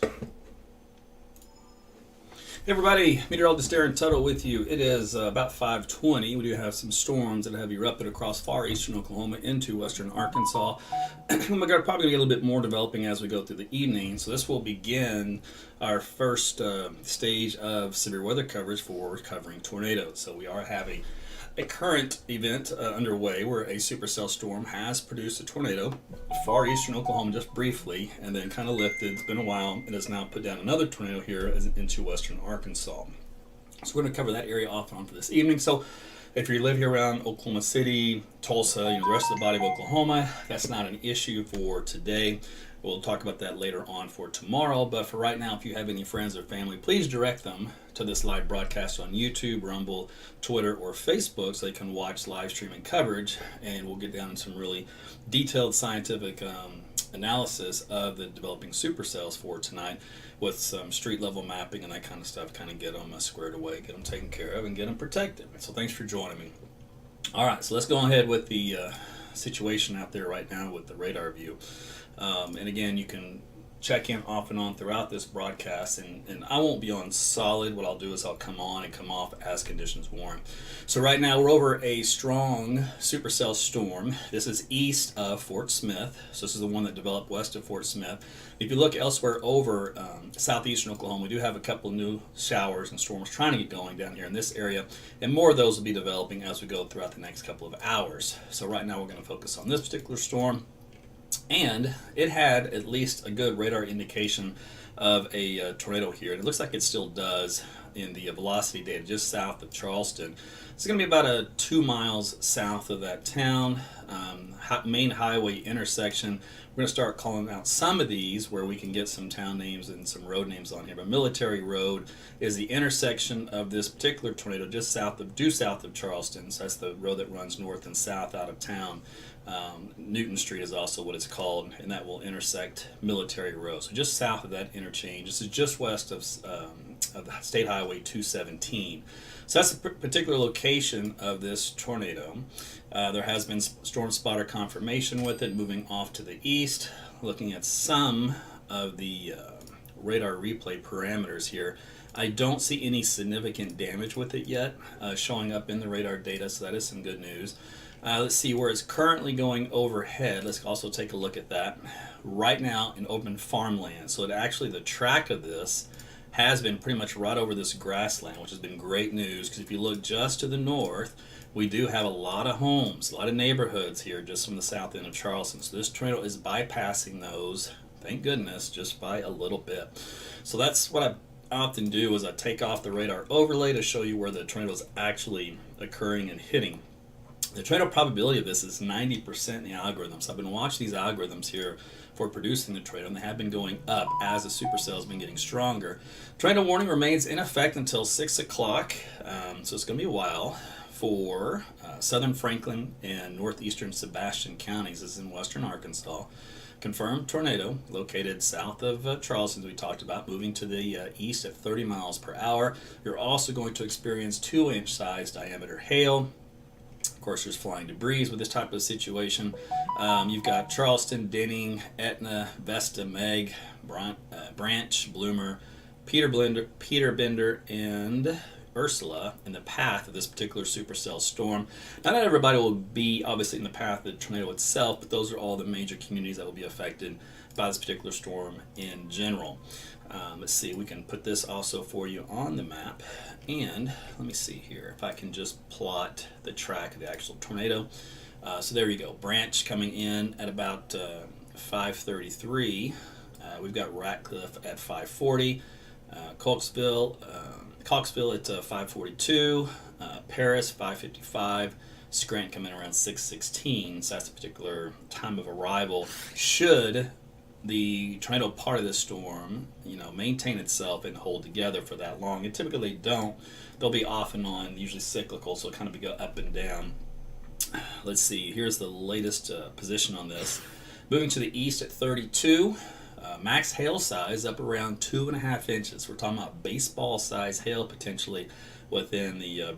Hey everybody, Meteorologist Tuttle with you. It is about 5:20. We do have some storms that have erupted across far eastern Oklahoma into western Arkansas. Oh my God, probably going to get a little bit more developing as we go through the evening. So this will begin our first stage of severe weather coverage for covering tornadoes. So we are having a current event underway where a supercell storm has produced a tornado far eastern Oklahoma just briefly and then kind of lifted. It's been a while and has now put down another tornado here into western Arkansas. So we're going to cover that area off and on for this evening. So if you live here around Oklahoma City, Tulsa, the rest of the body of Oklahoma, that's not an issue for today. We'll talk about that later on for tomorrow. But for right now, if you have any friends or family, please direct them to this live broadcast on YouTube, Rumble, Twitter, or Facebook so they can watch live streaming coverage. And we'll get down into some really detailed scientific analysis of the developing supercells for tonight with some street level mapping and that kind of stuff, kind of get them squared away, get them taken care of, and get them protected. So thanks for joining me. All right, so let's go ahead with the situation out there right now with the radar view. And again, you can check in off and on throughout this broadcast, and I won't be on solid. What I'll do is I'll come on and come off as conditions warrant. So right now we're over a strong supercell storm. This is east of Fort Smith. So this is the one that developed west of Fort Smith. If you look elsewhere over southeastern Oklahoma, we do have a couple of new showers and storms trying to get going down here in this area, and more of those will be developing as we go throughout the next couple of hours. So right now we're going to focus on this particular storm. And it had at least a good radar indication of a tornado here. And it looks like it still does in the velocity data just south of Charleston. It's going to be about 2 miles south of that town, main highway intersection. We're going to start calling out some of these where we can get some town names and some road names on here. But Military Road is the intersection of this particular tornado just due south of Charleston. So that's the road that runs north and south out of town. Newton Street is also what it's called, and that will intersect Military Road. So just south of that interchange. This is just west of State Highway 217. So that's the particular location of this tornado. There has been storm spotter confirmation with it moving off to the east. Looking at some of the radar replay parameters here, I don't see any significant damage with it yet showing up in the radar data, so that is some good news. Let's see where it's currently going overhead. Let's also take a look at that. Right now in open farmland. So the track of this has been pretty much right over this grassland, which has been great news, because if you look just to the north, we do have a lot of homes, a lot of neighborhoods here just from the south end of Charleston. So this tornado is bypassing those, thank goodness, just by a little bit. So that's what I often do, is I take off the radar overlay to show you where the tornado is actually occurring and hitting. The tornado probability of this is 90% in the algorithms. I've been watching these algorithms here for producing the tornado, and they have been going up as the supercell has been getting stronger. Tornado warning remains in effect until 6 o'clock, so it's going to be a while for southern Franklin and northeastern Sebastian counties. This is in western Arkansas. Confirmed tornado located south of Charleston, as we talked about, moving to the east at 30 miles per hour. You're also going to experience 2-inch size diameter hail. Of course, there's flying debris with this type of situation. You've got Charleston, Denning, Etna, Vesta, Meg, Branch, Bloomer, Peter Bender, and Ursula in the path of this particular supercell storm. Now, not everybody will be obviously in the path of the tornado itself, but those are all the major communities that will be affected by this particular storm in general. Let's see, we can put this also for you on the map, and let me see here if I can just plot the track of the actual tornado. So there you go, Branch coming in at about 5:33. We've got Ratcliffe at 5:40, Coxville at 5:42, Paris 5:55, Scranton coming around 6:16. So that's the particular time of arrival. Should the tornado part of this storm, maintain itself and hold together for that long, and typically they don't. They'll be off and on, usually cyclical, so it'll kind of go up and down. Let's see, here's the latest position on this. Moving to the east at 32, max hail size up around 2.5 inches. We're talking about baseball size hail potentially within the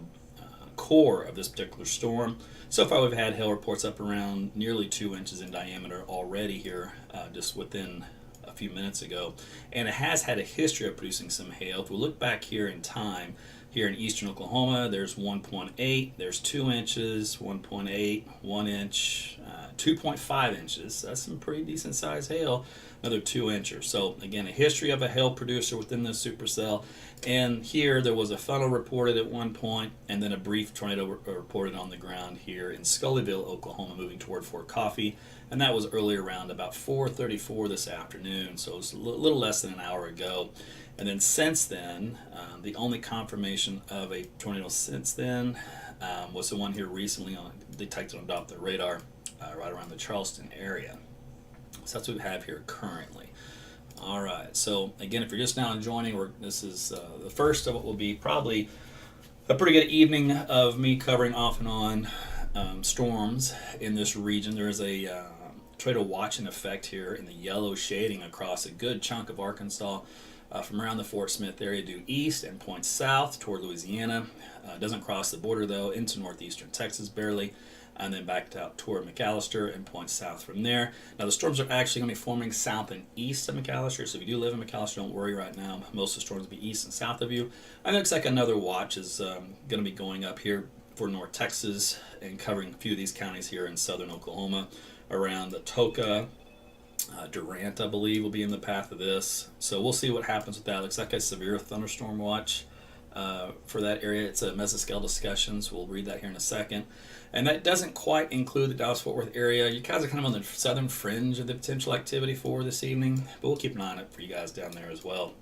core of this particular storm. So far we've had hail reports up around nearly 2 inches in diameter already here, just within a few minutes ago, and it has had a history of producing some hail. If we look back here in time, here in eastern Oklahoma, there's 1.8, there's 2 inches, 1.8, 1 inch, 2.5 inches. That's some pretty decent sized hail. Another 2 incher. So again, a history of a hail producer within the supercell. And here there was a funnel reported at one point, and then a brief tornado reported on the ground here in Scullyville, Oklahoma, moving toward Fort Coffee. And that was early around about 4:34 this afternoon. So it was a little less than an hour ago. And then since then, the only confirmation of a tornado since then was the one here recently detected on Doppler radar right around the Charleston area. So that's what we have here currently. All right, so again, if you're just now joining, this is the first of what will be probably a pretty good evening of me covering off and on storms in this region. There is a tornado watching effect here in the yellow shading across a good chunk of Arkansas. From around the Fort Smith area due east and points south toward Louisiana. Doesn't cross the border though into northeastern Texas barely, and then back out toward McAllister and points south from there. Now the storms are actually going to be forming south and east of McAllister, so if you do live in McAllister, don't worry right now. Most of the storms will be east and south of you. And it looks like another watch is going to be going up here for North Texas and covering a few of these counties here in southern Oklahoma around the Toka. Durant, I believe, will be in the path of this. So we'll see what happens with that. Looks like a severe thunderstorm watch for that area. It's a mesoscale discussions. We'll read that here in a second. And that doesn't quite include the Dallas-Fort Worth area. You guys are kind of on the southern fringe of the potential activity for this evening, but we'll keep an eye on it for you guys down there as well.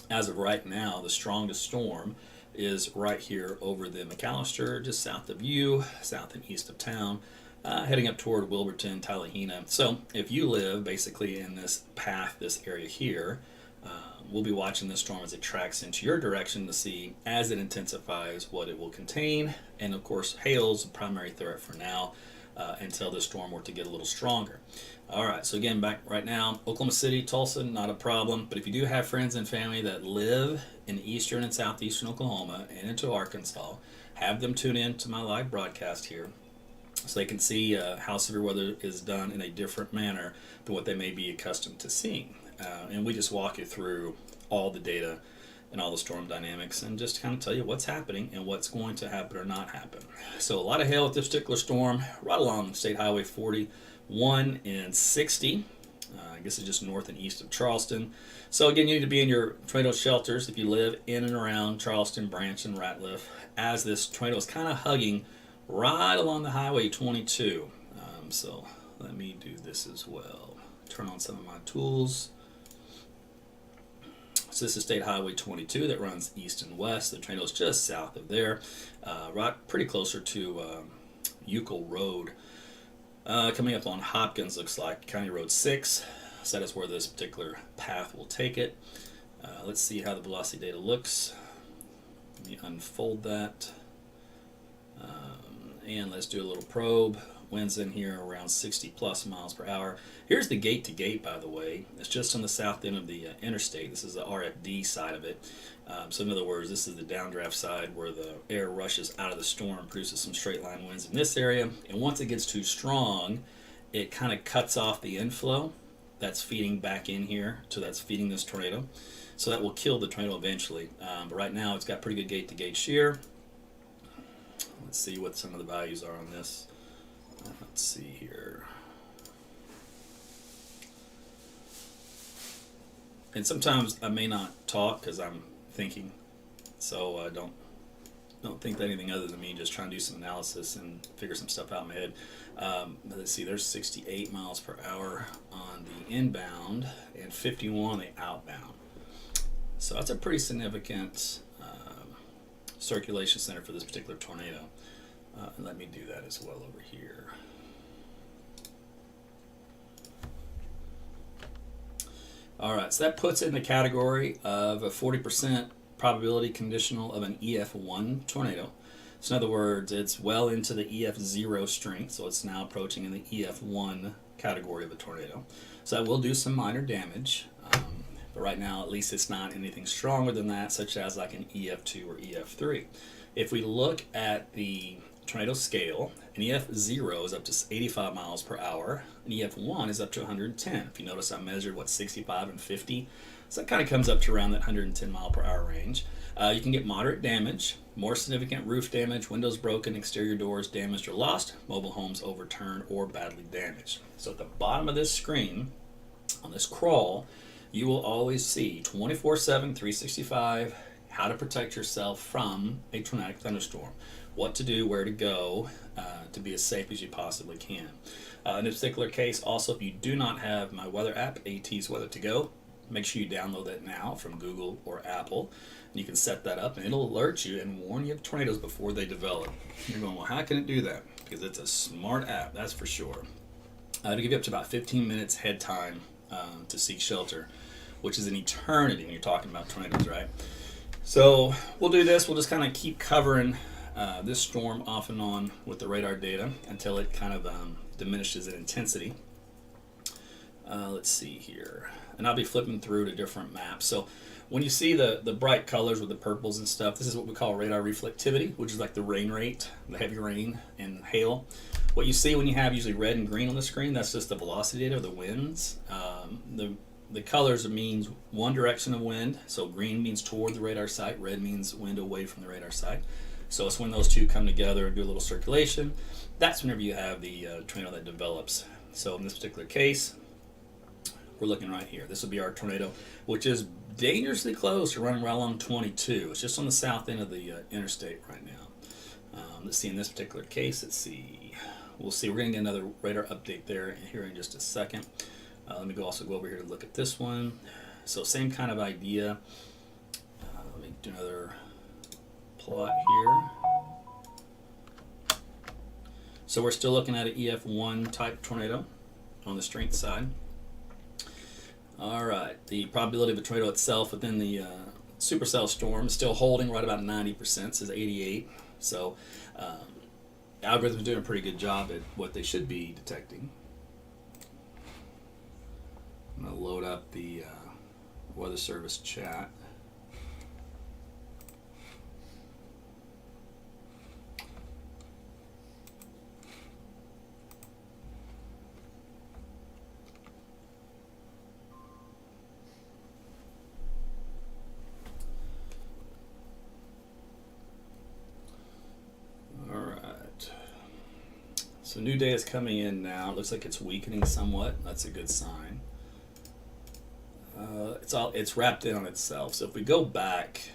As of right now, the strongest storm is right here over the McAllister, just south of you, south and east of town. Heading up toward Wilburton, Talihina. So if you live basically in this path, this area here, we'll be watching this storm as it tracks into your direction to see as it intensifies what it will contain. And of course, hail's the primary threat for now until the storm were to get a little stronger. All right, so again, back right now, Oklahoma City, Tulsa, not a problem. But if you do have friends and family that live in eastern and southeastern Oklahoma and into Arkansas, have them tune in to my live broadcast here, so they can see how severe weather is done in a different manner than what they may be accustomed to seeing. And we just walk you through all the data and all the storm dynamics and just kind of tell you what's happening and what's going to happen or not happen. So a lot of hail with this particular storm right along State Highway 41 and 60. I guess it's just north and east of Charleston. So again, you need to be in your tornado shelters if you live in and around Charleston, Branch, and Ratliff, as this tornado is kind of hugging right along the Highway 22. So let me do this as well. Turn on some of my tools. So this is State Highway 22 that runs east and west. The tornado is just south of there, right pretty closer to Euclid Road. Coming up on Hopkins, looks like County Road 6. So that is where this particular path will take it. Let's see how the velocity data looks. Let me unfold that. And let's do a little probe. Winds in here around 60 plus miles per hour. Here's the gate to gate, by the way. It's just on the south end of the interstate. This is the RFD side of it. So in other words, this is the downdraft side where the air rushes out of the storm, produces some straight line winds in this area. And once it gets too strong, it kind of cuts off the inflow that's feeding back in here. So that's feeding this tornado. So that will kill the tornado eventually. But right now it's got pretty good gate to gate shear. Let's see what some of the values are on this. Let's see here. And sometimes I may not talk because I'm thinking, so don't think that anything other than me just trying to do some analysis and figure some stuff out in my head. But let's see, there's 68 miles per hour on the inbound and 51 on the outbound. So that's a pretty significant circulation center for this particular tornado. And let me do that as well over here. All right, so that puts it in the category of a 40% probability conditional of an EF1 tornado. So in other words, it's well into the EF0 strength, so it's now approaching in the EF1 category of a tornado. So that will do some minor damage, but right now at least it's not anything stronger than that, such as like an EF2 or EF3. If we look at the tornado scale. An EF0 is up to 85 miles per hour. An EF1 is up to 110. If you notice, I measured 65 and 50. So that kind of comes up to around that 110 mile per hour range. You can get moderate damage, more significant roof damage, windows broken, exterior doors damaged or lost, mobile homes overturned or badly damaged. So at the bottom of this screen, on this crawl, you will always see 24/7, 365, how to protect yourself from a tornadic thunderstorm, what to do, where to go to be as safe as you possibly can. In this particular case, also, if you do not have my weather app, AT's Weather to Go, make sure you download that now from Google or Apple. And you can set that up and it'll alert you and warn you of tornadoes before they develop. You're going, well, how can it do that? Because it's a smart app, that's for sure. To give you up to about 15 minutes head time to seek shelter, which is an eternity when you're talking about tornadoes, right? So we'll do this. We'll just kind of keep covering this storm off and on with the radar data until it kind of diminishes in intensity. Let's see here. And I'll be flipping through to different maps. So when you see the bright colors with the purples and stuff, this is what we call radar reflectivity, which is like the rain rate, the heavy rain and hail. What you see when you have usually red and green on the screen, that's just the velocity data, the winds. The colors means one direction of wind. So green means toward the radar site, red means wind away from the radar site. So it's when those two come together and do a little circulation. That's whenever you have the tornado that develops. So in this particular case, we're looking right here. This will be our tornado, which is dangerously close to running right along 22. It's just on the south end of the interstate right now. Let's see in this particular case. Let's see. We'll see. We're going to get another radar update there here in just a second. Let me also go over here to look at this one. So same kind of idea. Let me do another plot here. So we're still looking at an EF1 type tornado on the strength side. All right, the probability of a tornado itself within the supercell storm is still holding right about 90%, says 88. So the algorithms are doing a pretty good job at what they should be detecting. I'm going to load up the Weather Service chat. So new day is coming in now. It looks like it's weakening somewhat. That's a good sign. It's wrapped in on itself. So if we go back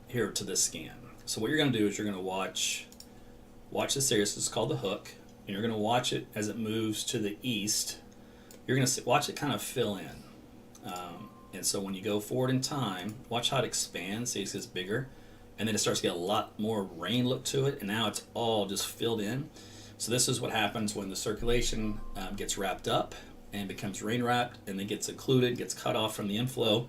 here to this scan, so what you're going to do is you're going to watch this area. This is called the hook, and you're going to watch it as it moves to the east. You're going to watch it kind of fill in, and so when you go forward in time, watch how it expands. See, it gets bigger. And then it starts to get a lot more rain look to it, and now it's all just filled in. So this is what happens when the circulation gets wrapped up and becomes rain wrapped, and then gets occluded, gets cut off from the inflow.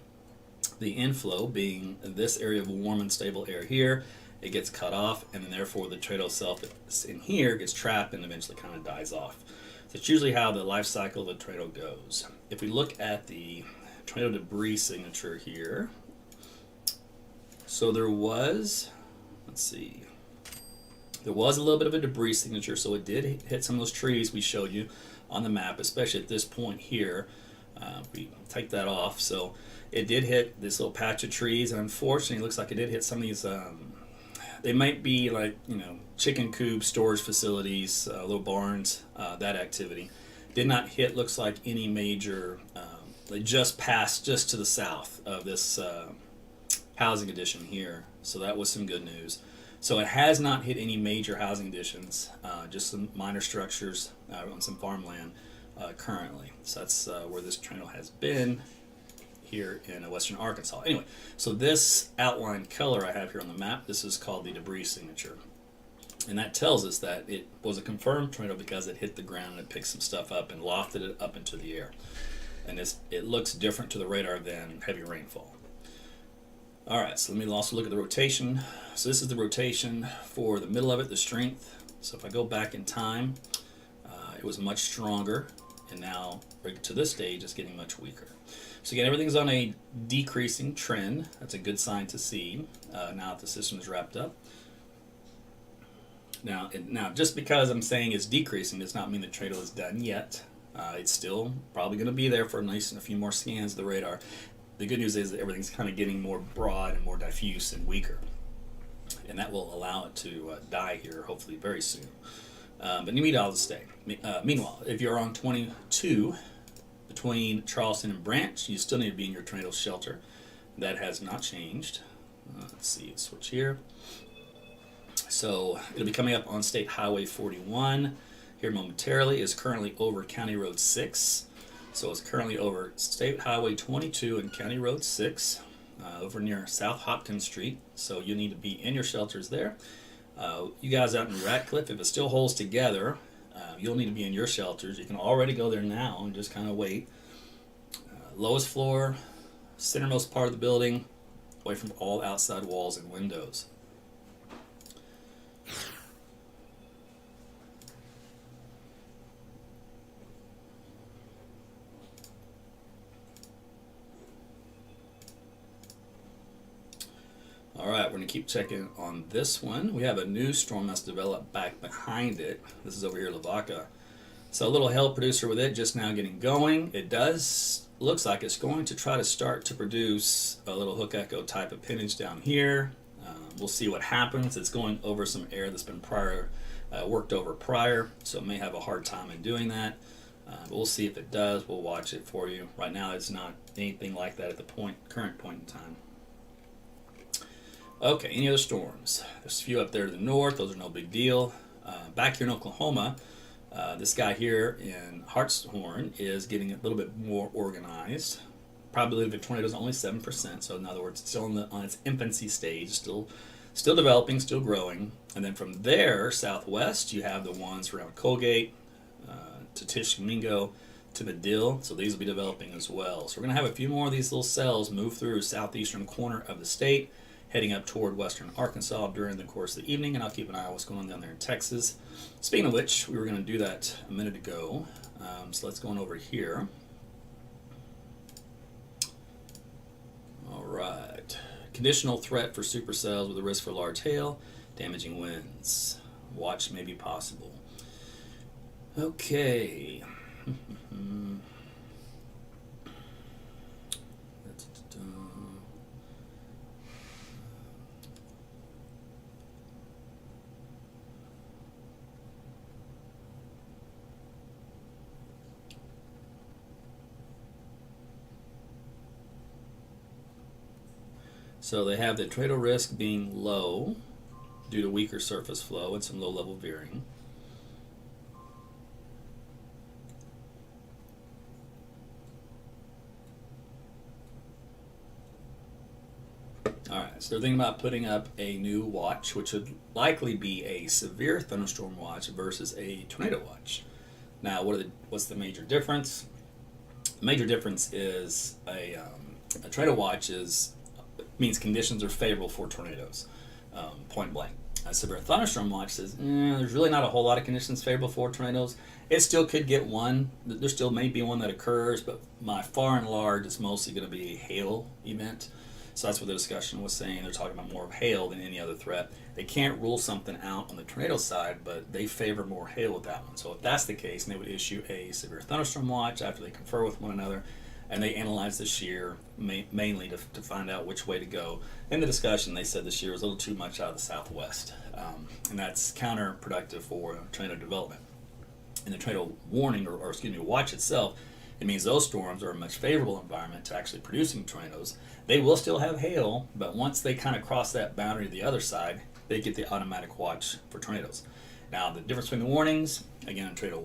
The inflow being this area of warm and stable air here, it gets cut off, and then therefore the tornado itself in here gets trapped and eventually kind of dies off. So it's usually how the life cycle of a tornado goes. If we look at the tornado debris signature here, so there was, let's see, there was a little bit of a debris signature, so it did hit some of those trees we showed you on the map, especially at this point here. We take that off, so it did hit this little patch of trees, and unfortunately it looks like it did hit some of these, they might be like, chicken coop, storage facilities, little barns, that activity. Did not hit, looks like, any major, they just passed just to the south of this housing addition here, so that was some good news. So it has not hit any major housing additions, just some minor structures on some farmland currently. So that's where this tornado has been here in western Arkansas. Anyway, so this outline color I have here on the map, this is called the debris signature. And that tells us that it was a confirmed tornado because it hit the ground and it picked some stuff up and lofted it up into the air. And it looks different to the radar than heavy rainfall. All right, so let me also look at the rotation. So this is the rotation for the middle of it, the strength. So if I go back in time, it was much stronger, and now right to this stage it's getting much weaker. So again, everything's on a decreasing trend. That's a good sign to see now that the system is wrapped up. Now, just because I'm saying it's decreasing does not mean the tornado is done yet. It's still probably going to be there for a few more scans of the radar. The good news is that everything's kind of getting more broad and more diffuse and weaker, and that will allow it to die here hopefully very soon. But you need all to stay. Meanwhile, if you're on 22 between Charleston and Branch, you still need to be in your tornado shelter. That has not changed. Let's see, switch here. So it'll be coming up on State Highway 41 here momentarily. Is currently over County Road 6. So it's currently over State Highway 22 and County Road 6 over near South Hopkins Street. So you need to be in your shelters there. You guys out in Ratcliffe, if it still holds together, you'll need to be in your shelters. You can already go there now and just kind of wait. Lowest floor, centermost part of the building, away from all outside walls and windows. All right, we're going to keep checking on this one. We have a new storm that's developed back behind it. This is over here, Lavaca. So a little hail producer with it just now getting going. It looks like it's going to try to start to produce a little hook echo type of appendage down here. We'll see what happens. It's going over some air that's been worked over prior, so it may have a hard time in doing that. But we'll see if it does. We'll watch it for you. Right now, it's not anything like that at the current point in time. Okay, any other storms? There's a few up there to the north. Those are no big deal. Back here in Oklahoma, this guy here in Hartshorn is getting a little bit more organized. Probability of a tornado is only 7%, so in other words, it's still on its infancy stage, still developing, still growing. And then from there, southwest, you have the ones around Colgate, to Tishomingo, to Medill, so these will be developing as well. So we're going to have a few more of these little cells move through southeastern corner of the state, heading up toward western Arkansas during the course of the evening, and I'll keep an eye on what's going on down there in Texas. Speaking of which, we were going to do that a minute ago, so let's go on over here. All right. Conditional threat for supercells with a risk for large hail, damaging winds. Watch may be possible. Okay. So they have the tornado risk being low due to weaker surface flow and some low-level veering. All right, so they're thinking about putting up a new watch, which would likely be a severe thunderstorm watch versus a tornado watch. Now, what's the major difference? The major difference is a tornado watch means conditions are favorable for tornadoes, point blank. A severe thunderstorm watch says there's really not a whole lot of conditions favorable for tornadoes. It still could get one. There still may be one that occurs, but by far and large, it's mostly going to be a hail event. So that's what the discussion was saying. They're talking about more of hail than any other threat. They can't rule something out on the tornado side, but they favor more hail with that one. So if that's the case, they would issue a severe thunderstorm watch after they confer with one another, and they analyzed the shear mainly to find out which way to go. In the discussion, they said the shear was a little too much out of the southwest, and that's counterproductive for tornado development. In the tornado warning, or watch itself, it means those storms are a much favorable environment to actually producing tornadoes. They will still have hail, but once they kind of cross that boundary to the other side, they get the automatic watch for tornadoes. Now, the difference between the warnings, again, a tornado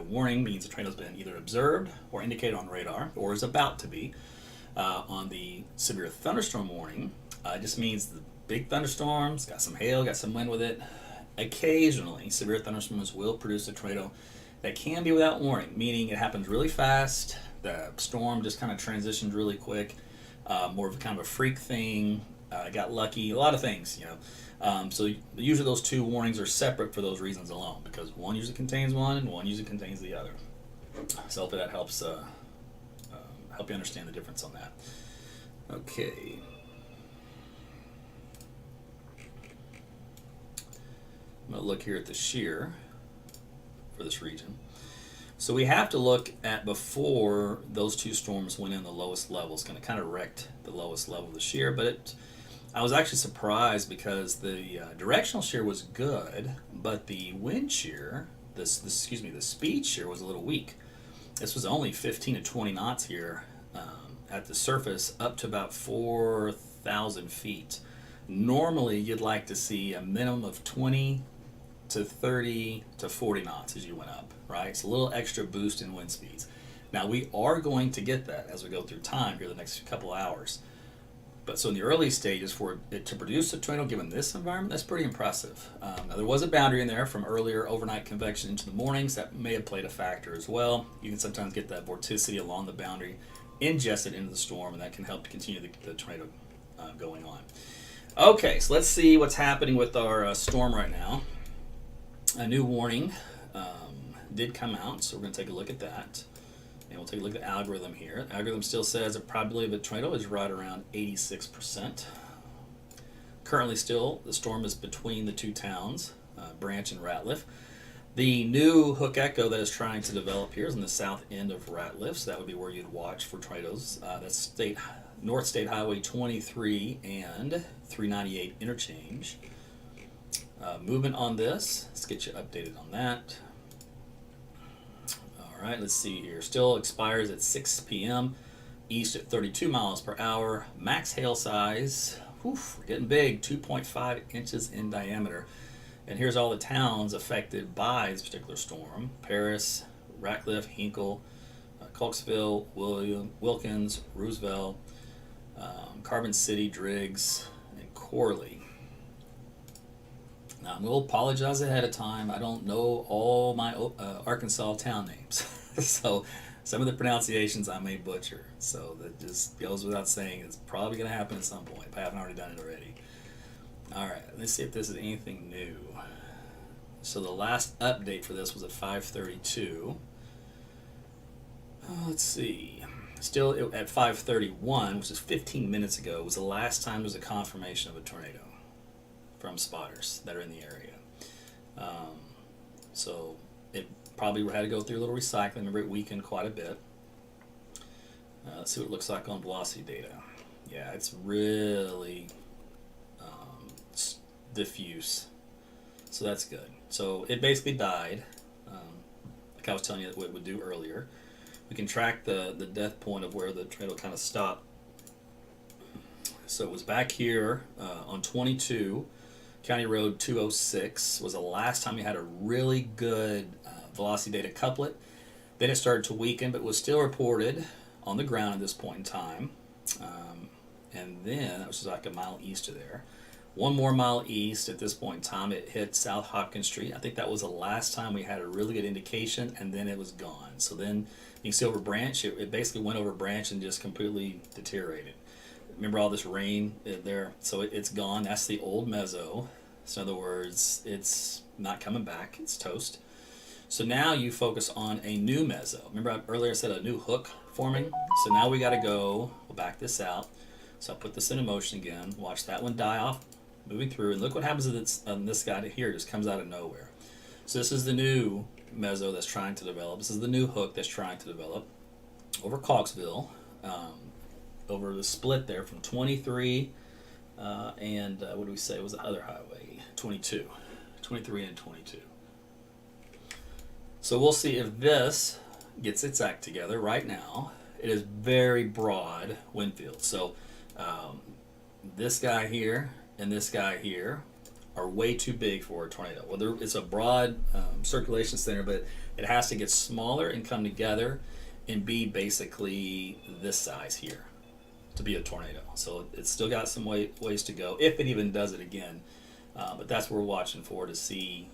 warning means a tornado's been either observed or indicated on radar, or is about to be. On the severe thunderstorm warning, it just means the big thunderstorms, got some hail, got some wind with it. Occasionally, severe thunderstorms will produce a tornado that can be without warning, meaning it happens really fast, the storm just kind of transitioned really quick, more of a kind of a freak thing, got lucky, a lot of things, So usually those two warnings are separate for those reasons alone, because one usually contains one and one usually contains the other. So hopefully that helps help you understand the difference on that. Okay. I'm going to look here at the shear for this region. So we have to look at before those two storms went in the lowest levels, going to kind of wrecked the lowest level of the shear. But I was actually surprised because the directional shear was good, but the wind shear, the speed shear was a little weak. This was only 15 to 20 knots here at the surface, up to about 4,000 feet. Normally, you'd like to see a minimum of 20 to 30 to 40 knots as you went up, right? It's a little extra boost in wind speeds. Now, we are going to get that as we go through time here the next couple of hours. But so in the early stages, for it to produce a tornado given this environment, that's pretty impressive. Now, there was a boundary in there from earlier overnight convection into the mornings. That may have played a factor as well. You can sometimes get that vorticity along the boundary ingested into the storm, and that can help to continue the tornado going on. Okay, so let's see what's happening with our storm right now. A new warning did come out, so we're going to take a look at that. And we'll take a look at the algorithm here. The algorithm still says the probability of a tornado is right around 86%. Currently still, the storm is between the two towns, Branch and Ratliff. The new hook echo that is trying to develop here is on the south end of Ratliff, so that would be where you'd watch for tornadoes. That's North State Highway 23 and 398 interchange. Movement on this, let's get you updated on that. All right, let's see here. Still expires at 6 p.m. East at 32 miles per hour. Max hail size, we're getting big, 2.5 inches in diameter. And here's all the towns affected by this particular storm: Paris, Ratcliffe, Hinkle, Coxville, Wilkins, Roosevelt, Carbon City, Driggs, and Corley. Now, I will apologize ahead of time. I don't know all my Arkansas town names. So some of the pronunciations I may butcher. So that just goes without saying. It's probably going to happen at some point if I haven't already done it already. All right, let's see if this is anything new. So the last update for this was at 5:32. Let's see. Still at 5:31, which is 15 minutes ago, was the last time there was a confirmation of a tornado from spotters that are in the area. So it probably had to go through a little recycling. Remember, it weakened quite a bit. Let's see what it looks like on velocity data. Yeah, it's really diffuse. So that's good. So it basically died, like I was telling you what it would do earlier. We can track the death point of where the tornado kind of stopped. So it was back here on 22, County Road 206 was the last time we had a really good velocity data couplet. Then it started to weaken, but was still reported on the ground at this point in time. And then, that was like a mile east of there. One more mile east at this point in time, it hit South Hopkins Street. I think that was the last time we had a really good indication, and then it was gone. So then you can see over Branch, it basically went over Branch and just completely deteriorated. Remember all this rain there? So it's gone. That's the old mezzo. So in other words, it's not coming back. It's toast. So now you focus on a new mezzo. Remember earlier I said a new hook forming? So now we got to go, we'll back this out. So I'll put this into motion again. Watch that one die off, moving through. And look what happens if this guy here just comes out of nowhere. So this is the new mezzo that's trying to develop. This is the new hook that's trying to develop over Coxville. Over the split there from 23 and what do we say was the other highway? 22. 23 and 22. So we'll see if this gets its act together right now. It is very broad wind field. So this guy here and this guy here are way too big for a tornado. Well, it's a broad circulation center, but it has to get smaller and come together and be basically this size here to be a tornado. So it's still got some ways to go, if it even does it again. But that's what we're watching for, to see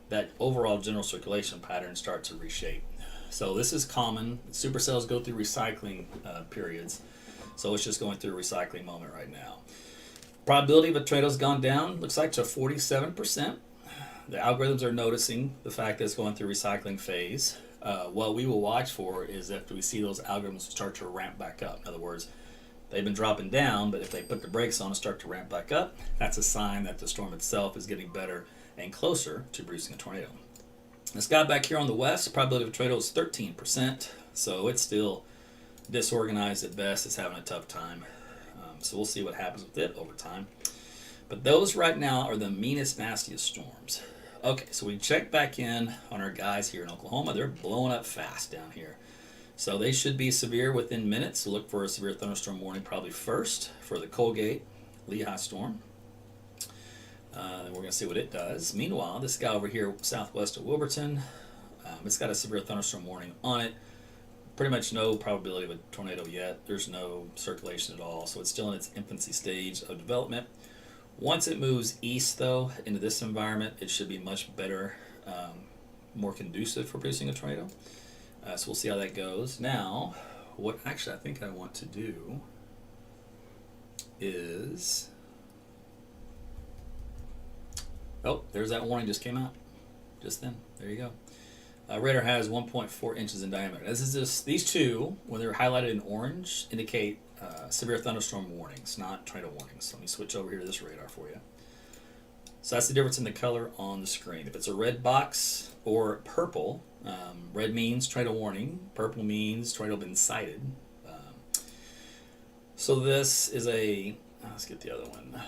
that overall general circulation pattern start to reshape. So this is common. Supercells go through recycling periods. So it's just going through a recycling moment right now. Probability of a tornado's gone down, looks like to 47%. The algorithms are noticing the fact that it's going through recycling phase. What we will watch for is if we see those algorithms start to ramp back up. In other words, they've been dropping down, but if they put the brakes on and start to ramp back up, that's a sign that the storm itself is getting better and closer to producing a tornado. This guy back here on the west, probability of a tornado is 13%, so it's still disorganized at best. It's having a tough time. So we'll see what happens with it over time. But those right now are the meanest, nastiest storms. Okay, so we check back in on our guys here in Oklahoma. They're blowing up fast down here. So they should be severe within minutes. So look for a severe thunderstorm warning probably first for the Colgate Lehigh storm. And we're going to see what it does. Meanwhile, this guy over here southwest of Wilburton, it's got a severe thunderstorm warning on it. Pretty much no probability of a tornado yet. There's no circulation at all. So it's still in its infancy stage of development. Once it moves east, though, into this environment, it should be much better, more conducive for producing a tornado. So we'll see how that goes. Now, what actually I think I want to do is... Oh, there's that warning just came out. Just then. There you go. Radar has 1.4 inches in diameter. This is just, these two, when they're highlighted in orange, indicate severe thunderstorm warnings, not tornado warnings. So let me switch over here to this radar for you. So that's the difference in the color on the screen. If it's a red box or purple, red means tornado warning, purple means tornado been sighted. So this is a, let's get the other one.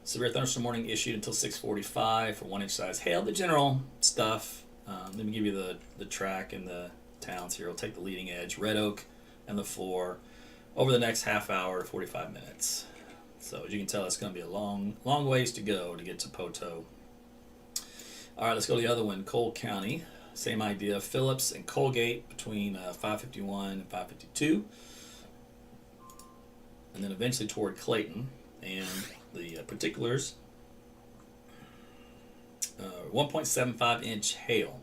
Severe thunderstorm warning issued until 6:45 for 1-inch size hail. The general stuff. Let me give you the track and the towns here. I'll take the leading edge, Red Oak and the 4, over the next half hour, 45 minutes. So as you can tell, it's going to be a long ways to go to get to Poto. All right, let's go to the other one, Cole County. Same idea, Phillips and Colgate between 5:51 and 5:52. And then eventually toward Clayton. And the particulars, 1.75 inch hail.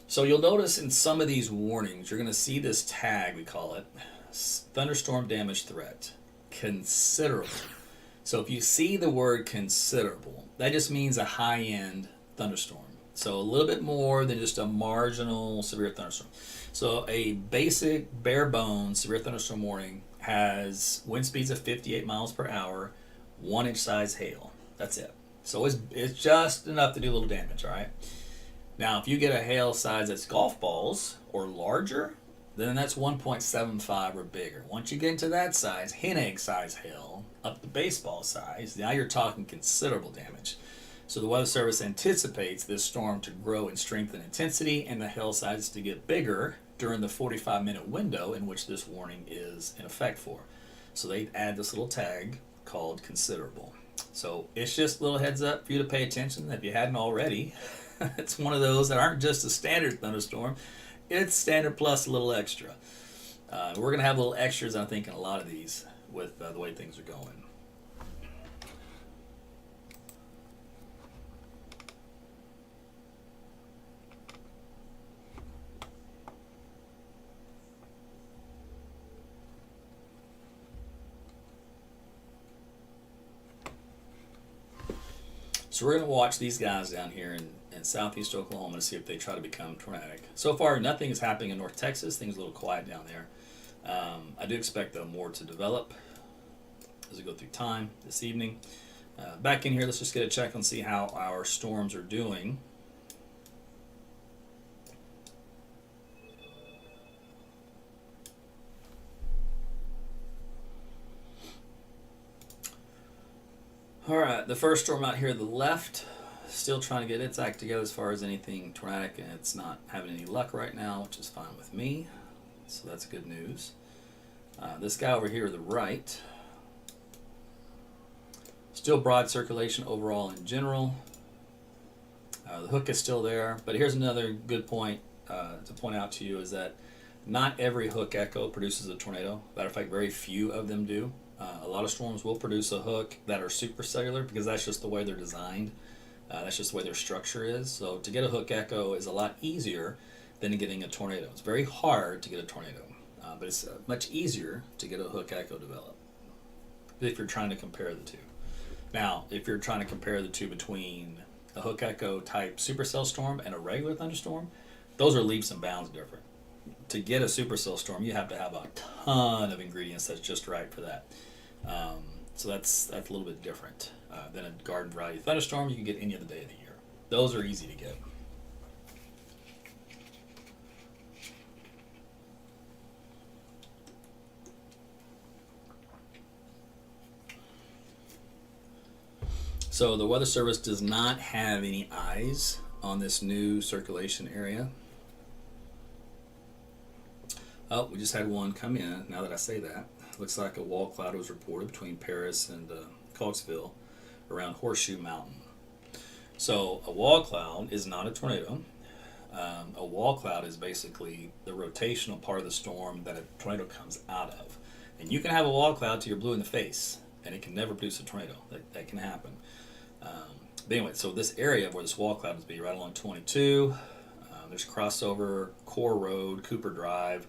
So you'll notice in some of these warnings, you're going to see this tag, we call it, thunderstorm damage threat, considerable. So if you see the word considerable, that just means a high-end thunderstorm. So a little bit more than just a marginal severe thunderstorm. So a basic, bare bones severe thunderstorm warning has wind speeds of 58 miles per hour, 1-inch size hail. That's it. So it's just enough to do a little damage, all right? Now, if you get a hail size that's golf balls or larger, then that's 1.75 or bigger. Once you get into that size, hen egg size hail, up to baseball size, now you're talking considerable damage. So the Weather Service anticipates this storm to grow in strength and intensity and the hail size to get bigger during the 45-minute window in which this warning is in effect for. So they add this little tag called considerable. So it's just a little heads up for you to pay attention if you hadn't already. It's one of those that aren't just a standard thunderstorm. It's standard plus a little extra. We're going to have little extras, I think, in a lot of these with the way things are going. So we're going to watch these guys down here in southeast Oklahoma to see if they try to become tornadic. So far, nothing is happening in North Texas. Things are a little quiet down there. I do expect, though, more to develop as we go through time this evening. Back in here, let's just get a check and see how our storms are doing. All right, the first storm out here to the left, still trying to get its act together as far as anything tornadic, and it's not having any luck right now, which is fine with me. So that's good news. This guy over here to the right, still broad circulation overall in general. The hook is still there, but here's another good point to point out to you is that not every hook echo produces a tornado. Matter of fact, very few of them do. A lot of storms will produce a hook that are supercellular because that's just the way they're designed. That's just the way their structure is. So to get a hook echo is a lot easier than getting a tornado. It's very hard to get a tornado, but it's much easier to get a hook echo developed if you're trying to compare the two. Now, if you're trying to compare the two between a hook echo type supercell storm and a regular thunderstorm, those are leaps and bounds different. To get a supercell storm, you have to have a ton of ingredients that's just right for that. So that's a little bit different than a garden variety thunderstorm you can get any other day of the year. Those are easy to get. So the Weather Service does not have any eyes on this new circulation area. Oh, we just had one come in. Now that I say that, looks like a wall cloud was reported between Paris and Coxville around Horseshoe Mountain. So a wall cloud is not a tornado. A wall cloud is basically the rotational part of the storm that a tornado comes out of. And you can have a wall cloud till you're blue in the face, and it can never produce a tornado. That can happen. But anyway, so this area where this wall cloud is be right along 22. There's crossover, Core Road, Cooper Drive.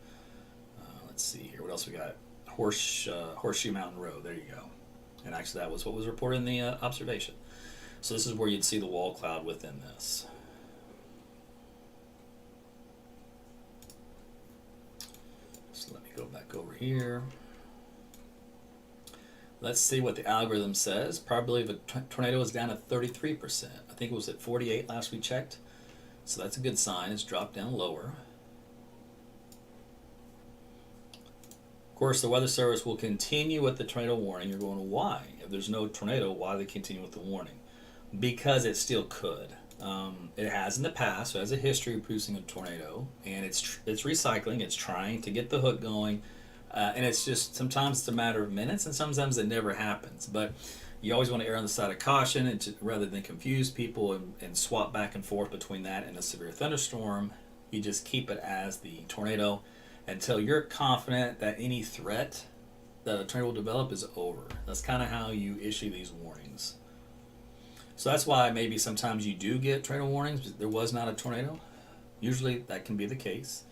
Let's see here. What else we got? Horseshoe Mountain Road. There you go. And actually, that was what was reported in the observation. So this is where you'd see the wall cloud within this. So let me go back over here. Let's see what the algorithm says. Probability of a tornado is down to 33%. I think it was at 48 last we checked. So that's a good sign. It's dropped down lower. Of course, the Weather Service will continue with the tornado warning. You're going, why? If there's no tornado, why do they continue with the warning? Because it still could. It has in the past, so it has a history of producing a tornado, and it's recycling. It's trying to get the hook going, and it's just sometimes it's a matter of minutes, and sometimes it never happens. But you always want to err on the side of caution, and rather than confuse people and swap back and forth between that and a severe thunderstorm, you just keep it as the tornado until you're confident that any threat that a tornado will develop is over. That's kind of how you issue these warnings. So that's why maybe sometimes you do get tornado warnings, but there was not a tornado. Usually that can be the case.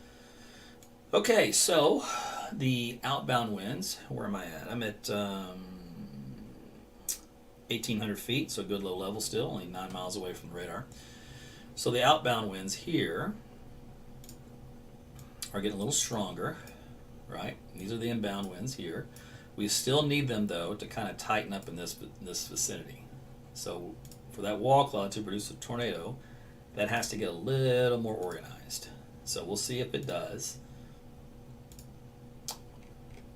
Okay, so the outbound winds, where am I at? I'm at 1,800 feet, so good low level still, only 9 miles away from the radar. So the outbound winds here are getting a little stronger, right? These are the inbound winds here. We still need them, though, to kind of tighten up in this vicinity. So for that wall cloud to produce a tornado, that has to get a little more organized. So we'll see if it does.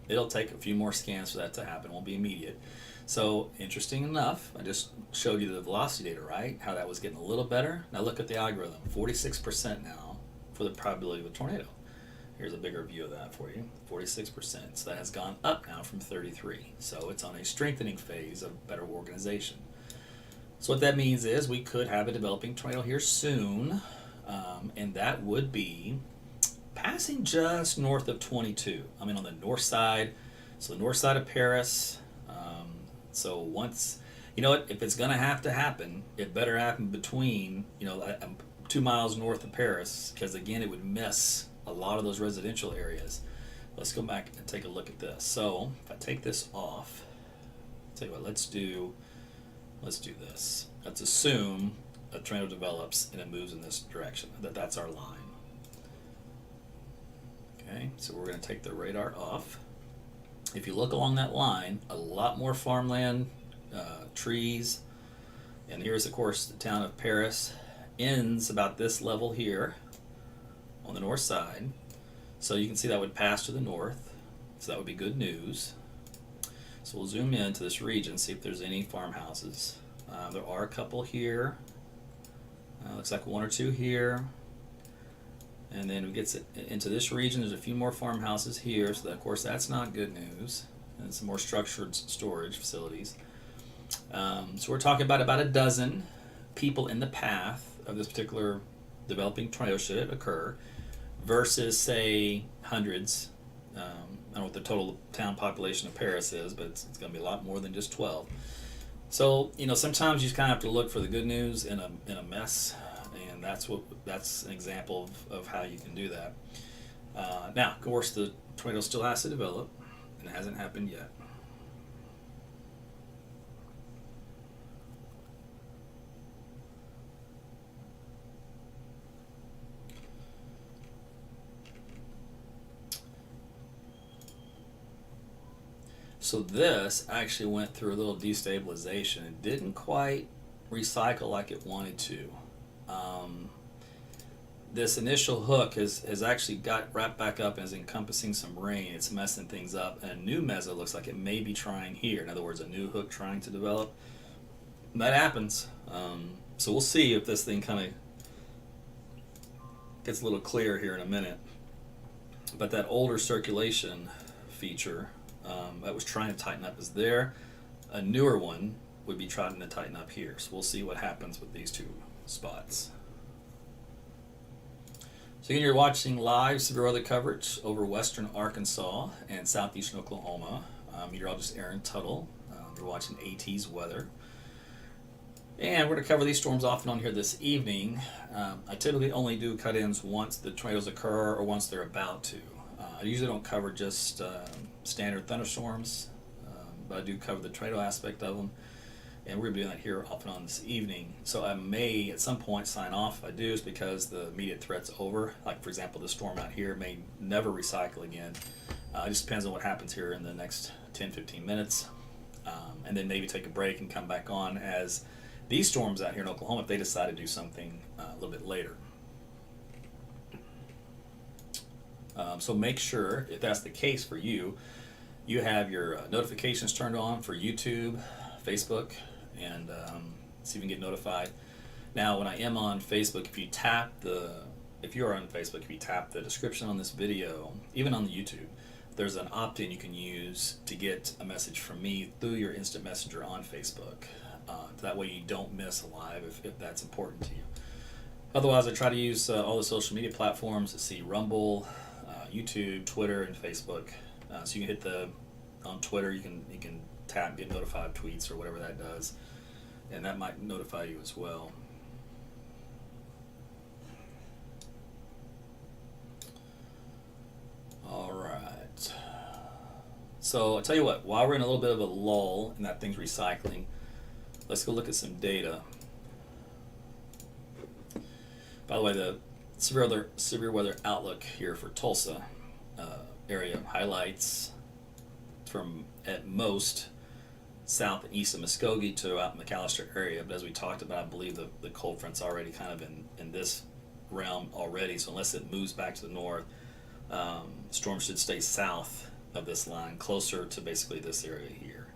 It'll take a few more scans for that to happen. It won't be immediate. So interesting enough, I just showed you the velocity data, right? How that was getting a little better. Now look at the algorithm. 46% now for the probability of a tornado. Here's a bigger view of that for you. 46%. So that has gone up now from 33. So it's on a strengthening phase of better organization. So what that means is we could have a developing tornado here soon, and that would be passing just north of 22. I mean on the north side, so the north side of Paris. So once, you know what, if it's going to happen, it better happen between, 2 miles north of Paris, because again, it would miss a lot of those residential areas. Let's go back and take a look at this. So if I take this off, tell you what, let's do this. Let's assume a tornado develops and it moves in this direction. That's our line. Okay, so we're going to take the radar off. If you look along that line, a lot more farmland, trees, and here's of course the town of Paris ends about this level here on the north side. So you can see that would pass to the north, so that would be good news. So we'll zoom in to this region, see if there's any farmhouses. There are a couple here. Looks like 1 or 2 here. And then we get into this region, there's a few more farmhouses here, so that, of course that's not good news. And some more structured storage facilities. So we're talking about a dozen people in the path of this particular developing tornado should it occur, versus say hundreds. I don't know what the total town population of Paris is, but it's going to be a lot more than just 12. So sometimes you just kind of have to look for the good news in a mess. And that's an example of how you can do that. Now, of course, the tornado still has to develop, and it hasn't happened yet. So this actually went through a little destabilization. It didn't quite recycle like it wanted to. This initial hook has actually got wrapped back up and is encompassing some rain. It's messing things up. And a new mezzo looks like it may be trying here. In other words, a new hook trying to develop. That happens. So we'll see if this thing kind of gets a little clearer here in a minute. But that older circulation feature that was trying to tighten up is there. A newer one would be trying to tighten up here. So we'll see what happens with these two spots. So again, you're watching live severe weather coverage over western Arkansas and southeastern Oklahoma. Meteorologist Aaron Tuttle. You're watching AT's weather. And we're going to cover these storms off and on here this evening. I typically only do cut-ins once the tornadoes occur or once they're about to. I usually don't cover just standard thunderstorms, but I do cover the tornado aspect of them. And we're going to be doing that here off and on this evening. So I may at some point sign off. If I do, it's because the immediate threat's over. Like, for example, this storm out here may never recycle again. It just depends on what happens here in the next 10-15 minutes. And then maybe take a break and come back on as these storms out here in Oklahoma, if they decide to do something a little bit later. So make sure, if that's the case for you, you have your notifications turned on for YouTube, Facebook, and so you can get notified. Now, when I am on Facebook, if you are on Facebook, if you tap the description on this video, even on the YouTube, there's an opt-in you can use to get a message from me through your instant messenger on Facebook. That way you don't miss a live if that's important to you. Otherwise, I try to use all the social media platforms to see Rumble, YouTube, Twitter, and Facebook. So you can hit on Twitter, you can tap get notified tweets or whatever that does, and that might notify you as well. All right. So I'll tell you what, while we're in a little bit of a lull and that thing's recycling, let's go look at some data. By the way, the severe weather outlook here for Tulsa area highlights from at most south and east of Muskogee to out in McAllister area. But as we talked about, I believe the cold front's already kind of in this realm already. So unless it moves back to the north, storms should stay south of this line, closer to basically this area here,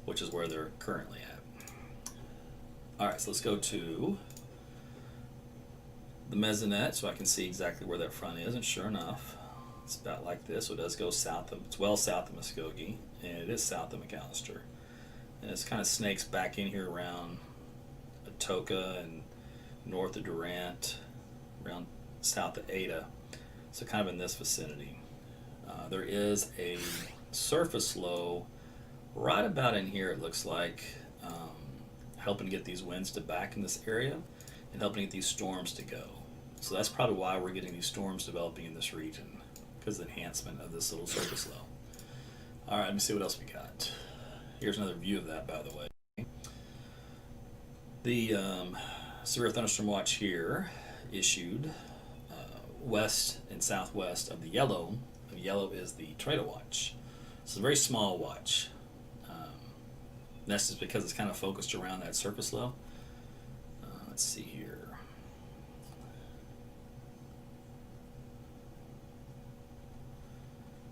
which is where they're currently at. All right, so let's go to the mesonet so I can see exactly where that front is. And sure enough, it's about like this. So it does go south of, it's well south of Muskogee, and it is south of McAllister. And it's kind of snakes back in here around Atoka and north of Durant, around south of Ada. So kind of in this vicinity. There is a surface low right about in here, it looks like, helping get these winds to back in this area and helping get these storms to go. So that's probably why we're getting these storms developing in this region, because of the enhancement of this little surface low. All right, let me see what else we got. Here's another view of that, by the way. The severe thunderstorm watch here issued west and southwest of the yellow. The yellow is the tornado watch. It's a very small watch. That's just because it's kind of focused around that surface low. Let's see here.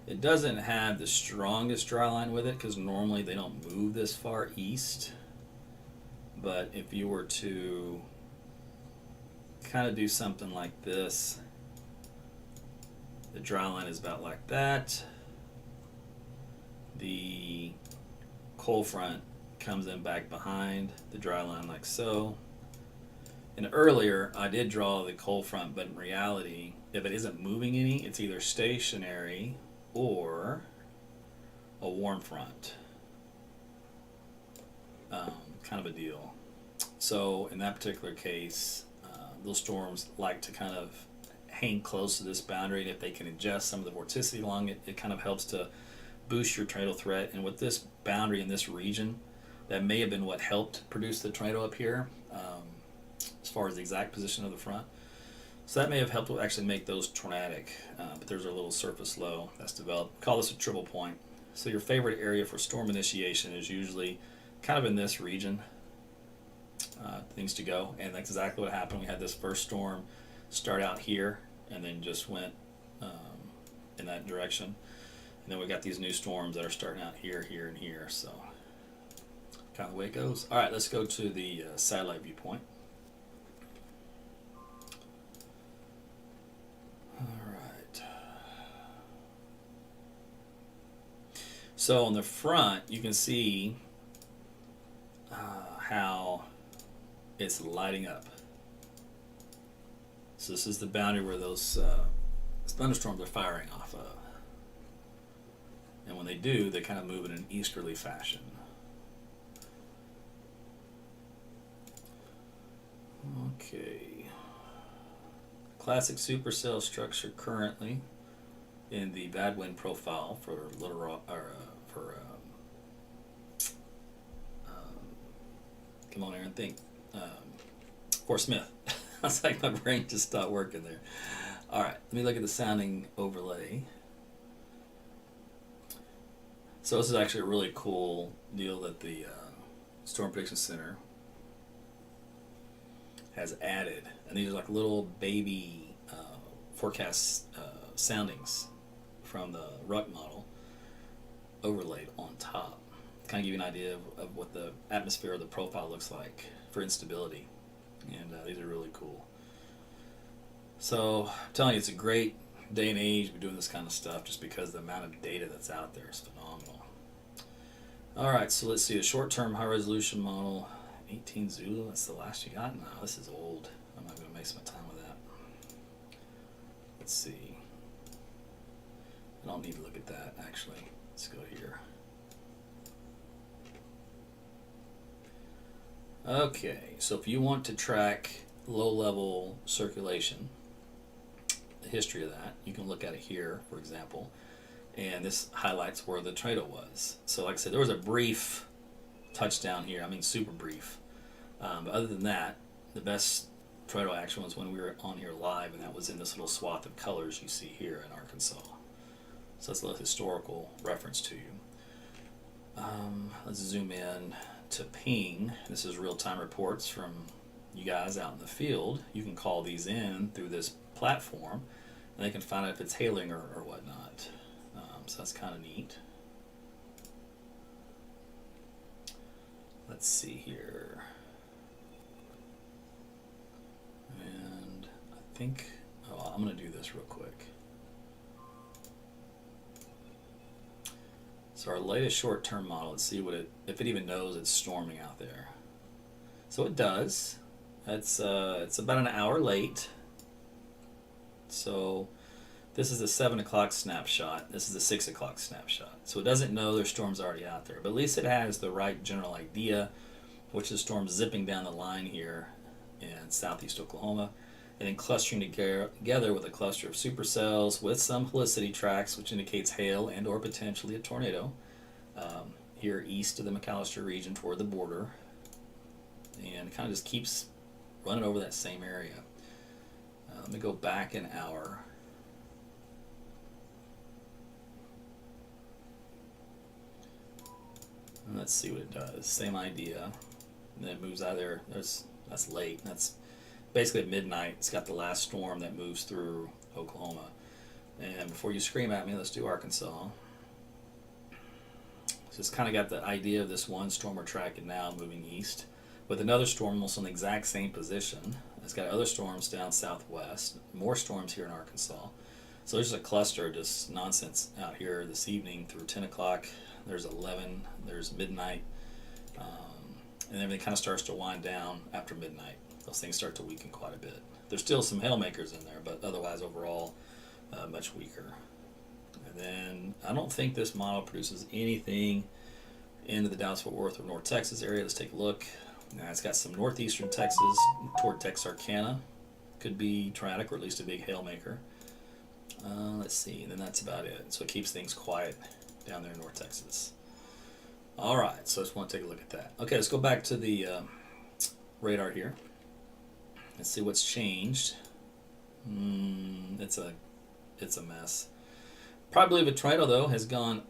It doesn't have the strongest dry line with it because normally they don't move this far east. But if you were to kind of do something like this, the dry line is about like that. The cold front comes in back behind the dry line like so. And earlier I did draw the cold front, but in reality, if it isn't moving any, it's either stationary or a warm front. Kind of a deal. So in that particular case, those storms like to kind of hang close to this boundary, and if they can adjust some of the vorticity along it, it kind of helps to boost your tornado threat. And with this boundary in this region, that may have been what helped produce the tornado up here, as far as the exact position of the front. So that may have helped actually make those tornadic, but there's a little surface low that's developed. We call this a triple point. So your favorite area for storm initiation is usually kind of in this region. things to go, and that's exactly what happened. We had this first storm start out here and then just went in that direction, and then we got these new storms that are starting out here, here, and here. So kind of the way it goes. All right, let's go to the satellite viewpoint. All right. So on the front, you can see how it's lighting up. So this is the boundary where those thunderstorms are firing off of. And when they do, they kind of move in an easterly fashion. Okay. Classic supercell structure currently in the bad wind profile for Little Rock, or come on, Aaron, think. Fort Smith. I was like, my brain just stopped working there. All right, let me look at the sounding overlay. So this is actually a really cool deal that the Storm Prediction Center has added, and these are like little baby forecast soundings from the RUC model overlaid on top. Kind of give you an idea of what the atmosphere or the profile looks like for instability, and these are really cool. So I'm telling you, it's a great day and age to be doing this kind of stuff, just because the amount of data that's out there is phenomenal. All right, so let's see, a short-term high-resolution model, 18 Zulu, that's the last you got? No, this is old. I'm not going to waste my time with that. Let's see. I don't need to look at that, actually. Let's go here. Okay, so if you want to track low-level circulation, the history of that, you can look at it here, for example, and this highlights where the tornado was. So like I said, there was a brief touchdown here, I mean super brief, but other than that, the best tornado action was when we were on here live, and that was in this little swath of colors you see here in Arkansas. So that's a little historical reference to you. Let's zoom in to ping. This is real-time reports from you guys out in the field. You can call these in through this platform, and they can find out if it's hailing or whatnot. So that's kind of neat. Let's see here. And I think, oh, I'm going to do this real quick. So our latest short-term model, let's see what if it even knows it's storming out there. So it does. It's about an hour late. So this is a 7 o'clock snapshot. This is a 6 o'clock snapshot. So it doesn't know there's storms already out there, but at least it has the right general idea, which is storms zipping down the line here in southeast Oklahoma, and then clustering together with a cluster of supercells with some helicity tracks, which indicates hail and or potentially a tornado here east of the McAllister region toward the border, and kind of just keeps running over that same area. Let me go back an hour. And let's see what it does. Same idea. And then it moves out of there. That's late. That's basically at midnight. It's got the last storm that moves through Oklahoma. And before you scream at me, let's do Arkansas. So it's kind of got the idea of this one storm we're tracking now moving east, with another storm almost in the exact same position. It's got other storms down southwest, more storms here in Arkansas. So there's a cluster of just nonsense out here this evening through 10 o'clock. There's 11, there's midnight, and everything kind of starts to wind down after midnight. Those things start to weaken quite a bit. There's still some hailmakers in there, but otherwise overall much weaker. And then I don't think this model produces anything into the Dallas-Fort Worth or North Texas area. Let's take a look. Now it's got some northeastern Texas toward Texarkana. Could be tornadic or at least a big hailmaker. Let's see, and then that's about it. So it keeps things quiet down there in North Texas. All right, so I just want to take a look at that. Okay, let's go back to the radar here. Let's see what's changed. It's a mess. Probability of a tornado, though, has gone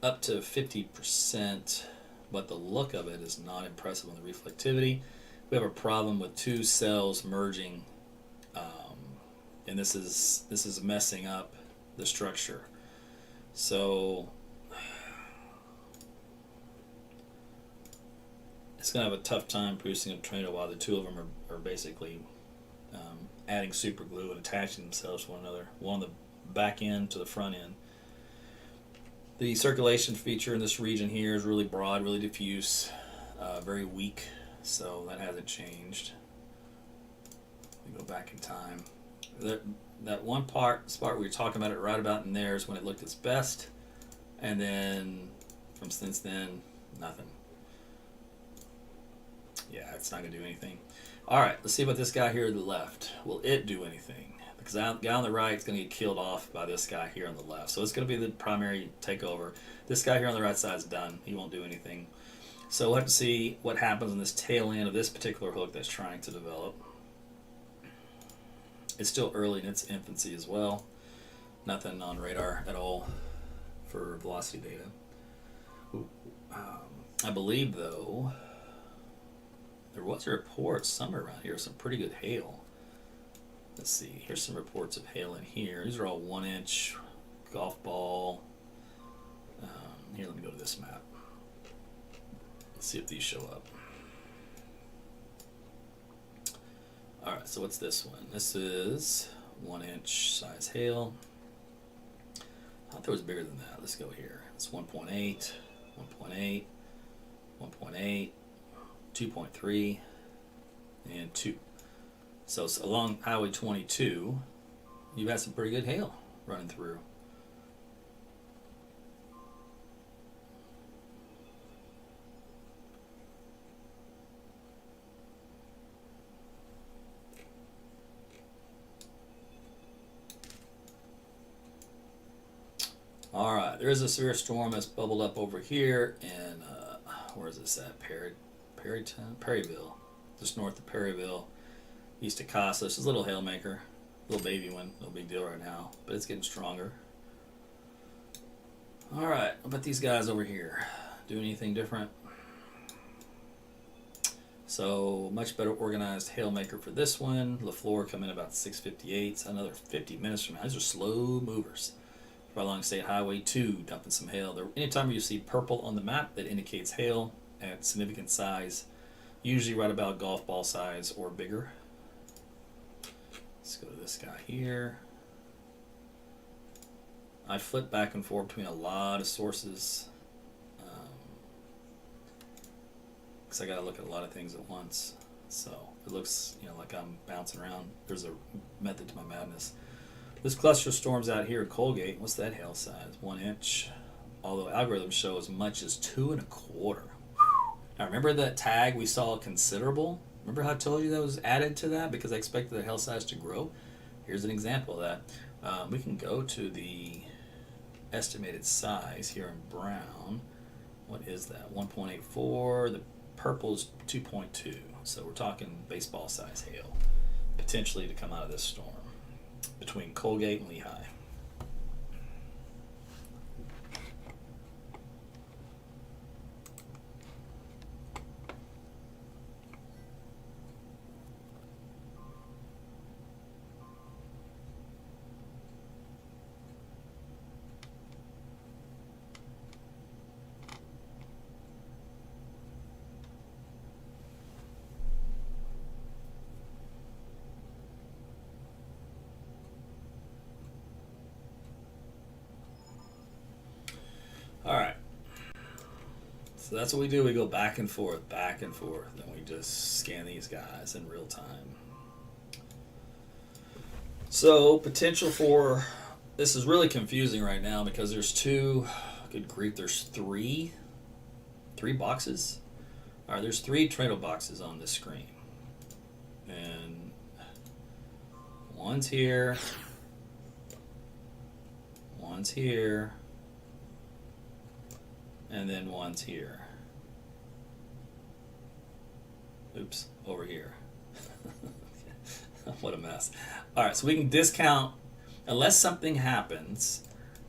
up to 50%, but the look of it is not impressive on the reflectivity. we have a problem with two cells merging, and this is messing up the structure. So it's going to have a tough time producing a tornado while the two of them are basically adding super glue and attaching themselves to one another, one on the back end to the front end. The circulation feature in this region here is really broad, really diffuse, very weak, so that hasn't changed. Let me go back in time. That one spot we were talking about it right about in there is when it looked its best, and then from since then, nothing. Yeah, it's not going to do anything. All right, let's see about this guy here to the left. Will it do anything? Because the guy on the right is going to get killed off by this guy here on the left. So it's going to be the primary takeover. This guy here on the right side is done. He won't do anything. So we'll have to see what happens on this tail end of this particular hook that's trying to develop. It's still early in its infancy as well. Nothing on radar at all for velocity data. I believe, though, there was a report somewhere around here, some pretty good hail. Let's see, here's some reports of hail in here. These are all 1-inch golf ball. Here, let me go to this map. Let's see if these show up. Alright, so what's this one? This is 1-inch size hail. I thought it was bigger than that. Let's go here. It's 1.8, 1.8, 1.8, 2.3, and 2. So along Highway 22, you've had some pretty good hail running through. All right, there is a severe storm that's bubbled up over here in, where is this at? Perryville, just north of Perryville, east of Casa. It's just a little hailmaker, little baby one, no big deal right now, but it's getting stronger. All right, what about these guys over here? Do anything different? So much better organized hailmaker for this one. LaFleur come in about 6:58. So another 50 minutes from now. These are slow movers. Along State Highway 2, dumping some hail. Anytime you see purple on the map, that indicates hail at significant size, usually right about golf ball size or bigger. Let's go to this guy here. I flip back and forth between a lot of sources because I got to look at a lot of things at once. So it looks, like I'm bouncing around. There's a method to my madness. This cluster of storms out here at Colgate, what's that hail size? 1 inch. Although algorithms show as much as 2.25. Now remember that tag we saw considerable? Remember how I told you that was added to that because I expected the hail size to grow? Here's an example of that. We can go to the estimated size here in brown. What is that? 1.84. The purple is 2.2. So we're talking baseball size hail potentially to come out of this storm between Colgate and Lehigh. All right. So that's what we do. We go back and forth, and we just scan these guys in real time. So potential for, this is really confusing right now because there's good grief, there's three boxes. All right, there's 3 tornado boxes on this screen. And one's here, one's here, and then one's here. Oops, over here. What a mess. All right, so we can discount, unless something happens,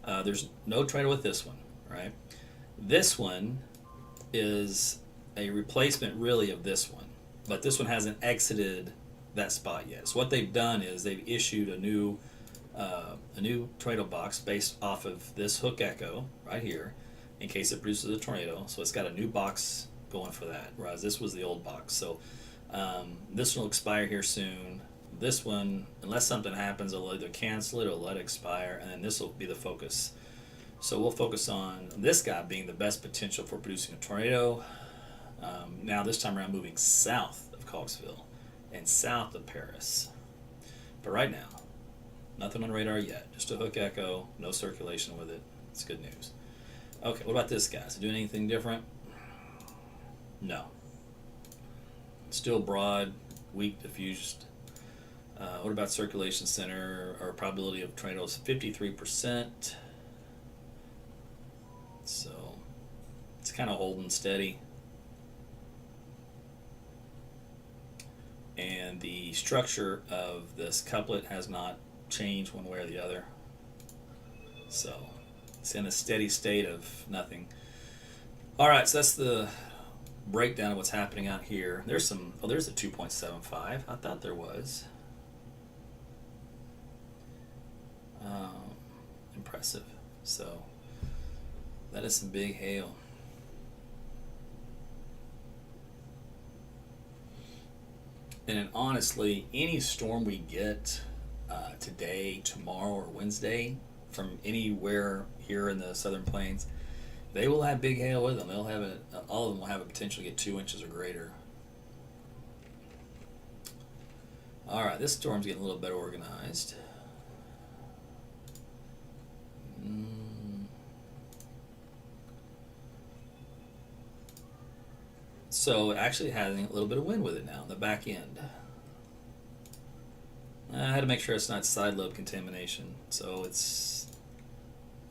there's no tornado with this one, right? This one is a replacement really of this one. but this one hasn't exited that spot yet. So what they've done is they've issued a new tornado box based off of this hook echo right here, in case it produces a tornado. So it's got a new box going for that, whereas this was the old box. So this one will expire here soon. This one, unless something happens, they'll either cancel it or let it expire, and then this will be the focus. So we'll focus on this guy being the best potential for producing a tornado. Now this time around moving south of Coxville and south of Paris. But right now, nothing on radar yet. Just a hook echo, no circulation with it. It's good news. Okay, what about this guy? Is it doing anything different? No. Still broad, weak diffused. What about circulation center or probability of tornadoes? 53%. So it's kind of holding steady. And the structure of this couplet has not changed one way or the other. So it's in a steady state of nothing. All right, so that's the breakdown of what's happening out here. There's a 2.75. I thought there was. Impressive. So that is some big hail. And honestly, any storm we get today, tomorrow, or Wednesday from anywhere here in the Southern Plains, they will have big hail with them. All of them will have a potential to get 2 inches or greater. All right, this storm's getting a little better organized. So it actually has a little bit of wind with it now on the back end. I had to make sure it's not side lobe contamination. So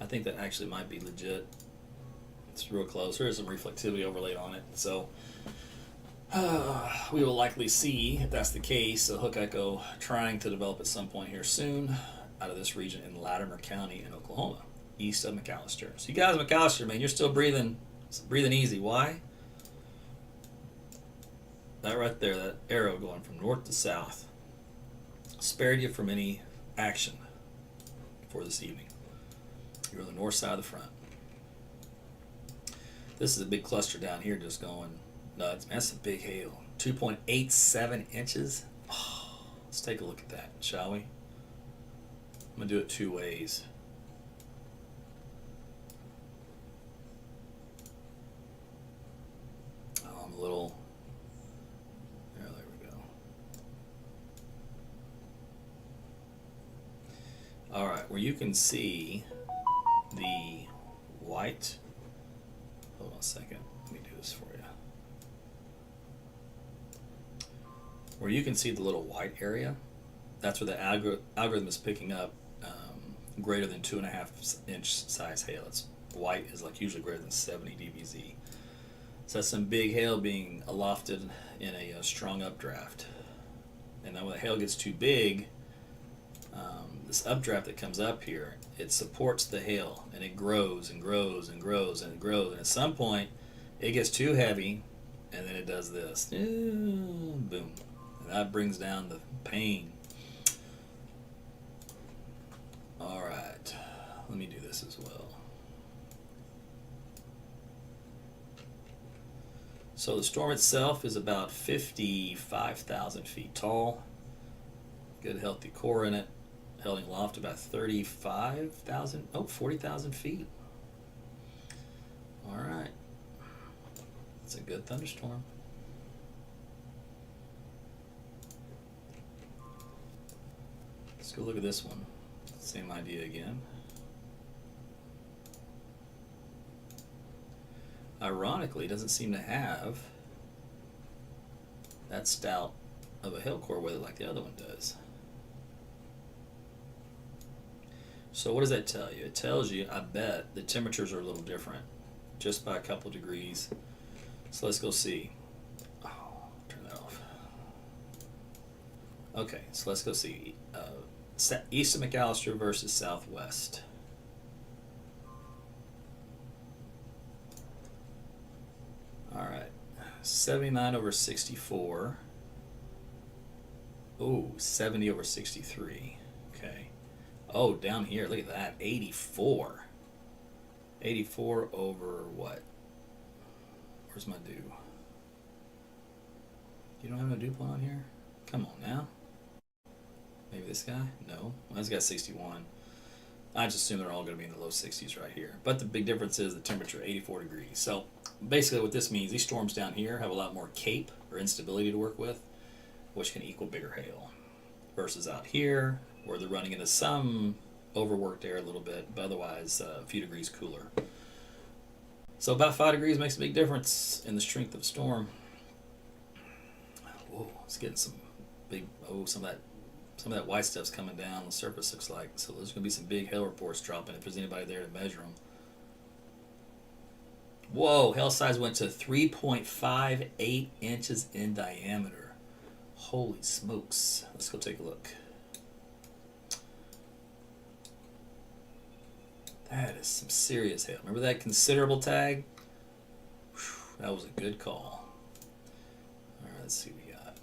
I think that actually might be legit. It's real close. There is some reflectivity overlaid on it. So we will likely see, if that's the case, a hook echo trying to develop at some point here soon out of this region in Latimer County in Oklahoma, east of McAllister. So you guys in McAllister, man, you're still breathing easy. Why? That right there, that arrow going from north to south, spared you from any action for this evening. You're on the north side of the front. This is a big cluster down here just going nuts. Man, that's some big hail. 2.87 inches. Oh, let's take a look at that, shall we? I'm going to do it two ways. Oh, I'm a little... There we go. Alright, where you can see the white... Hold on a second. Let me do this for you. Where you can see the little white area, that's where the algorithm is picking up greater than 2.5 inch size hail. It's white is like usually greater than 70 dBz. So that's some big hail being alofted in a strong updraft. And then when the hail gets too big, this updraft that comes up here, it supports the hail and it grows and grows and grows and grows. And at some point, it gets too heavy and then it does this. Boom. And that brings down the pain. All right. Let me do this as well. So the storm itself is about 55,000 feet tall. Good healthy core in it. Held in loft about 40,000 feet. All right. It's a good thunderstorm. Let's go look at this one. Same idea again. Ironically, it doesn't seem to have that stout of a hail core with it like the other one does. So what does that tell you? It tells you, I bet, the temperatures are a little different, just by a couple degrees. So let's go see. Oh, turn that off. Okay, so let's go see. East of McAllister versus southwest. All right, 79 over 64 Oh, 70 over 63. Okay. Oh, down here, look at that. 84. 84 over what? Where's my dew? You don't have no dew point on here? Come on now. Maybe this guy? No. Well, this guy's 61. I just assume they're all going to be in the low 60s right here. But the big difference is the temperature, 84 degrees. So basically what this means, these storms down here have a lot more cape or instability to work with, which can equal bigger hail. Versus out here, where they're running into some overworked air a little bit, but otherwise a few degrees cooler. So about 5 degrees makes a big difference in the strength of the storm. Whoa, it's getting some big, some of that white stuff's coming down on the surface, looks like. So there's going to be some big hail reports dropping if there's anybody there to measure them. Whoa, hail size went to 3.58 inches in diameter. Holy smokes. Let's go take a look. That is some serious hail. Remember that considerable tag? Whew, that was a good call. All right, let's see what we got.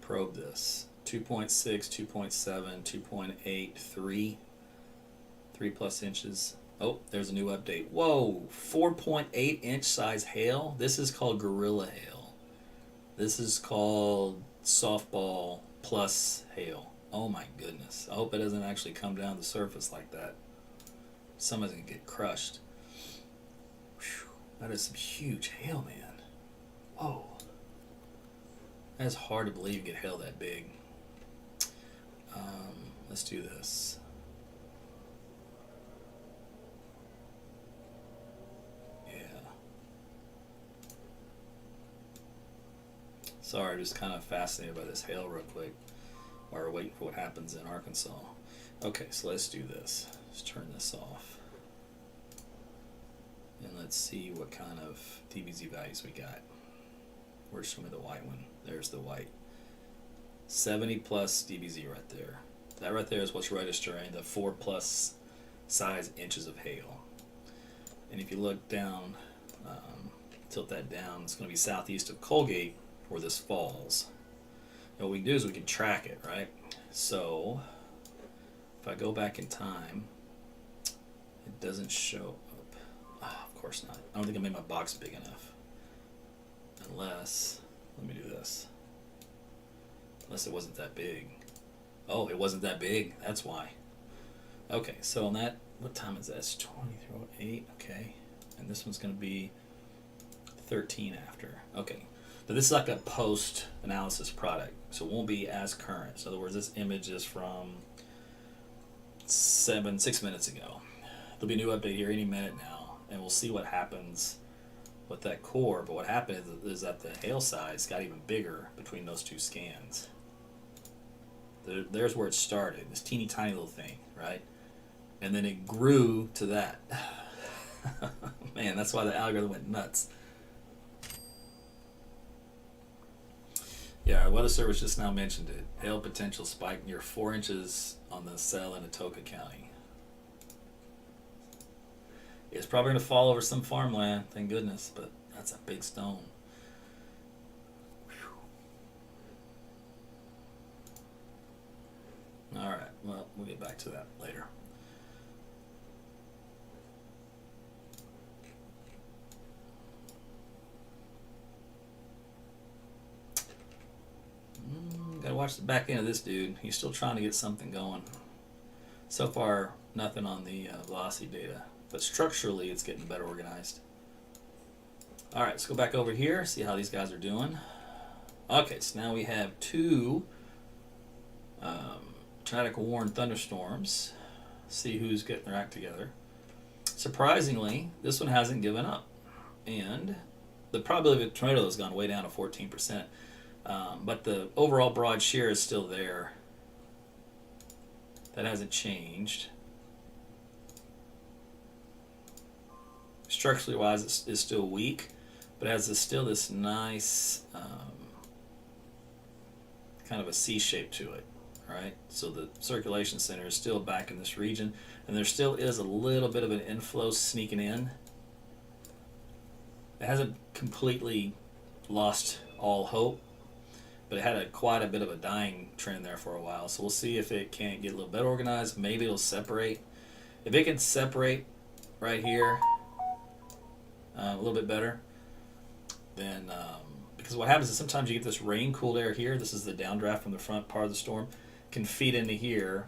Probe this. 2.6, 2.7, 2.8, 3. 3 plus inches. Oh, there's a new update. Whoa, 4.8 inch size hail. This is called gorilla hail. This is called softball plus hail. Oh my goodness. I hope it doesn't actually come down the surface like that. Someone's going to get crushed. Whew, that is some huge hail, man. Whoa. That's hard to believe you get hail that big. Let's do this. Yeah. Sorry, I'm just kind of fascinated by this hail real quick while we're waiting for what happens in Arkansas. Okay, so let's do this. Let's turn this off. And let's see what kind of DBZ values we got. Where's some of the white one? There's the white. 70 plus DBZ right there. That right there is what's registering the 4 plus size inches of hail. And if you look down, tilt that down, it's going to be southeast of Colgate where this falls. And what we can do is we can track it, right? So if I go back in time, it doesn't show up. Oh, of course not. I don't think I made my box big enough. Unless, let me do this. Unless it wasn't that big. Oh, it wasn't that big. That's why. Okay, so on that, what time is that? It's 23:08. Okay. And this one's going to be 13 after. Okay. But this is like a post-analysis product, so it won't be as current. So in other words, this image is from 6 minutes ago. There'll be a new update here any minute now, and we'll see what happens with that core. But what happened is that the hail size got even bigger between those two scans. There's where it started, this teeny tiny little thing, right? And then it grew to that. Man, that's why the algorithm went nuts. Yeah, our weather service just now mentioned it. Hail potential spike near 4 inches on the cell in Atoka County. It's probably going to fall over some farmland, thank goodness, but that's a big stone. All right, well, we'll get back to that later. Gotta watch the back end of this dude. He's still trying to get something going. So far, nothing on the velocity data, but structurally it's getting better organized. All right, let's go back over here, see how these guys are doing. Okay, so now we have two traumatic warned thunderstorms. See who's getting their act together. Surprisingly, this one hasn't given up, and the probability of a tornado has gone way down to 14%. But the overall broad shear is still there. That hasn't changed. Structurally wise, it's still weak, but it has still this nice kind of a C shape to it, right? So the circulation center is still back in this region, and there still is a little bit of an inflow sneaking in. It hasn't completely lost all hope, but it had quite a bit of a dying trend there for a while. So we'll see if it can't get a little better organized. Maybe it'll separate. If it can separate right here a little bit better, then because what happens is sometimes you get this rain cooled air here. This is the downdraft from the front part of the storm, can feed into here,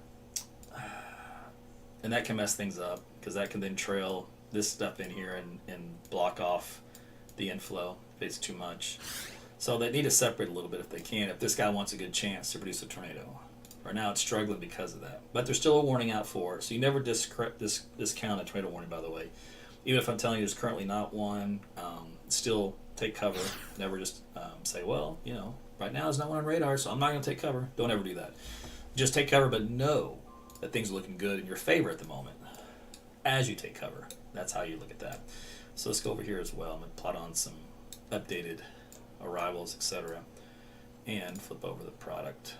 and that can mess things up because that can then trail this stuff in here and block off the inflow if it's too much. So they need to separate a little bit if they can, if this guy wants a good chance to produce a tornado. Right now it's struggling because of that. But there's still a warning out for it, so you never discount a tornado warning, by the way. Even if I'm telling you there's currently not one, still take cover. Never just say, well, right now there's not one on radar, so I'm not going to take cover. Don't ever do that. Just take cover, but know that things are looking good in your favor at the moment as you take cover. That's how you look at that. So let's go over here as well. I'm going to plot on some updated arrivals, etc., and flip over the product.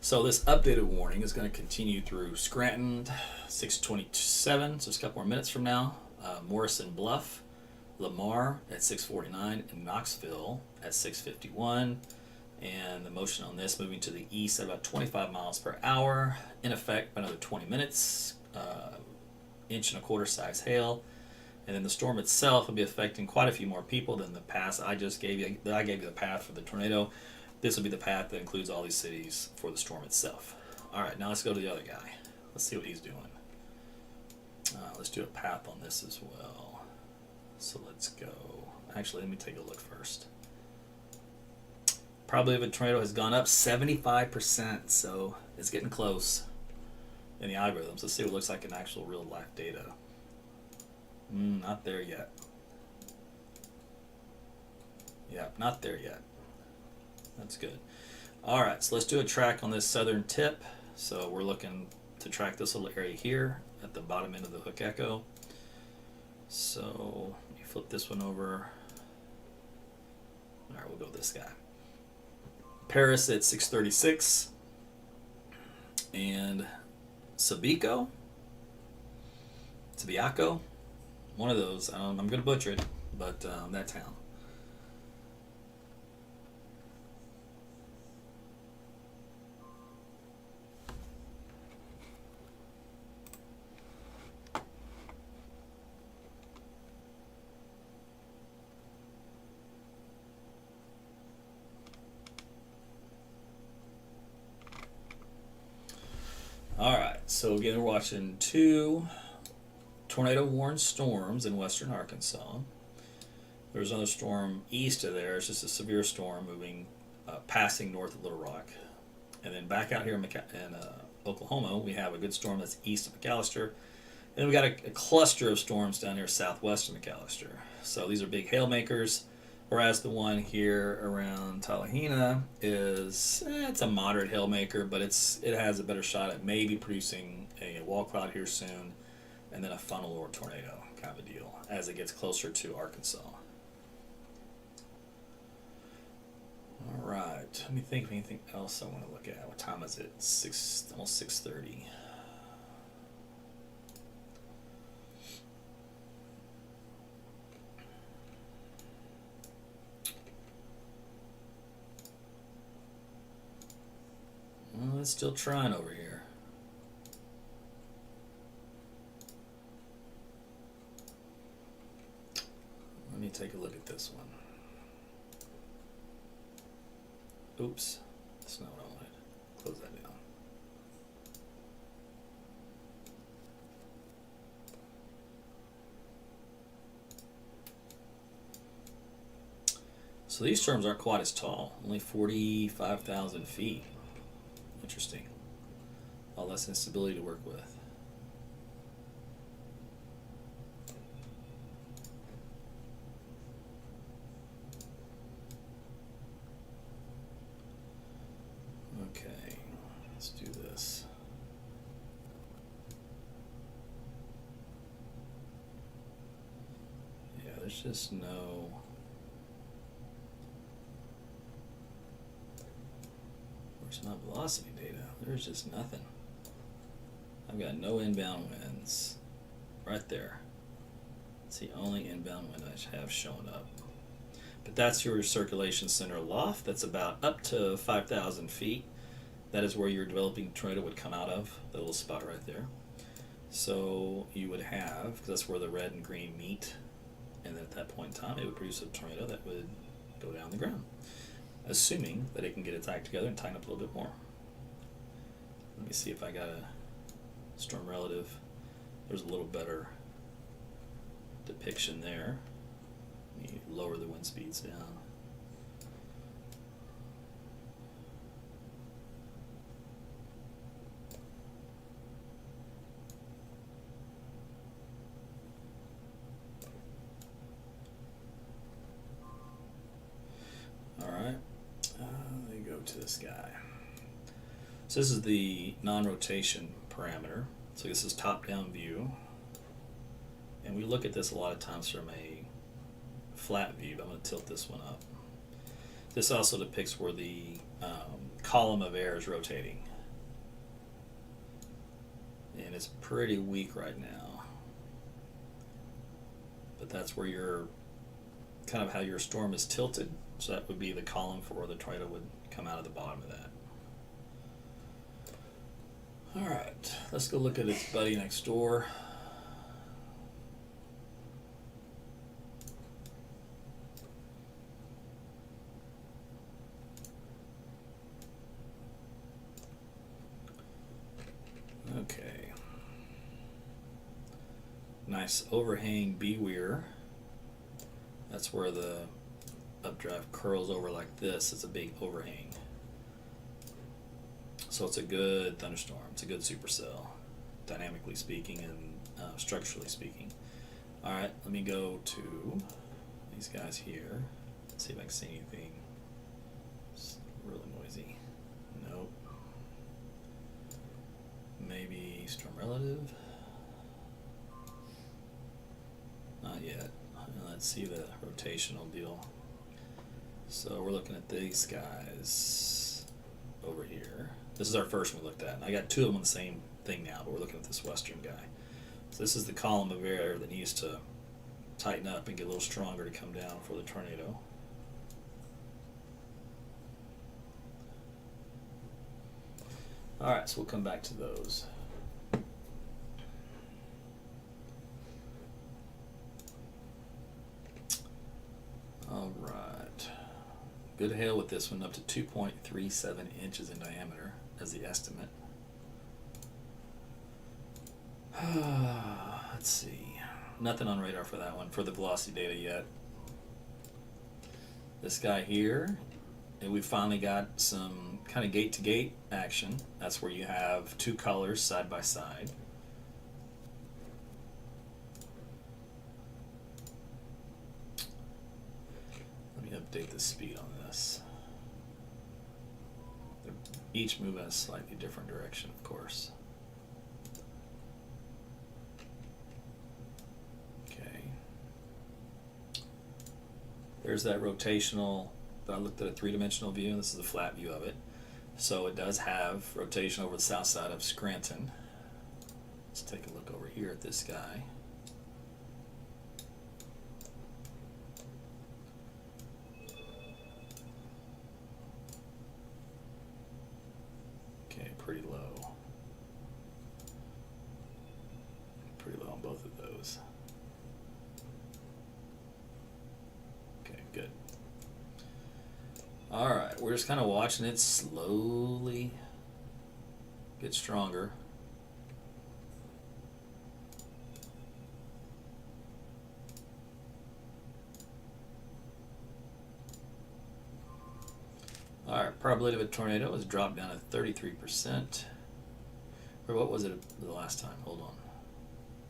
So this updated warning is going to continue through Scranton, 6:27, so it's a couple more minutes from now. Morrison Bluff, Lamar at 6:49, and Knoxville at 6:51. And the motion on this moving to the east at about 25 miles per hour, in effect by another 20 minutes, 1.25-inch size hail. And then the storm itself will be affecting quite a few more people than the path I just gave you. I gave you the path for the tornado. This will be the path that includes all these cities for the storm itself. All right, now let's go to the other guy. Let's see what he's doing. Let's do a path on this as well. So let's go. Actually, let me take a look first. Probability of a tornado has gone up 75%, so it's getting close in the algorithms. Let's see what it looks like in actual real life data. Not there yet. Yeah, not there yet. That's good. All right, so let's do a track on this southern tip. So we're looking to track this little area here at the bottom end of the hook echo. So let me flip this one over. All right, we'll go with this guy. Paris at 6:36, and Subiaco, one of those. I'm going to butcher it, but that town. Alright, so again, we're watching 2 tornado-warned storms in western Arkansas. There's another storm east of there. It's just a severe storm moving, passing north of Little Rock. And then back out here in Oklahoma, we have a good storm that's east of McAllister. And then we got a cluster of storms down here southwest of McAllister. So these are big hail makers. Whereas the one here around Tallahena is, it's a moderate hail maker, but it has a better shot at maybe producing a wall cloud here soon, and then a funnel or tornado kind of a deal as it gets closer to Arkansas. All right, let me think of anything else I want to look at. What time is it? Almost 6:30. Well, it's still trying over here. Let me take a look at this one. Oops, that's not what I wanted. Close that down. So these storms aren't quite as tall, only 45,000 feet. Interesting. All less instability to work with. Okay, let's do this. Yeah, there's just no... There's not velocity data. There's just nothing. I've got no inbound winds. Right there. It's the only inbound wind I have shown up. But that's your circulation center loft. That's about up to 5,000 feet. That is where your developing tornado would come out of, that little spot right there. So you would have, because that's where the red and green meet, and then at that point in time, it would produce a tornado that would go down the ground, assuming that it can get its act together and tighten up a little bit more. Let me see if I got a storm relative. There's a little better depiction there. Let me lower the wind speeds down. Alright, let me go to this guy. So this is the non-rotation parameter. So this is top-down view. And we look at this a lot of times from a flat view, but I'm going to tilt this one up. This also depicts where the column of air is rotating. And it's pretty weak right now. But that's where your, kind of how your storm is tilted. So that would be the column for where the tornado would come out of the bottom of that. Alright, let's go look at its buddy next door. Okay. Nice overhang B-weir. That's where the updraft curls over like this. It's a big overhang. So it's a good thunderstorm. It's a good supercell, dynamically speaking and structurally speaking. Alright, let me go to these guys here. See if I can see anything. It's really noisy. Nope. Maybe storm relative? Not yet. Let's see the rotational deal. So we're looking at these guys over here. This is our first one we looked at. I got two of them on the same thing now, but we're looking at this western guy. So this is the column of air that needs to tighten up and get a little stronger to come down for the tornado. Alright, so we'll come back to those. Alright. Good hail with this one, up to 2.37 inches in diameter as the estimate. Let's see. Nothing on radar for that one, for the velocity data yet. This guy here, and we finally got some kind of gate-to-gate action. That's where you have two colors side by side. Let me update the speed on this. They're each move in a slightly different direction, of course. Okay. There's that rotational. I looked at a three-dimensional view, and this is a flat view of it. So it does have rotation over the south side of Scranton. Let's take a look over here at this guy. Okay, pretty low. Pretty low on both of those. Okay, good. Alright, we're just kind of watching it slowly get stronger. Alright, probability of a tornado has dropped down to 33%. Or what was it the last time? Hold on.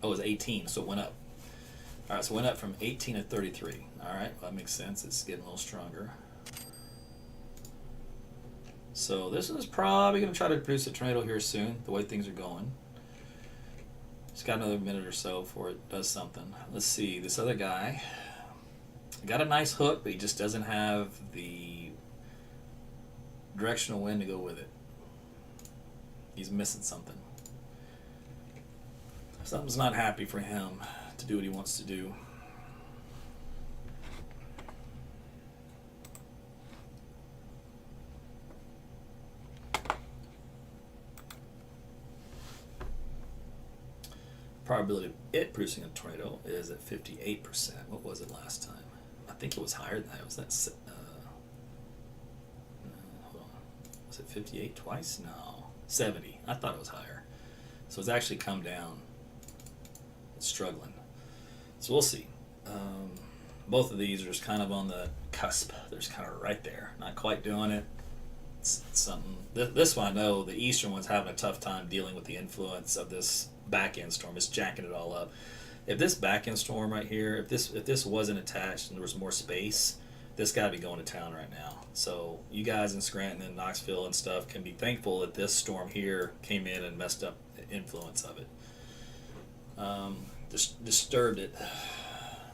Oh, it was 18, so it went up. Alright, so it went up from 18 to 33. Alright, well, that makes sense. It's getting a little stronger. So this is probably going to try to produce a tornado here soon, the way things are going. It's got another minute or so before it does something. Let's see, this other guy got a nice hook, but he just doesn't have the directional wind to go with it. He's missing something. Something's not happy for him to do what he wants to do. Probability of it producing a tornado is at 58%. What was it last time? I think it was higher than that. Was that hold on. Was it 58 twice? No. 70. I thought it was higher. So it's actually come down. It's struggling. So we'll see. Both of these are just kind of on the cusp. They're just kind of right there. Not quite doing it. It's something. This one I know the eastern one's having a tough time dealing with the influence of this back end storm. It's jacking it all up. If this back end storm right here, if this wasn't attached and there was more space, this got to be going to town right now. So you guys in Scranton and Knoxville and stuff can be thankful that this storm here came in and messed up the influence of it. Disturbed it.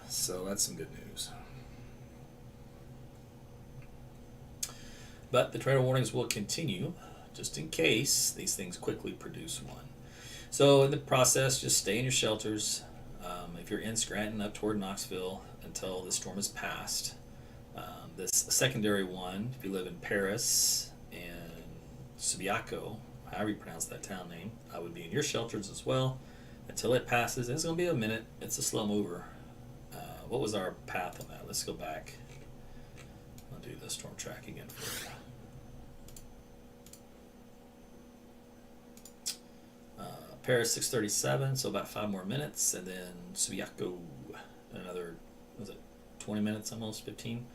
So that's some good news. But the tornado warnings will continue just in case these things quickly produce one. So in the process, just stay in your shelters. If you're in Scranton up toward Knoxville until the storm is passed. This secondary one, if you live in Paris and Subiaco, however you pronounce that town name, I would be in your shelters as well until it passes. It's going to be a minute. It's a slow mover. What was our path on that? Let's go back. I'll do the storm track again for you. Paris 6:37, so about 5 more minutes, and then Subiaco another, was it 20 minutes almost, 15?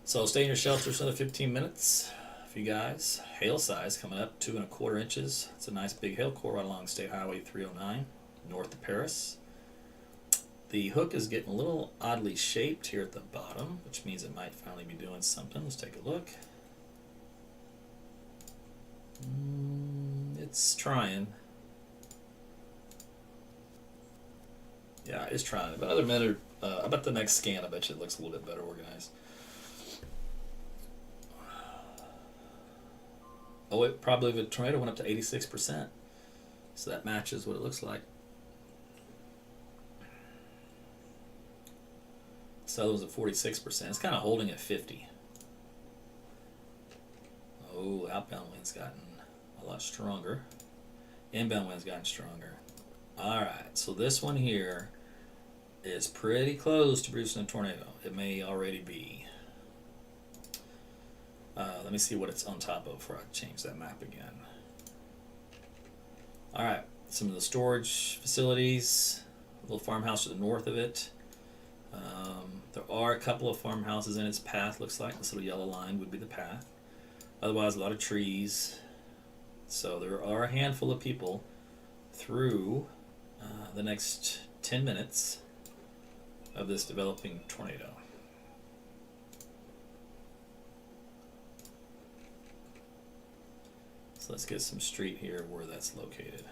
So stay in your shelters another 15 minutes for you guys. Hail size coming up 2 1/4 inches. It's a nice big hail core right along State Highway 309 north of Paris. The hook is getting a little oddly shaped here at the bottom, which means it might finally be doing something. Let's take a look. It's trying. Yeah, it's trying. But other men are, I bet the next scan, I bet you it looks a little bit better organized. Oh, it probably the tornado went up to 86%. So that matches what it looks like. So it was at 46%. It's kind of holding at 50. Oh, outbound wind's gotten a lot stronger. Inbound wind's gotten stronger. Alright, so this one here is pretty close to producing a tornado. It may already be. Let me see what it's on top of before I change that map again. Alright, some of the storage facilities, a little farmhouse to the north of it. There are a couple of farmhouses in its path, looks like. This little yellow line would be the path. Otherwise, a lot of trees. So there are a handful of people through the next 10 minutes of this developing tornado. So let's get some street here where that's located.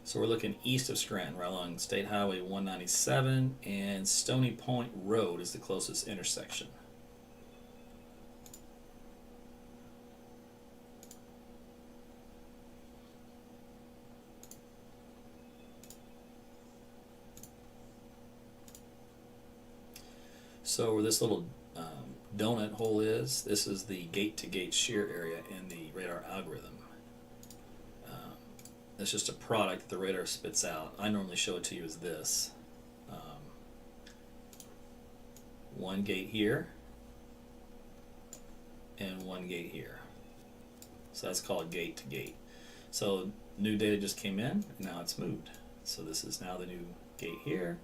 So we're looking east of Scranton, right along State Highway 197, and Stony Point Road is the closest intersection. So where this little donut hole is, this is the gate-to-gate shear area in the radar algorithm. It's just a product that the radar spits out. I normally show it to you as this. One gate here, and one gate here. So that's called gate-to-gate. So new data just came in, and now it's moved. So this is now the new gate here,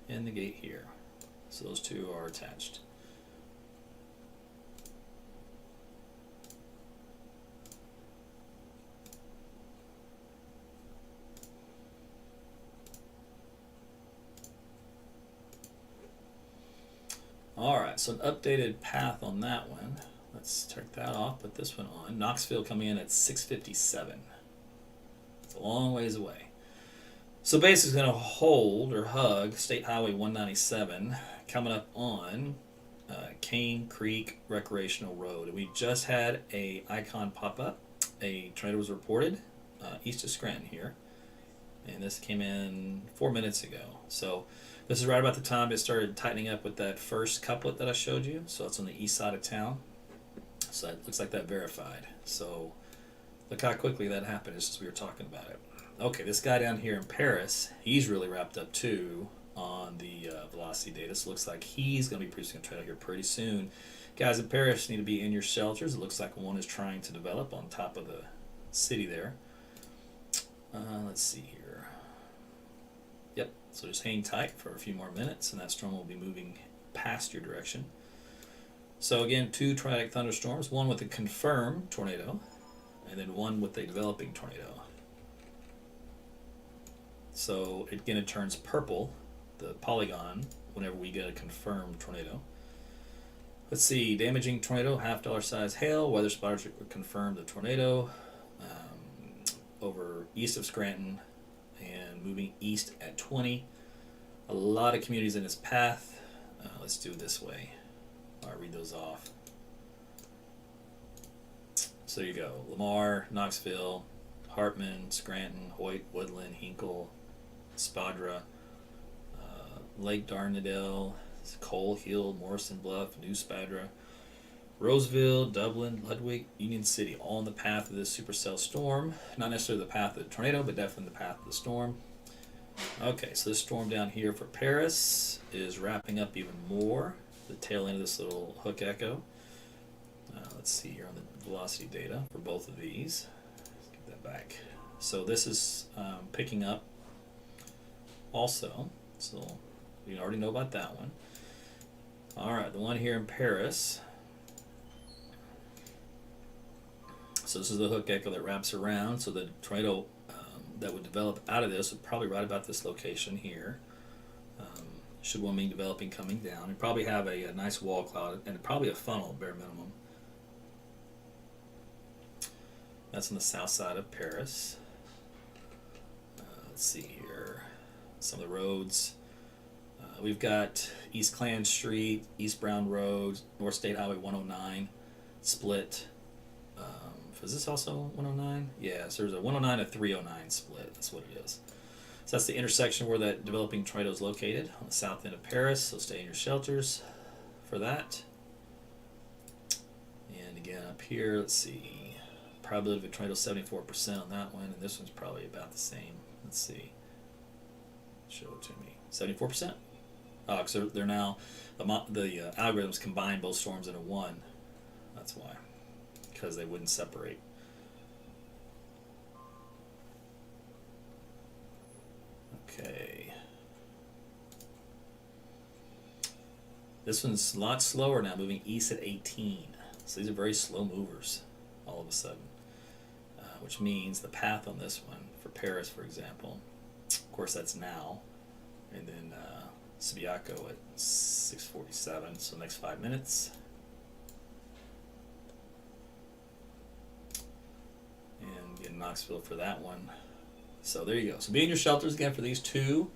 and the gate here. So those two are attached. Alright, so an updated path on that one. Let's take that off, put this one on. Knoxville coming in at 657. It's a long ways away. So basically going to hold or hug State Highway 197 coming up on Cane Creek Recreational Road. And we just had a icon pop up. A tornado was reported east of Scranton here, and this came in 4 minutes ago. So this is right about the time it started tightening up with that first couplet that I showed you. So it's on the east side of town. So it looks like that verified. So look how quickly that happened just as we were talking about it. Okay, this guy down here in Paris, he's really wrapped up too on the velocity data. So it looks like he's going to be producing a tornado here pretty soon. Guys in Paris need to be in your shelters. It looks like one is trying to develop on top of the city there. Let's see here. Yep, so just hang tight for a few more minutes and that storm will be moving past your direction. So again, 2 tornadic thunderstorms, one with a confirmed tornado and then one with a developing tornado. So again, it turns purple, the polygon, whenever we get a confirmed tornado. Let's see, damaging tornado, $half size hail, weather spotters confirmed the tornado over east of Scranton and moving east at 20. A lot of communities in its path. Let's do it this way. I'll read those off. So there you go. Lamar, Knoxville, Hartman, Scranton, Hoyt, Woodland, Hinkle, Spadra, Lake Darnadale, Cole Hill, Morrison Bluff, New Spadra, Roseville, Dublin, Ludwig, Union City, all in the path of this supercell storm. Not necessarily the path of the tornado, but definitely the path of the storm. Okay, so this storm down here for Paris is wrapping up even more. The tail end of this little hook echo. Let's see here on the velocity data for both of these. Let's get that back. So this is picking up also. So you already know about that one. All right, the one here in Paris. So this is the hook echo that wraps around. So the tornado that would develop out of this would probably right about this location here. Should one be developing coming down. You'd probably have a nice wall cloud and probably a funnel, bare minimum. That's on the south side of Paris. Let's see here. Some of the roads. We've got East Clan Street, East Brown Road, North State Highway 109, split. Is this also 109? Yeah, so there's a 109 and 309 split. That's what it is. So that's the intersection where that developing tornado is located on the south end of Paris. So stay in your shelters for that. And again, up here, let's see. Probability of a tornado 74% on that one, and this one's probably about the same. Let's see. Show it to me. 74%. Oh, because they're now the algorithms combine both storms into one. That's why, because they wouldn't separate. Okay. This one's a lot slower now, moving east at 18. So these are very slow movers all of a sudden, which means the path on this one, for Paris, for example, of course that's now, and then Subiaco at 6:47, so next 5 minutes. And again, Knoxville for that one. So there you go. So be in your shelters again for these 2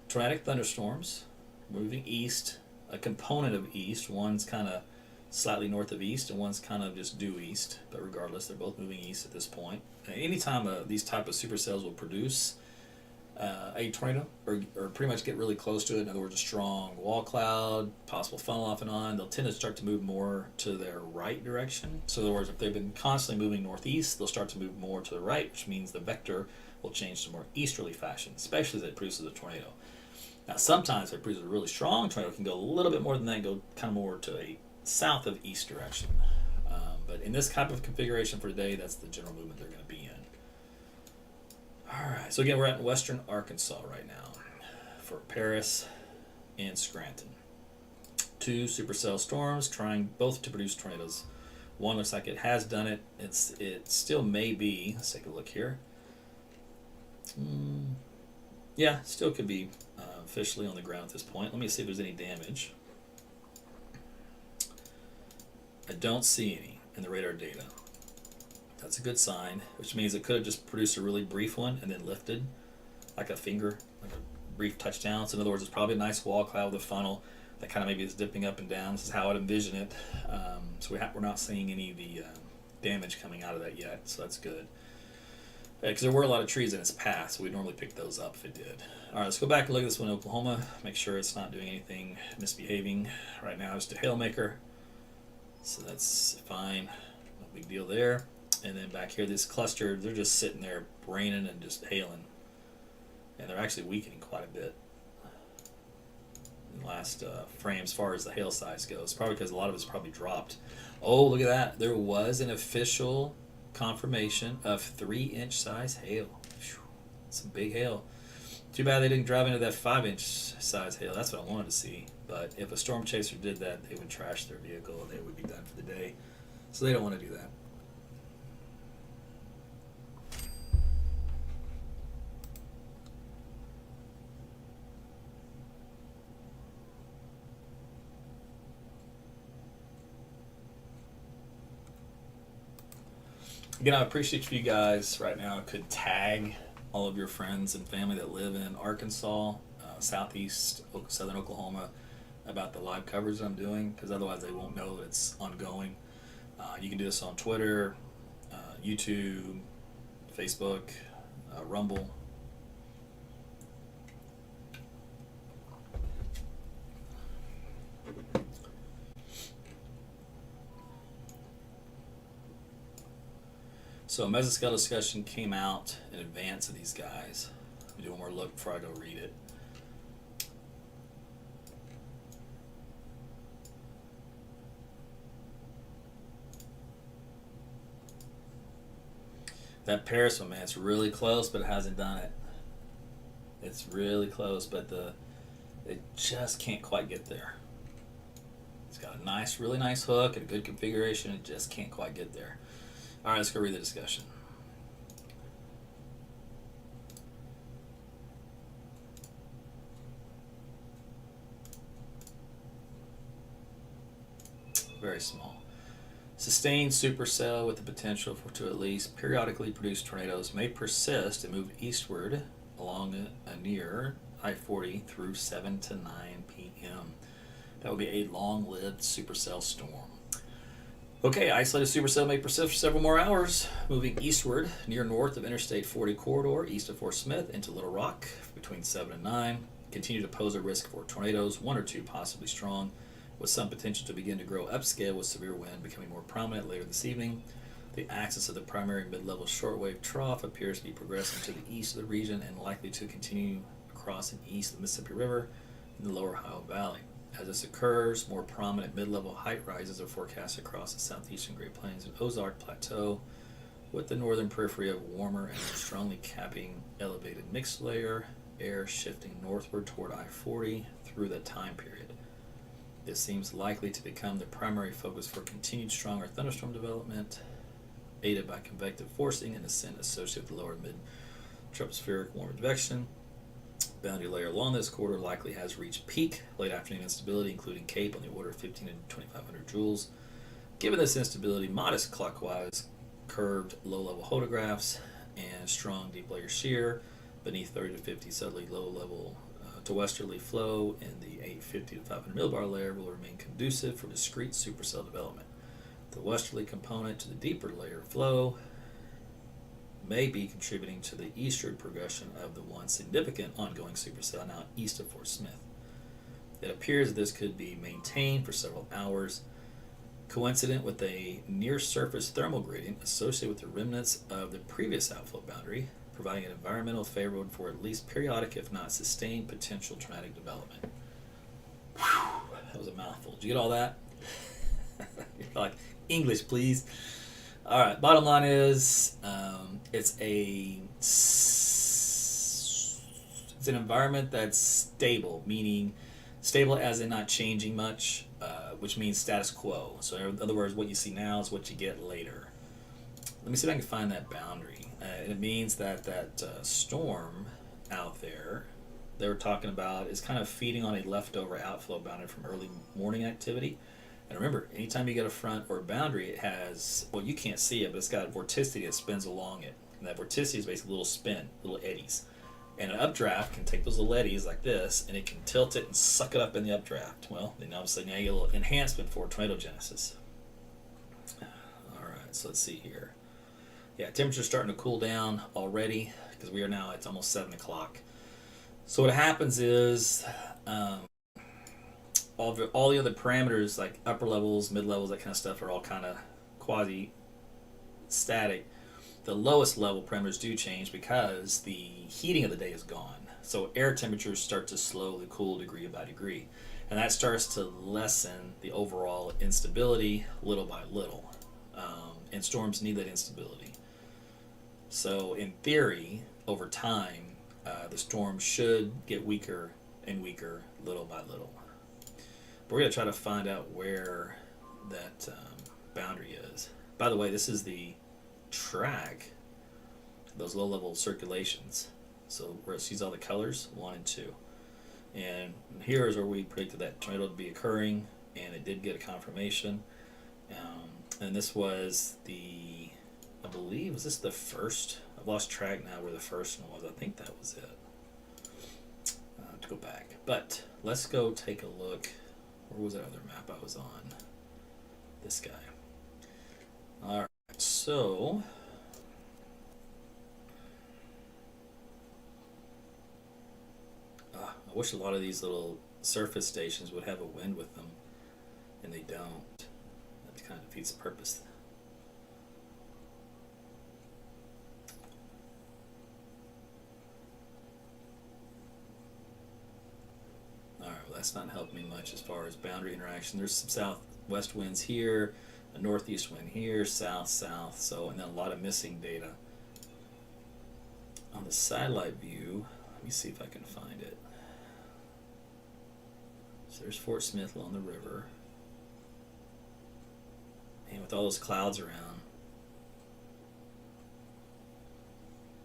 tornadic thunderstorms moving east, a component of east. One's kind of slightly north of east and one's kind of just due east, but regardless, they're both moving east at this point. Anytime these type of supercells will produce a tornado or pretty much get really close to it, in other words, a strong wall cloud, possible funnel off and on, they'll tend to start to move more to their right direction. So in other words, if they've been constantly moving northeast, they'll start to move more to the right, which means the vector will change to more easterly fashion, especially as it produces a tornado. Now sometimes if it produces a really strong tornado, it can go a little bit more than that and go kind of more to a south of east direction. But in this type of configuration for today, that's the general movement they're going to be in. Alright, so again, we're at western Arkansas right now for Paris and Scranton. 2 supercell storms trying both to produce tornadoes. One looks like it has done it. It still may be. Let's take a look here. Yeah, still could be officially on the ground at this point. Let me see if there's any damage. I don't see any in the radar data. That's a good sign, which means it could have just produced a really brief one and then lifted like a finger, like a brief touchdown. So in other words, it's probably a nice wall cloud with a funnel that kind of maybe is dipping up and down. This is how I'd envision it. So we're not seeing any of the damage coming out of that yet, so that's good. Because there were a lot of trees in its path, so we'd normally pick those up if it did. All right, let's go back and look at this one in Oklahoma. Make sure it's not doing anything misbehaving. Right now it's a hail maker, so that's fine. No big deal there. And then back here, this cluster, they're just sitting there raining and just hailing. And they're actually weakening quite a bit in the last frame as far as the hail size goes. Probably because a lot of it's probably dropped. Oh, look at that. There was an official confirmation of 3-inch size hail. Whew, some big hail. Too bad they didn't drive into that 5-inch size hail. That's what I wanted to see. But if a storm chaser did that, they would trash their vehicle and they would be done for the day. So they don't want to do that. Again, I appreciate if you guys right now could tag all of your friends and family that live in Arkansas, southeast, southern Oklahoma, about the live coverage I'm doing, because otherwise they won't know that it's ongoing. You can do this on Twitter, YouTube, Facebook, Rumble. So a mesoscale discussion came out in advance of these guys. Let me do one more look before I go read it. That Paris one, man, it's really close, but it hasn't done it. It's really close, but it just can't quite get there. It's got a nice, really nice hook and a good configuration. It just can't quite get there. All right, let's go read the discussion. Very small. Sustained supercell with the potential to at least periodically produce tornadoes may persist and move eastward along a near I-40 through 7 to 9 p.m. That would be a long-lived supercell storm. Okay, isolated supercell may persist for several more hours, moving eastward near north of Interstate 40 corridor, east of Fort Smith, into Little Rock between 7 and 9. Continue to pose a risk for tornadoes, 1 or 2 possibly strong, with some potential to begin to grow upscale with severe wind becoming more prominent later this evening. The axis of the primary mid-level shortwave trough appears to be progressing to the east of the region and likely to continue across and east of the Mississippi River in the lower Ohio Valley. As this occurs, more prominent mid-level height rises are forecast across the southeastern Great Plains and Ozark Plateau, with the northern periphery of warmer and more strongly capping elevated mixed layer air shifting northward toward I-40 through that time period. This seems likely to become the primary focus for continued stronger thunderstorm development, aided by convective forcing and ascent associated with the lower mid-tropospheric warm advection. Boundary layer along this corridor likely has reached peak late afternoon instability, including Cape on the order of 15 to 2,500 joules. Given this instability, modest clockwise curved low-level hodographs and strong deep layer shear beneath 30 to 50 southerly low-level to westerly flow in the 850 to 500 millibar layer will remain conducive for discrete supercell development. The westerly component to the deeper layer flow may be contributing to the eastward progression of the once significant ongoing supercell now east of Fort Smith. It appears that this could be maintained for several hours, coincident with a near-surface thermal gradient associated with the remnants of the previous outflow boundary, providing an environmental favorable for at least periodic, if not sustained, potential tornadic development. Whew, that was a mouthful. Did you get all that? You're like, English, please. All right, bottom line is it's an environment that's stable, meaning stable as in not changing much, which means status quo. So in other words, what you see now is what you get later. Let me see if I can find that boundary. And it means that storm out there they were talking about is kind of feeding on a leftover outflow boundary from early morning activity. And remember, anytime you get a front or a boundary, it has, well, you can't see it, but it's got vorticity that spins along it. And that vorticity is basically a little spin, little eddies. And an updraft can take those little eddies like this, and it can tilt it and suck it up in the updraft. Well, then all of a sudden now you get a little enhancement for tornado genesis. All right, so let's see here. Yeah, temperature's starting to cool down already because we are now, it's almost 7 o'clock. So what happens is all the other parameters like upper levels, mid levels, that kind of stuff are all kind of quasi static. The lowest level parameters do change because the heating of the day is gone. So air temperatures start to slowly cool degree by degree. And that starts to lessen the overall instability little by little. And storms need that instability. So in theory, over time, the storm should get weaker and weaker little by little. But we're going to try to find out where that boundary is. By the way, this is the track those low level circulations. So where it sees all the colors, 1 and 2. And here is where we predicted that tornado to be occurring, and it did get a confirmation. And this was the, I believe, was this the first? I've lost track now where the first one was. I think that was it. I have to go back. But let's go take a look. Where was that other map I was on? This guy. All right, so I wish a lot of these little surface stations would have a wind with them, and they don't. That kind of defeats the purpose. All right, well, that's not helping me much as far as boundary interaction. There's some southwest winds here, a northeast wind here, south, so, and then a lot of missing data. On the satellite view, let me see if I can find it. So there's Fort Smith along the river. And with all those clouds around,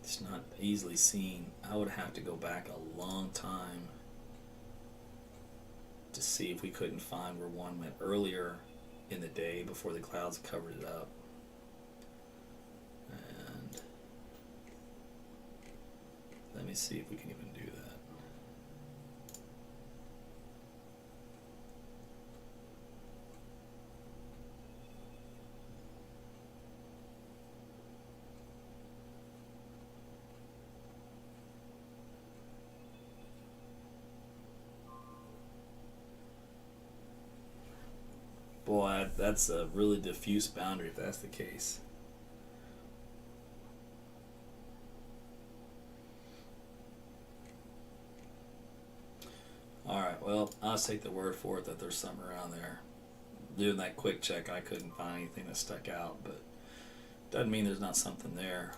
it's not easily seen. I would have to go back a long time to see if we couldn't find where one went earlier in the day before the clouds covered it up. And let me see if we can even do that. Boy, that's a really diffuse boundary if that's the case. Alright, well, I'll take the word for it that there's something around there. Doing that quick check, I couldn't find anything that stuck out, but doesn't mean there's not something there.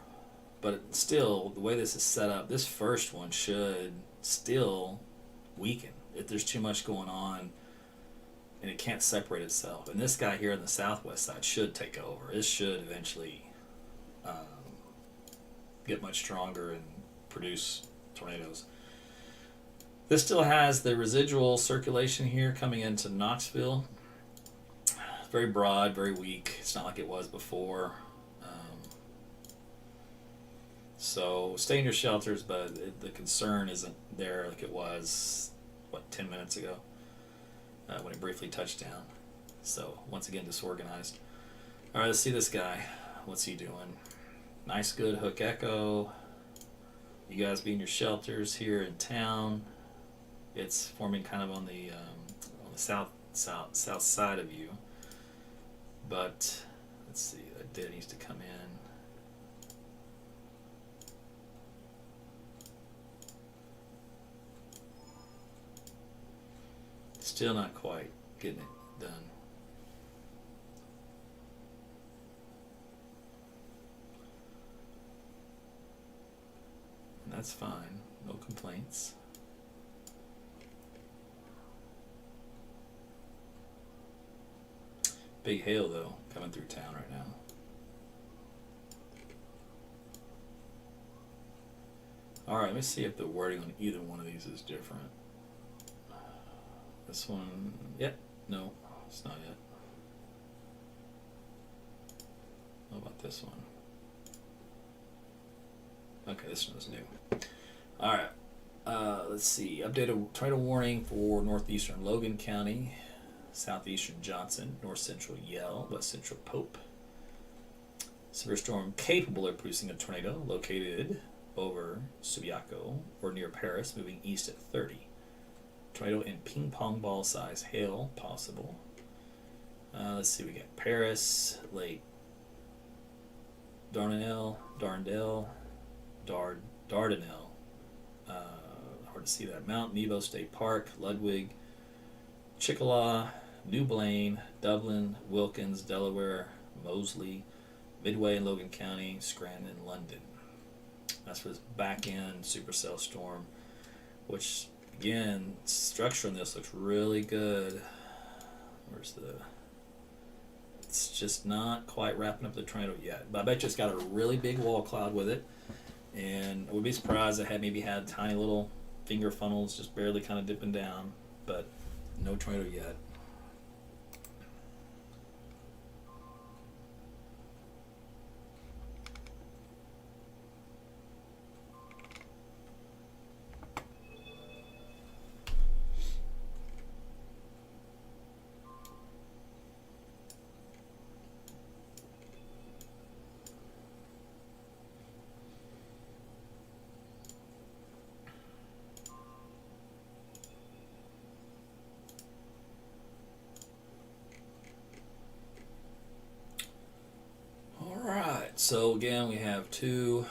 But still, the way this is set up, this first one should still weaken if there's too much going on and it can't separate itself. And this guy here on the southwest side should take over. It should eventually get much stronger and produce tornadoes. This still has the residual circulation here coming into Knoxville. It's very broad, very weak. It's not like it was before. So stay in your shelters, but the concern isn't there like it was, 10 minutes ago when it briefly touched down. So once again, disorganized. All right, let's see this guy. What's he doing? Nice, good hook echo. You guys be in your shelters here in town. It's forming kind of on the south side of you. But let's see, that data needs to come in. Still not quite getting it done. And that's fine, no complaints. Big hail though, coming through town right now. Alright, let me see if the wording on either one of these is different. This one, yep, no, it's not yet. What about this one? Okay, this one's new. All right. Let's see. Updated tornado warning for northeastern Logan County, southeastern Johnson, north central Yell, west central Pope. Severe storm capable of producing a tornado located over Subiaco or near Paris, moving east at 30. Tornado in ping pong ball size, hail possible. Let's see, we got Paris, Lake Dardanelle, Dardanelle. Hard to see that. Mount Nebo State Park, Ludwig, Chickasaw, New Blaine, Dublin, Wilkins, Delaware, Moseley, Midway in Logan County, Scranton, London. That's for this back end supercell storm, which again, structure on this looks really good. Where's the? It's just not quite wrapping up the tornado yet. But I bet you it's got a really big wall cloud with it. And I would be surprised if it maybe had tiny little finger funnels just barely kind of dipping down. But no tornado yet. So again, we have two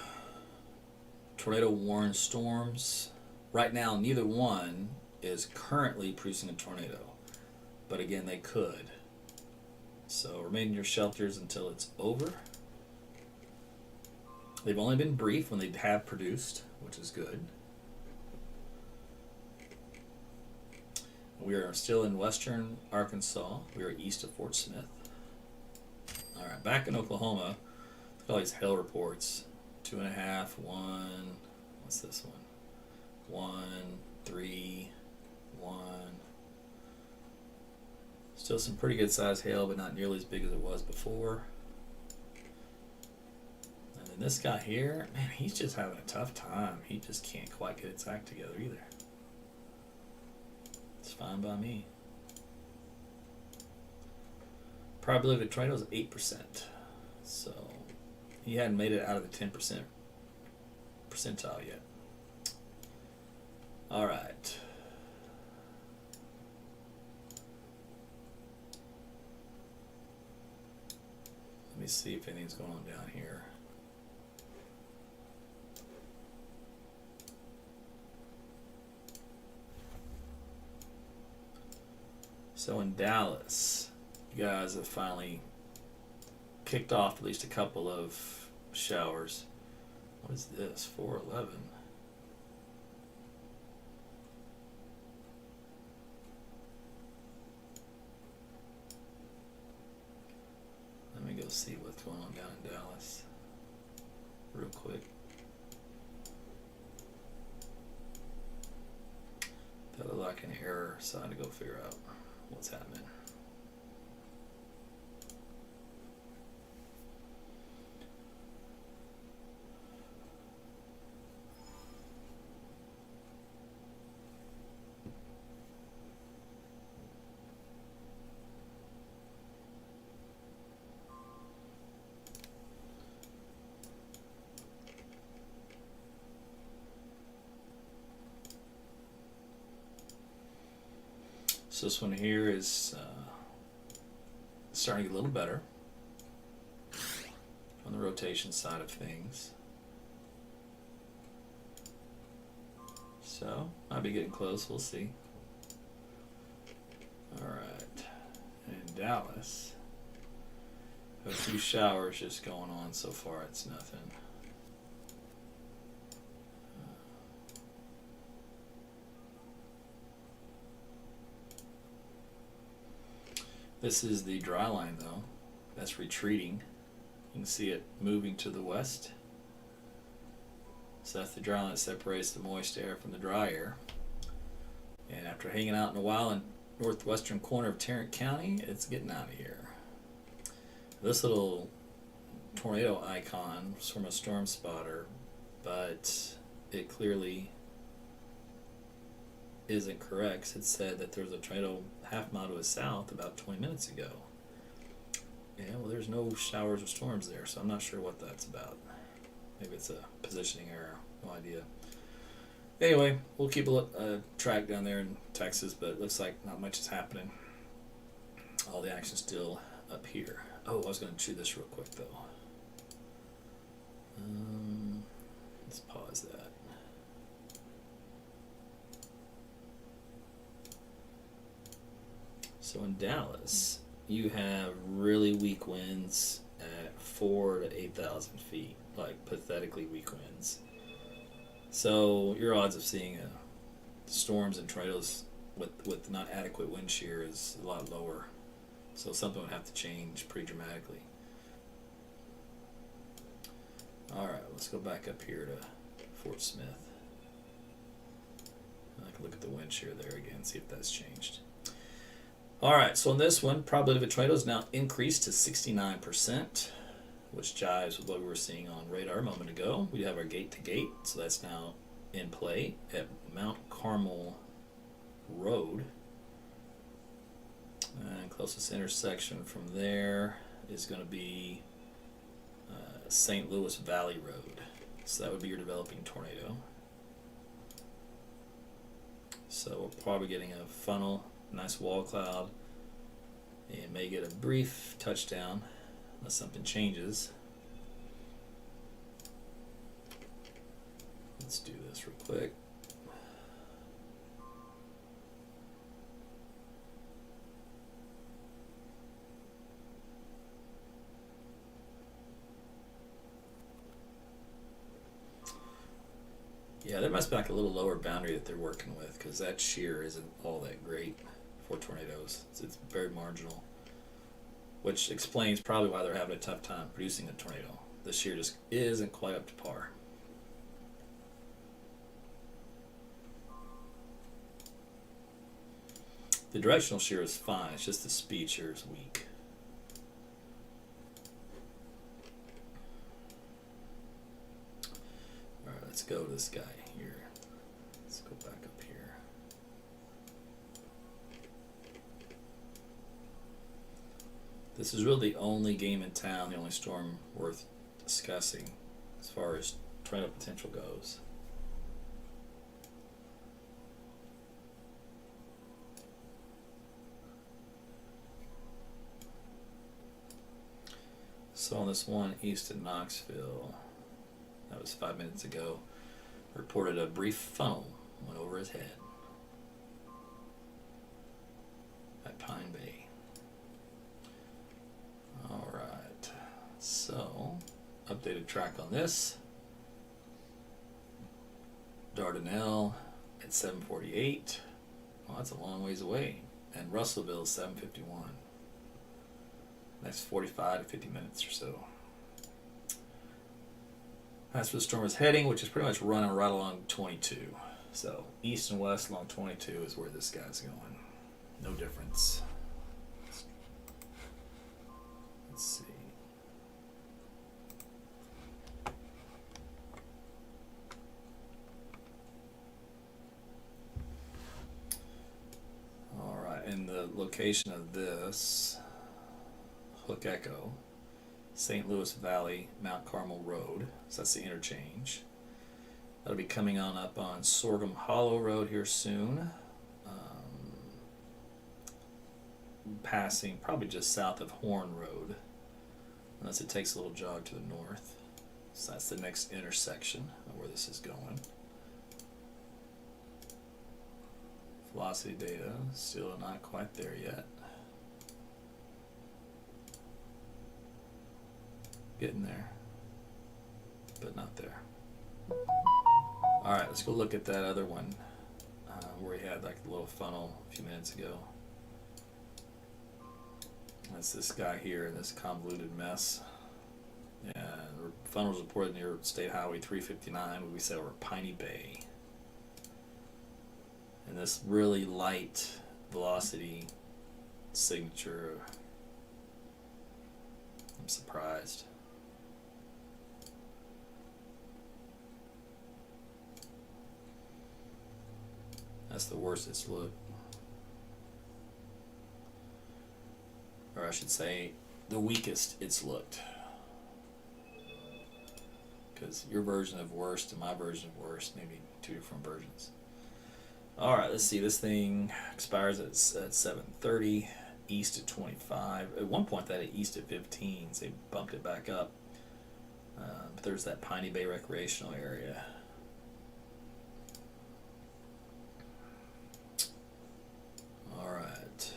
tornado warned storms. Right now, neither one is currently producing a tornado, but again, they could. So remain in your shelters until it's over. They've only been brief when they have produced, which is good. We are still in western Arkansas. We are east of Fort Smith. All right, back in Oklahoma. Look at all these hail reports. 2.5, 1. What's this one? 1, 3, 1. Still some pretty good sized hail, but not nearly as big as it was before. And then this guy here, man, he's just having a tough time. He just can't quite get its act together either. It's fine by me. Probability of a tornado is 8%. So he hadn't made it out of the 10% percentile yet. All right. Let me see if anything's going on down here. So in Dallas, you guys have finally kicked off at least a couple of showers. What is this? 411. Let me go see what's going on down in Dallas real quick. That looked like an error, so I had to go figure out what's happening. So this one here is starting to get a little better on the rotation side of things. So I'll be getting close, we'll see. Alright, and in Dallas, a few showers just going on so far, it's nothing. This is the dry line though, that's retreating. You can see it moving to the west. So that's the dry line that separates the moist air from the dry air. And after hanging out in a while in northwestern corner of Tarrant County, it's getting out of here. This little tornado icon was from a storm spotter, but it clearly isn't correct. 'Cause it said that there was a tornado half mile to the south about 20 minutes ago. Yeah, well, there's no showers or storms there, so I'm not sure what that's about. Maybe it's a positioning error. No idea. Anyway, we'll keep a track down there in Texas, but it looks like not much is happening. All the action's still up here. Oh, I was going to chew this real quick, though. Let's pause that. So in Dallas, you have really weak winds at 4,000 to 8,000 feet, like pathetically weak winds. So your odds of seeing storms and tornadoes with not adequate wind shear is a lot lower. So something would have to change pretty dramatically. All right, let's go back up here to Fort Smith. I can look at the wind shear there again, see if that's changed. All right, so on this one, probability of a tornado is now increased to 69%, which jives with what we were seeing on radar a moment ago. We have our gate-to-gate, so that's now in play at Mount Carmel Road. And closest intersection from there is going to be St. Louis Valley Road. So that would be your developing tornado. So we're probably getting a funnel, nice wall cloud, and may get a brief touchdown unless something changes. Let's do this real quick. Yeah, there must be like a little lower boundary that they're working with, because that shear isn't all that great for tornadoes. It's very marginal, which explains probably why they're having a tough time producing a tornado. The shear just isn't quite up to par. The directional shear is fine, it's just the speed shear is weak. Alright, let's go to this guy here. Let's go back up here. This is really the only game in town, the only storm worth discussing as far as tornado potential goes. So on this one east of Knoxville, that was 5 minutes ago, reported a brief funnel went over his head at Pine Bay. Alright, so updated track on this. Dardanelle at 7:48. Well, that's a long ways away. And Russellville is 7:51. Next 45 to 50 minutes or so. That's where the storm is heading, which is pretty much running right along 22. So east and west along 22 is where this guy's going. No difference. Let's see. All right, and the location of this Hook Echo, St. Louis Valley, Mount Carmel Road. So that's the interchange. That'll be coming on up on Sorghum Hollow Road here soon. Passing probably just south of Horn Road, unless it takes a little jog to the north. So that's the next intersection of where this is going. Velocity data still not quite there yet. Getting there, but not there. All right, let's go look at that other one where we had like a little funnel a few minutes ago. That's this guy here in this convoluted mess. Yeah, the funnel was reported near State Highway 359, where we said over Piney Bay. And this really light velocity signature, I'm surprised. that's the worst it's looked. Or I should say, the weakest it's looked. Because your version of worst and my version of worst, maybe two different versions. All right, let's see. This thing expires at 7:30, east at 25. At one point, that at east at 15, so they bumped it back up. But there's that Piney Bay recreational area. All right.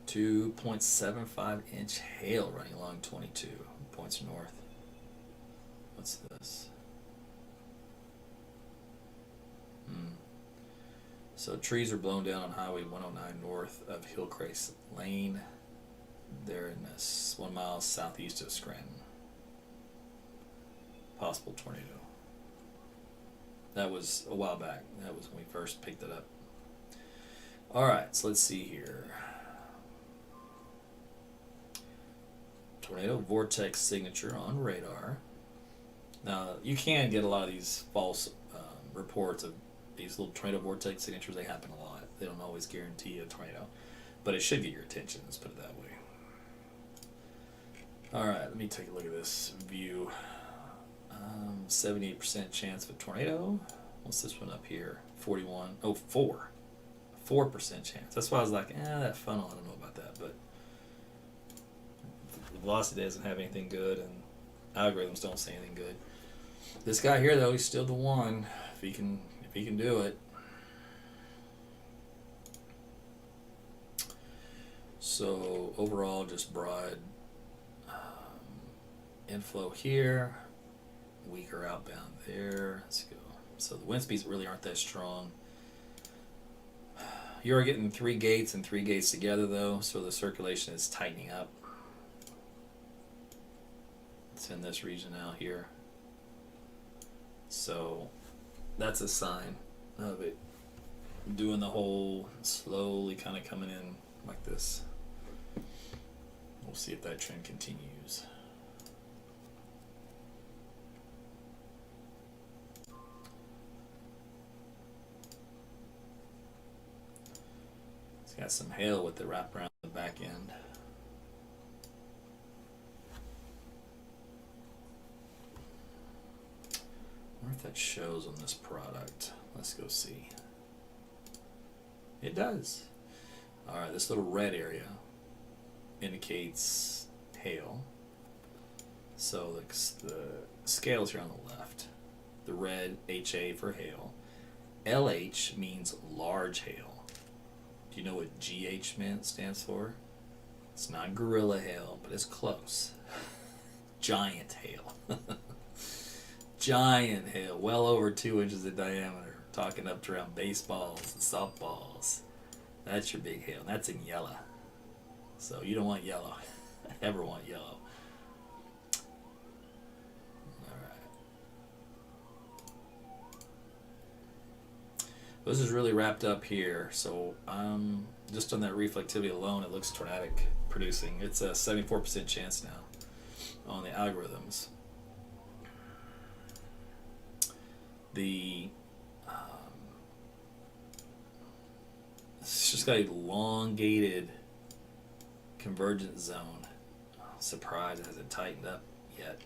2.75-inch hail running along 22 points north. What's this? So trees are blown down on Highway 109 north of Hillcrest Lane. They're in this 1 mile southeast of Scranton. Possible tornado. That was a while back. That was when we first picked it up. All right, so let's see here. Tornado vortex signature on radar. Now, you can get a lot of these false reports of these little tornado vortex signatures. They happen a lot. They don't always guarantee a tornado, but it should get your attention. Let's put it that way. All right, let me take a look at this view. 78% chance of a tornado. What's this one up here? 41. Oh, 4. 4% chance. That's why I was like, that funnel, I don't know about that, but the velocity doesn't have anything good, and algorithms don't say anything good. This guy here, though, he's still the one. If he can do it. So overall, just broad inflow here, weaker outbound there. Let's go. So the wind speeds really aren't that strong. You are getting 3 gates and 3 gates together, though, so the circulation is tightening up. It's in this region out here. So that's a sign of it doing the whole slowly kind of coming in like this. We'll see if that trend continues. It's got some hail with the wrap around the back end. I wonder if that shows on this product. Let's go see. It does. Alright, this little red area indicates hail. So the scales here on the left. The red, HA for hail. LH means large hail. Do you know what GH stands for? It's not gorilla hail, but it's close. Giant hail. Giant hail, well over 2 inches in diameter, talking up to around baseballs and softballs. That's your big hail. That's in yellow. So you don't want yellow. I never want yellow. Alright. This is really wrapped up here. So just on that reflectivity alone, it looks tornadic producing. It's a 74% chance now on the algorithms. It's just got a elongated convergence zone. Surprised it hasn't tightened up yet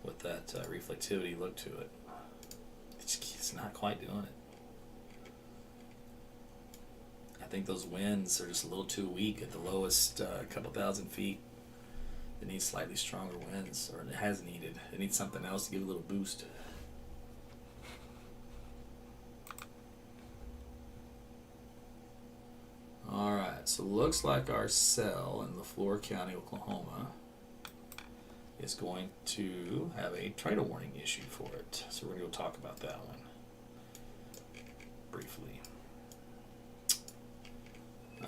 with that reflectivity look to it. It's not quite doing it. I think those winds are just a little too weak at the lowest couple thousand feet. It needs slightly stronger winds, or it has needed. It needs something else to give it a little boost. Alright, so looks like our cell in LaFleur County, Oklahoma is going to have a tornado warning issued for it. So we're going to go talk about that one briefly.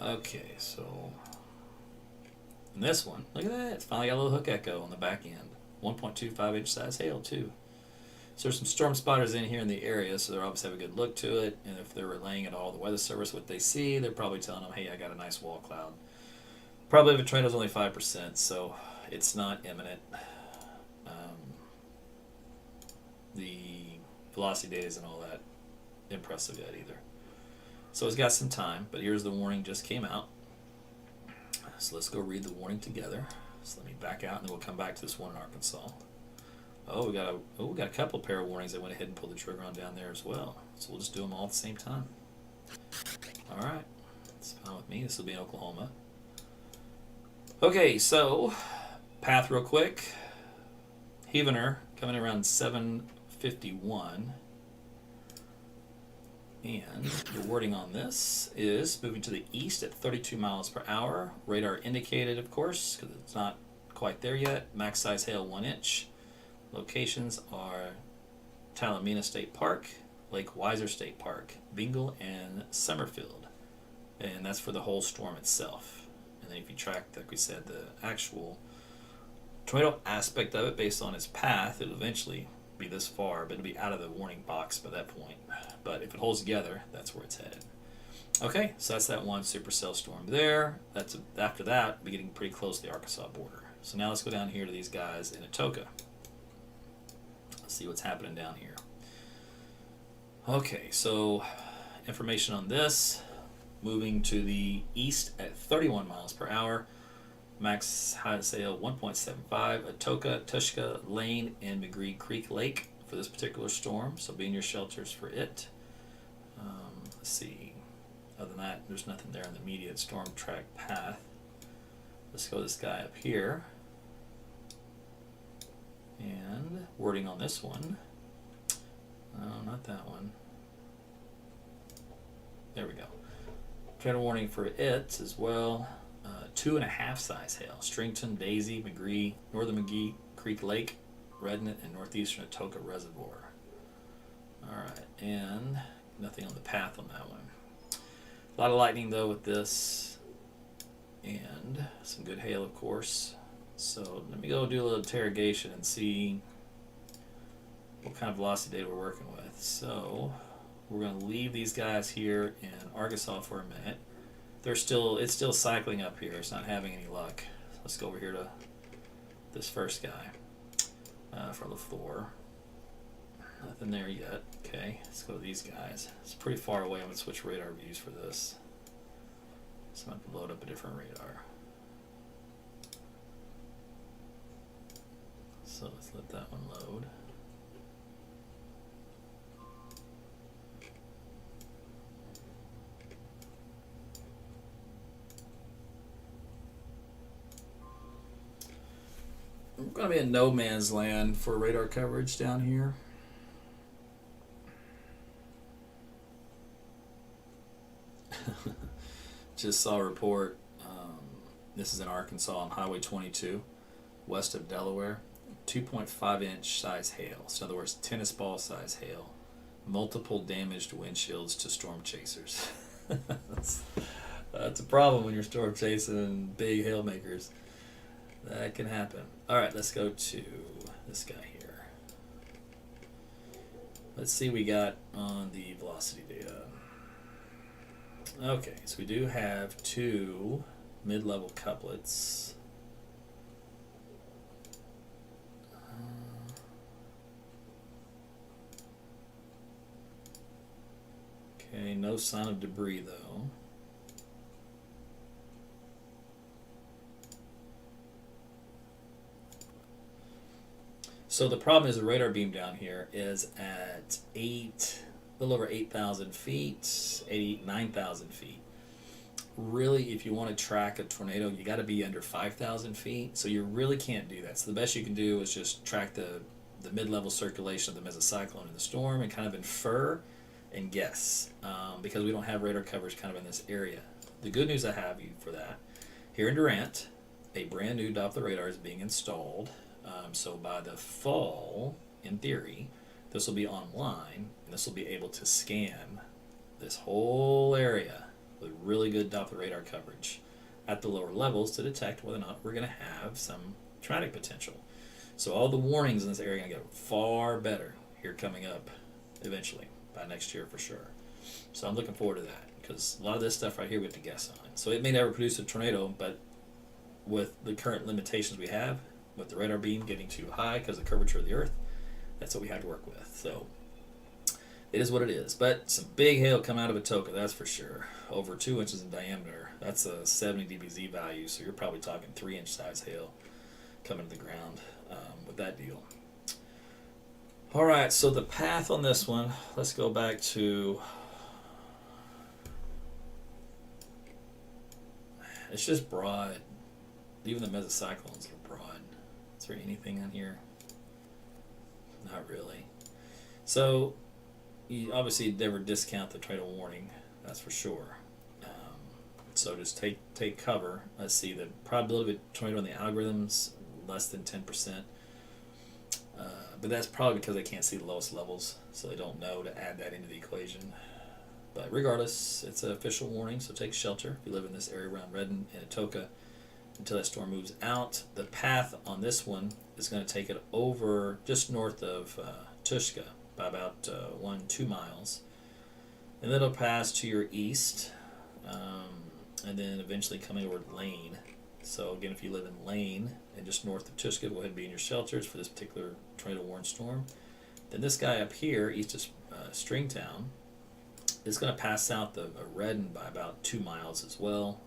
Okay, so in this one, look at that. It's finally got a little hook echo on the back end. 1.25 inch size hail too. So there's some storm spotters in here in the area, so they're obviously have a good look to it. And if they're relaying it all the weather service what they see, they're probably telling them, hey, I got a nice wall cloud. Probably the tornado's only 5%, so it's not imminent. The velocity data isn't all that impressive yet either. So it's got some time, but here's the warning just came out. So let's go read the warning together. So let me back out, and then we'll come back to this one in Arkansas. We got a couple pair of warnings. I went ahead and pulled the trigger on down there as well. So we'll just do them all at the same time. All right, that's fine with me. This will be in Oklahoma. Okay, so path real quick. Heavener coming in around 7:51. And the wording on this is moving to the east at 32 miles per hour. Radar indicated, of course, because it's not quite there yet. Max size hail 1 inch. Locations are Talamina State Park, Lake Weiser State Park, Bingle, and Summerfield. And that's for the whole storm itself. And then if you track, like we said, the actual tornado aspect of it based on its path, it'll eventually be this far, but it'll be out of the warning box by that point. But if it holds together, that's where it's headed. Okay, so that's that one supercell storm there. After that, we'll be getting pretty close to the Arkansas border. So now let's go down here to these guys in Atoka. Let's see what's happening down here. Okay, so information on this. Moving to the east at 31 miles per hour. Max high sail 1.75. Atoka, Tushka, Lane, and McGree Creek Lake for this particular storm. So be in your shelters for it. Let's see. Other than that, there's nothing there in the immediate storm track path. Let's go this guy up here. And wording on this one. No, not that one. There we go. Tornado warning for it as well. 2.5 size hail. Strington, Daisy, McGree, Northern McGee Creek Lake, Rednet, and northeastern Atoka Reservoir. Alright, and nothing on the path on that one. A lot of lightning though with this, and some good hail of course. So let me go do a little interrogation and see what kind of velocity data we're working with. So we're going to leave these guys here in Arkansas for a minute. It's still cycling up here. It's not having any luck. Let's go over here to this first guy from the floor. Nothing there yet. Okay, let's go to these guys. It's pretty far away. I'm going to switch radar views for this. So I'm going to load up a different radar. So let's let that one load. We're going to be in no man's land for radar coverage down here. Just saw a report. This is in Arkansas on Highway 22, west of Delaware. 2.5 inch size hail. So in other words, tennis ball size hail. Multiple damaged windshields to storm chasers. That's a problem when you're storm chasing big hail makers. That can happen. Alright, let's go to this guy here. Let's see what we got on the velocity data. Okay, so we do have 2 mid-level couplets. Okay, no sign of debris though. So the problem is the radar beam down here is at a little over 8,000 feet, 9,000 feet. Really, if you want to track a tornado, you got to be under 5,000 feet. So you really can't do that. So the best you can do is just track the mid-level circulation of the mesocyclone in the storm and kind of infer and guess, because we don't have radar coverage kind of in this area. The good news I have for that, here in Durant, a brand new Doppler radar is being installed. So by the fall, in theory, this will be online, and this will be able to scan this whole area with really good Doppler radar coverage at the lower levels to detect whether or not we're going to have some traumatic potential. So all the warnings in this area are going to get far better here coming up eventually, by next year for sure. So I'm looking forward to that, because a lot of this stuff right here we have to guess on. So it may never produce a tornado, but with the current limitations we have, with the radar beam getting too high because of the curvature of the Earth, that's what we have to work with. So It is what it is. But some big hail come out of Atoka, that's for sure. Over 2 inches in diameter. That's a 70 dBz value, so you're probably talking 3-inch size hail coming to the ground with that deal. All right, so the path on this one, let's go back to, it's just broad. Even the mesocyclones are broad. Is there anything on here? Not really. So you obviously never discount the tornado warning, that's for sure. So just take cover. Let's see, the probability of a tornado in the algorithms, less than 10%. But that's probably because they can't see the lowest levels, so they don't know to add that into the equation. But regardless, it's an official warning, so take shelter if you live in this area around Redden and Atoka until that storm moves out. The path on this one is going to take it over just north of Tushka by about 1-2 miles. And then it'll pass to your east, and then eventually coming over Lane. So again, if you live in Lane and just north of Tushka, go ahead and be in your shelters for this particular tornado warned storm. Then this guy up here, east of Stringtown, is going to pass south of Redden by about 2 miles as well.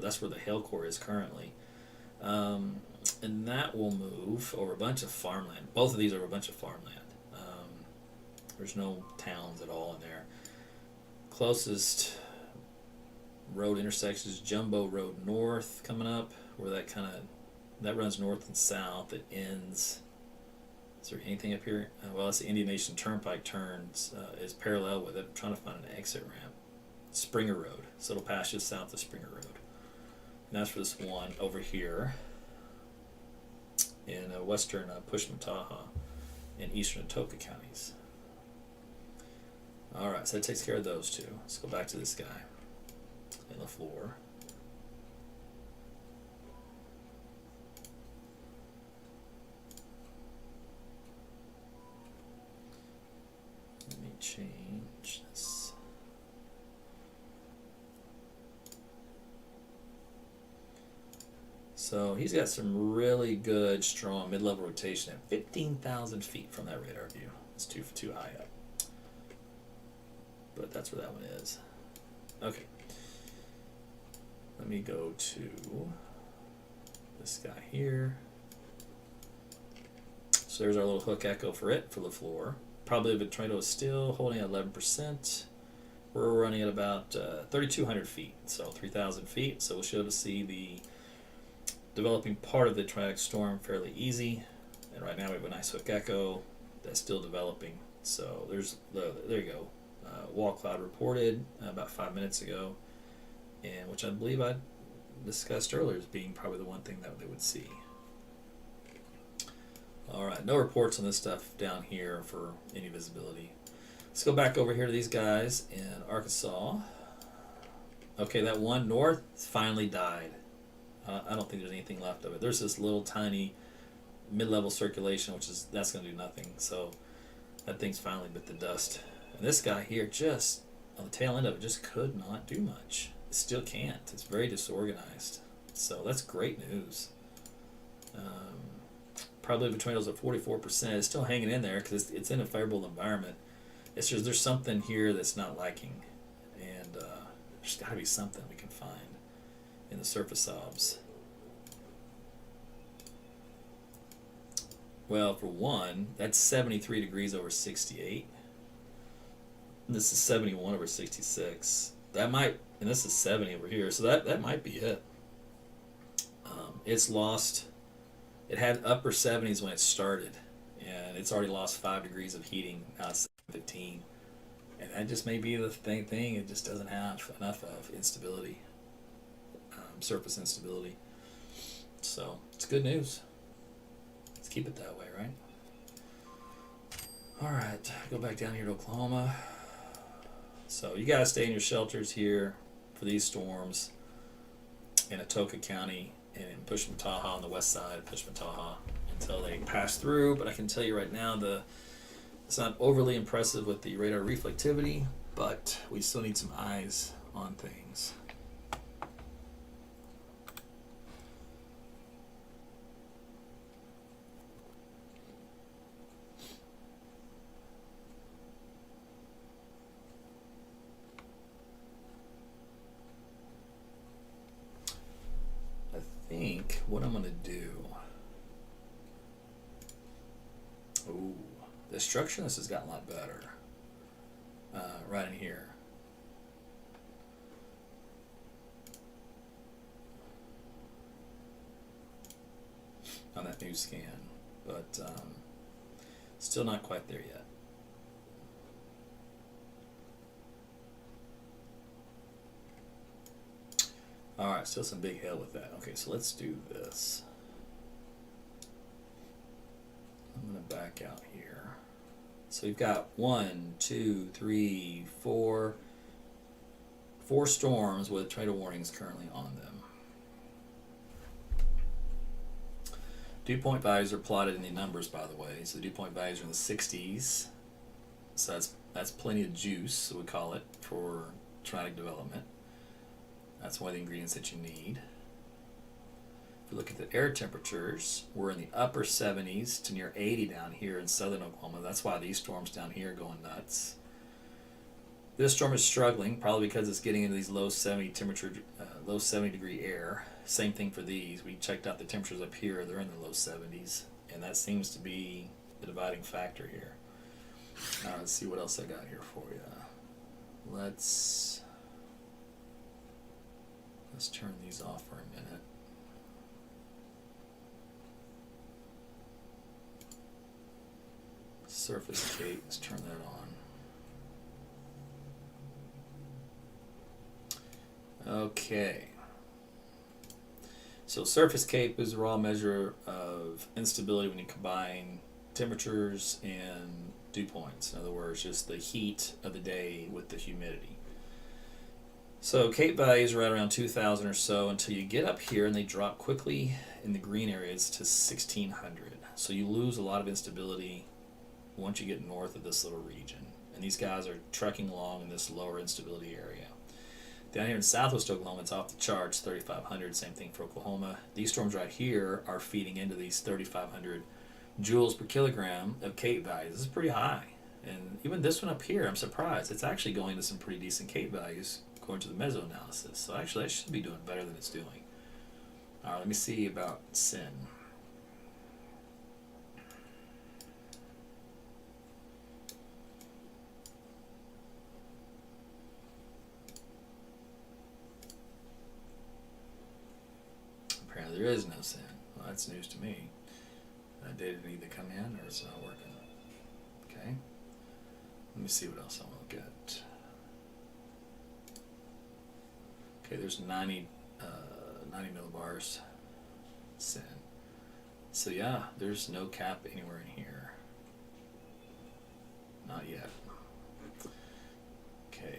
That's where the hail core is currently. And that will move over a bunch of farmland. Both of these are a bunch of farmland. There's no towns at all in there. Closest road intersection is Jumbo Road North coming up, where that runs north and south. It ends. Is there anything up here? Well, it's the Indian Nation Turnpike turns is parallel with it. I'm trying to find an exit ramp. Springer Road. So it'll pass just south of Springer Road. And that's for this one over here in western Pushmataha and eastern Atoka counties. Alright, so that takes care of those two. Let's go back to this guy in the floor. Let me change this. So he's got some really good, strong mid-level rotation at 15,000 feet from that radar view. It's too high up. But that's where that one is. Okay. Let me go to this guy here. So there's our little hook echo for the floor. Probability of a tornado is still holding at 11%. We're running at about 3,200 feet, so 3,000 feet. So we'll be able to see the developing part of the traumatic storm fairly easy. And right now we have a nice hook echo that's still developing. So there you go. Wall cloud reported about 5 minutes ago, and which I believe I discussed earlier as being probably the one thing that they would see. Alright, no reports on this stuff down here for any visibility. Let's go back over here to these guys in Arkansas. Okay, that one north finally died. I don't think there's anything left of it. There's this little tiny mid-level circulation, that's going to do nothing. So that thing's finally bit the dust. And this guy here, just on the tail end of it, just could not do much. It still can't. It's very disorganized. So that's great news. Probably the tornadoes at 44%. It's still hanging in there because it's in a favorable environment. It's just there's something here that's not liking. And there's got to be something we can find in the surface obs. Well, for one, that's 73 degrees over 68. This is 71 over 66. That might, and this is 70 over here, so that might be it. It's lost, it had upper 70s when it started, and it's already lost 5 degrees of heating, now it's 15. And that just may be the thing, it just doesn't have enough of instability, surface instability. So, it's good news. Let's keep it that way, right? Alright, go back down here to Oklahoma. So you gotta stay in your shelters here for these storms in Atoka County and in Pushmataha on the west side of Pushmataha until they pass through. But I can tell you right now, it's not overly impressive with the radar reflectivity, but we still need some eyes on things. what I'm going to do. Ooh, the structure of this has gotten a lot better. Right in here. On that new scan, but still not quite there yet. Alright, still some big hail with that. Okay, so let's do this. I'm going to back out here. So we've got 1, 2, 3, 4 storms with tornado warnings currently on them. Dew point values are plotted in the numbers, by the way. So the dew point values are in the 60s. So that's plenty of juice, we call it, for tornadic development. That's one of the ingredients that you need. If you look at the air temperatures, we're in the upper 70s to near 80 down here in southern Oklahoma. That's why these storms down here are going nuts. This storm is struggling, probably because it's getting into these low 70 temperature, low 70 degree air. Same thing for these. We checked out the temperatures up here; they're in the low 70s, and that seems to be the dividing factor here. Let's see what else I got here for you. Let's turn these off for a minute. Surface cape, let's turn that on. Okay. So surface cape is a raw measure of instability when you combine temperatures and dew points. In other words, just the heat of the day with the humidity. So cape values are right around 2,000 or so until you get up here, and they drop quickly in the green areas to 1,600. So you lose a lot of instability once you get north of this little region. And these guys are trekking along in this lower instability area. Down here in southwest Oklahoma, it's off the charts, 3,500. Same thing for Oklahoma. These storms right here are feeding into these 3,500 joules per kilogram of cape values. This is pretty high. And even this one up here, I'm surprised. It's actually going to some pretty decent cape values according to the meso-analysis. So actually, I should be doing better than it's doing. All right, let me see about sin. Apparently there is no sin. Well, that's news to me. That data need to come in or it's not working. Okay. Let me see what else I want to look at. Okay, there's 90 millibars sin. So yeah, there's no cap anywhere in here. Not yet. Okay.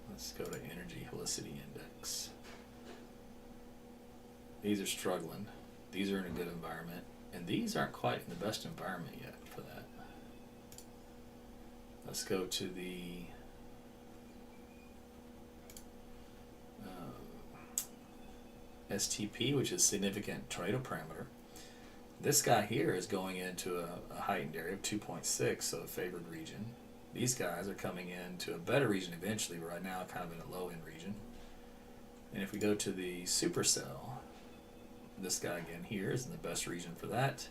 Let's go to energy helicity index. These are struggling. These are in a good environment. And these aren't quite in the best environment yet for that. Let's go to the STP, which is significant tornado parameter. This guy here is going into a heightened area of 2.6, so a favored region. These guys are coming into a better region eventually, but right now kind of in a low-end region. And if we go to the supercell, this guy again here is in the best region for that.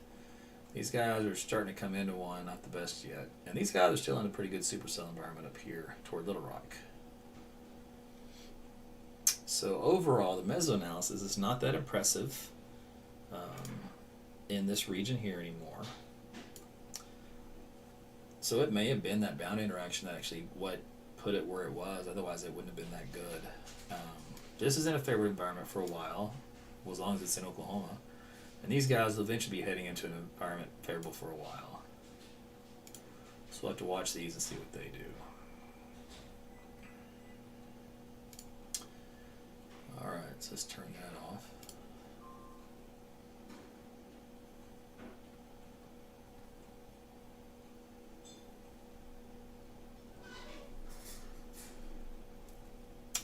These guys are starting to come into one, not the best yet. And these guys are still in a pretty good supercell environment up here toward Little Rock. So overall, the meso-analysis is not that impressive in this region here anymore. So it may have been that bound interaction that actually what put it where it was. Otherwise, it wouldn't have been that good. This is in a favored environment for a while, well, as long as it's in Oklahoma. And these guys will eventually be heading into an environment favorable for a while. So we'll have to watch these and see what they do. Alright, so let's turn that off.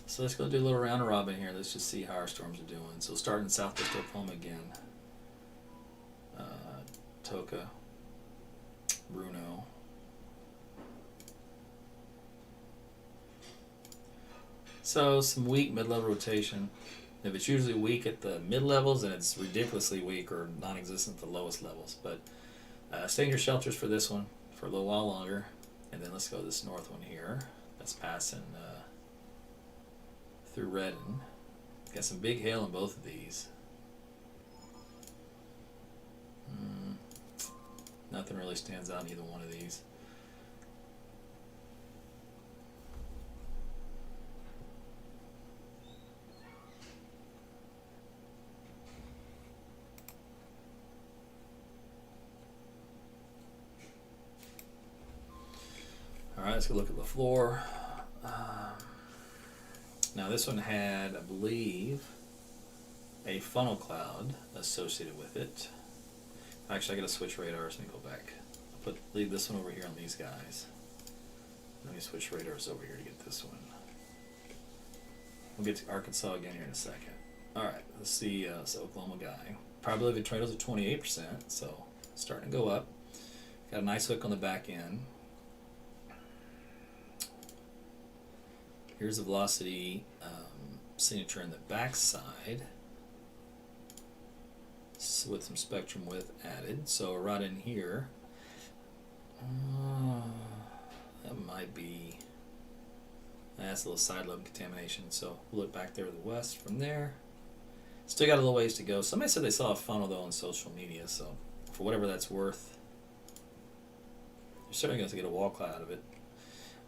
So let's go do a little round robin here. Let's just see how our storms are doing. So starting in southwest Oklahoma again. Toka, Bruno. So some weak mid-level rotation. If it's usually weak at the mid levels, then it's ridiculously weak or non-existent at the lowest levels. But stay in your shelters for this one for a little while longer, and then let's go to this north one here. That's passing through Redden. Got some big hail in both of these. Nothing really stands out in either one of these. Alright, let's go look at the floor. Now this one had, I believe, a funnel cloud associated with it. Actually, I gotta switch radars. Let me go back. Leave this one over here on these guys. Let me switch radars over here to get this one. We'll get to Arkansas again here in a second. Alright, let's see this Oklahoma guy. Probability of a tornadoes at 28%, so starting to go up. Got a nice hook on the back end. Here's the velocity signature in the back side with some spectrum width added. So right in here, that might be, that's a little side lobe contamination. So we'll look back there to the west from there. Still got a little ways to go. Somebody said they saw a funnel though on social media, so for whatever that's worth, you're certainly going to get a wall cloud out of it.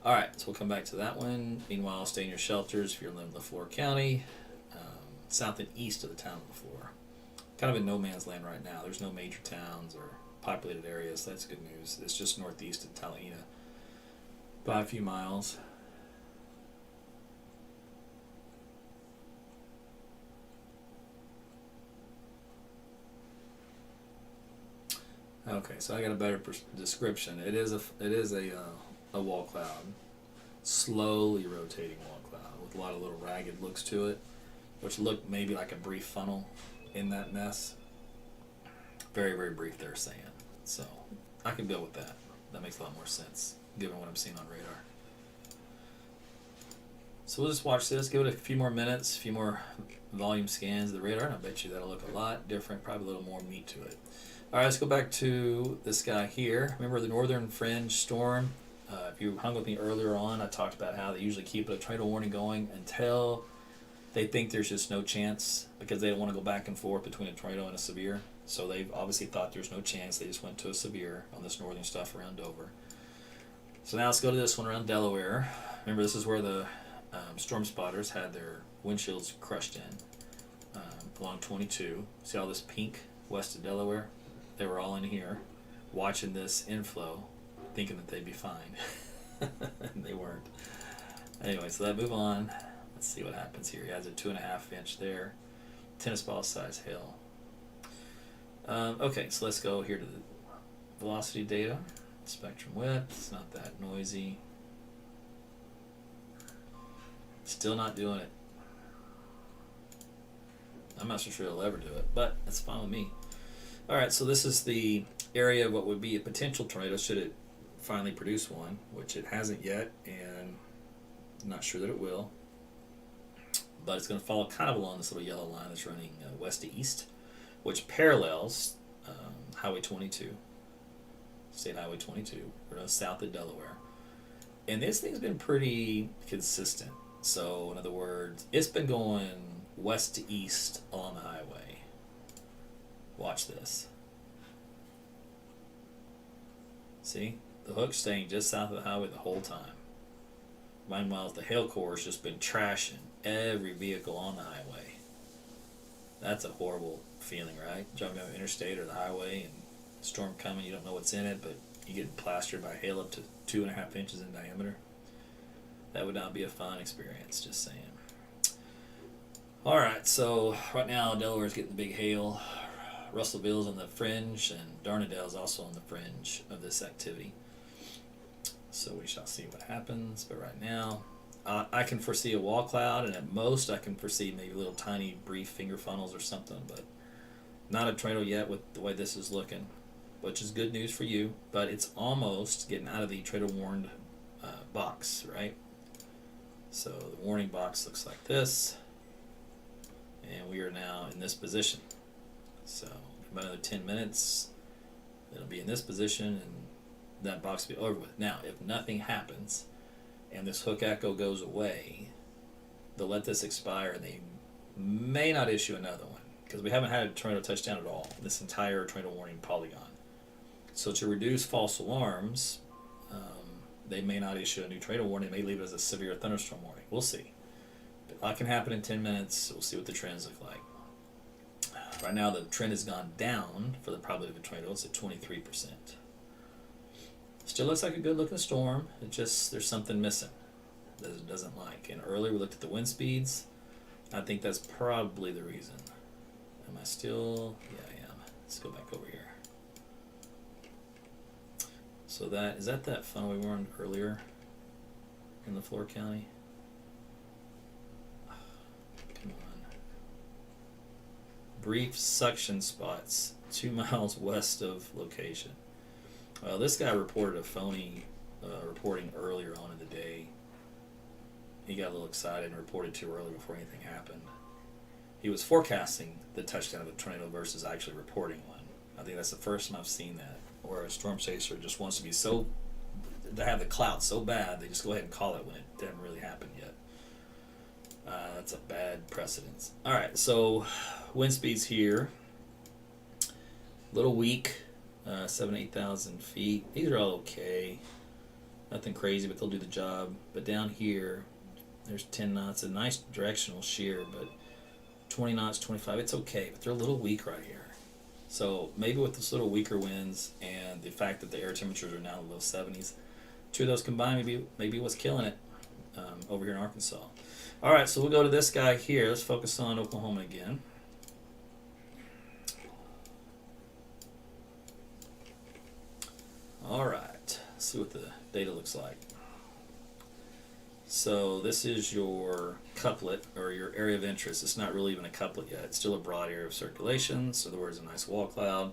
Alright, so we'll come back to that one. Meanwhile, stay in your shelters if you're in LaFleur County, south and east of the town of LaFleur. Kind of in no man's land right now. There's no major towns or populated areas. So that's good news. It's just northeast of Talahina by a few miles. Okay, so I got a better description. It is a wall cloud, slowly rotating wall cloud with a lot of little ragged looks to it, which look maybe like a brief funnel in that mess. Very, very brief, they're saying. So I can go with that. That makes a lot more sense given what I'm seeing on radar. So we'll just watch this, give it a few more minutes, a few more volume scans of the radar, and I bet you that'll look a lot different, probably a little more meat to it. Alright, let's go back to this guy here. Remember the northern fringe storm? If you hung with me earlier on, I talked about how they usually keep a tornado warning going until they think there's just no chance, because they don't want to go back and forth between a tornado and a severe. So they've obviously thought there's no chance. They just went to a severe on this northern stuff around Dover. So now let's go to this one around Delaware. Remember, this is where the storm spotters had their windshields crushed in along 22. See all this pink west of Delaware? They were all in here watching this inflow, thinking that they'd be fine. And they weren't. Anyway, so that move on. Let's see what happens here. He has a 2.5 inch there. Tennis ball size hail. Okay, so let's go here to the velocity data. Spectrum width. It's not that noisy. Still not doing it. I'm not so sure it'll ever do it, but that's fine with me. Alright, so this is the area of what would be a potential tornado should it finally produce one, which it hasn't yet, and I'm not sure that it will. But it's going to follow kind of along this little yellow line that's running west to east, which parallels Highway 22, State Highway 22, south of Delaware. And this thing's been pretty consistent. So, in other words, it's been going west to east along the highway. Watch this. See? The hook's staying just south of the highway the whole time. Meanwhile, the hail core has just been trashing every vehicle on the highway. That's a horrible feeling, right? Driving down the interstate or the highway and storm coming, you don't know what's in it, but you get plastered by hail up to 2.5 inches in diameter. That would not be a fun experience, just saying. Alright, so right now Delaware's getting the big hail. Russellville's on the fringe, and Darnadale's also on the fringe of this activity. So we shall see what happens, but right now I can foresee a wall cloud, and at most I can foresee maybe little tiny brief finger funnels or something, but not a tornado yet with the way this is looking, which is good news for you, but it's almost getting out of the tornado warned box, right? So the warning box looks like this. and we are now in this position. So about another 10 minutes, it'll be in this position, and that box will be over with. Now, if nothing happens, and this hook echo goes away, they'll let this expire, and they may not issue another one, because we haven't had a tornado touchdown at all, this entire tornado warning polygon. So to reduce false alarms, they may not issue a new tornado warning. They may leave it as a severe thunderstorm warning. We'll see. But a lot can happen in 10 minutes. We'll see what the trends look like. Right now, the trend has gone down for the probability of a tornado. It's at 23%. Still looks like a good-looking storm. It just, there's something missing that it doesn't like. And earlier we looked at the wind speeds. I think that's probably the reason. Am I still? Yeah, I am. Let's go back over here. So is that funnel we were on earlier in the Floor County? Come on. Brief suction spots 2 miles west of location. Well, this guy reported a phony reporting earlier on in the day. He got a little excited and reported too early before anything happened. He was forecasting the touchdown of a tornado versus actually reporting one. I think that's the first time I've seen that, where a storm chaser just wants to be to have the clout so bad, they just go ahead and call it when it didn't really happen yet. That's a bad precedence. All right, so wind speeds here, a little weak, 8,000 feet. These are all okay, nothing crazy, but they'll do the job. But down here, there's 10 knots, a nice directional shear, but 20 knots, 25, it's okay, but they're a little weak right here. So maybe with this little weaker winds and the fact that the air temperatures are now in the low 70s, two of those combined maybe what's killing it over here in Arkansas. All right, so we'll go to this guy here. Let's focus on Oklahoma again. All right, let's see what the data looks like. So this is your couplet, or your area of interest. It's not really even a couplet yet. It's still a broad area of circulation, so the word's a nice wall cloud.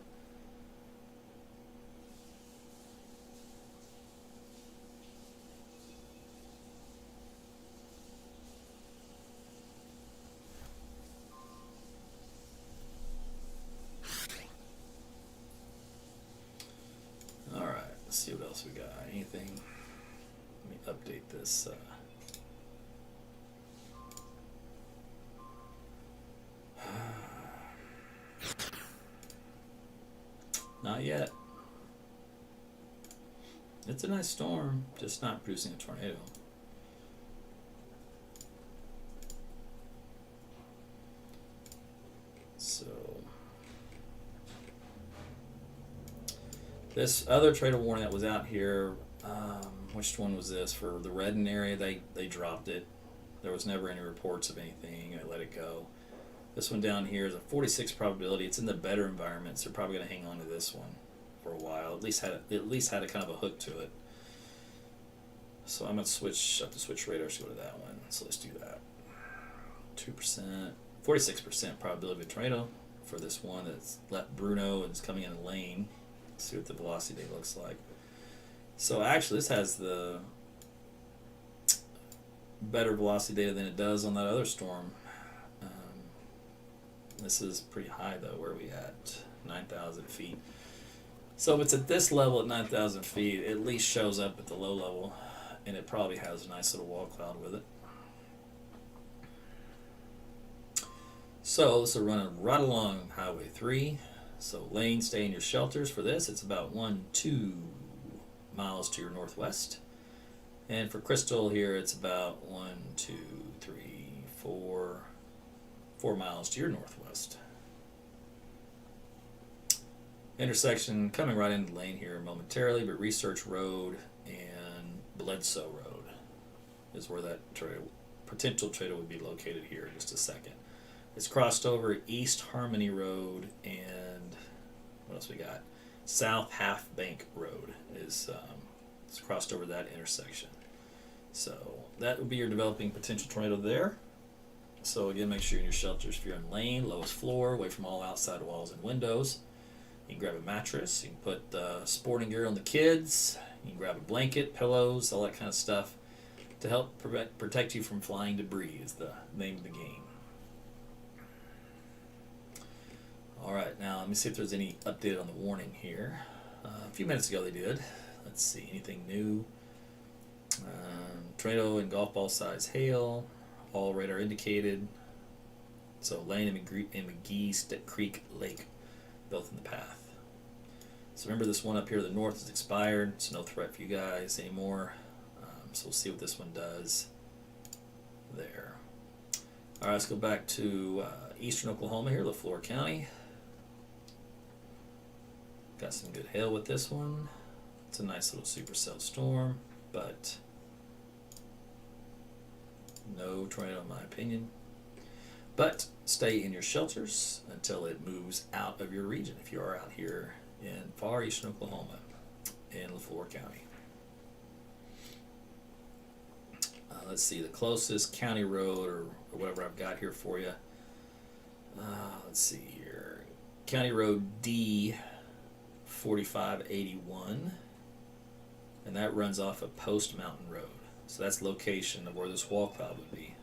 All right, let's see what else we got. Anything? Let me update this. Not yet. It's a nice storm, just not producing a tornado. So this other tornado warning that was out here, which one was this? For the Redden area, they dropped it. There was never any reports of anything. They let it go. This one down here is a 46 probability. It's in the better environments. They're probably going to hang on to this one for a while. At least had a kind of a hook to it. So I'm going to switch up the switch radar to go to that one. So let's do that. 2%, 46% probability of a tornado for this one that's left Bruno and is coming in a lane. Let's see what the velocity data looks like. So actually, this has the better velocity data than it does on that other storm. This is pretty high though. Where are we at? 9,000 feet. So if it's at this level at 9,000 feet, it at least shows up at the low level, and it probably has a nice little wall cloud with it. So this is running right along Highway 3. So lane, stay in your shelters for this. It's about 2 miles to your northwest. And for Crystal here, it's about 4 miles to your northwest. Intersection coming right into the lane here momentarily, but Research Road and Bledsoe Road is where that potential tornado would be located here in just a second. It's crossed over East Harmony Road and what else we got? South Half Bank Road is it's crossed over that intersection. So that would be your developing potential tornado there. So again, make sure you're in your shelters if you're in lane, lowest floor, away from all outside walls and windows. You can grab a mattress, you can put sporting gear on the kids, you can grab a blanket, pillows, all that kind of stuff to help protect you from flying debris is the name of the game. All right, now let me see if there's any update on the warning here. A few minutes ago they did. Let's see, anything new? Tornado and golf ball size hail, all radar indicated. So Lane and McGee Creek Lake built in the path. So remember, this one up here to the north is expired. It's no threat for you guys anymore. So we'll see what this one does there. All right, let's go back to eastern Oklahoma here, LaFleur County. Got some good hail with this one. It's a nice little supercell storm, but no tornado in my opinion. But stay in your shelters until it moves out of your region if you are out here in far eastern Oklahoma in LaFleur County. Let's see, the closest county road or whatever I've got here for you. Let's see here. County Road D 4581. And that runs off of Post Mountain Road. So that's the location of where this wall cloud would be.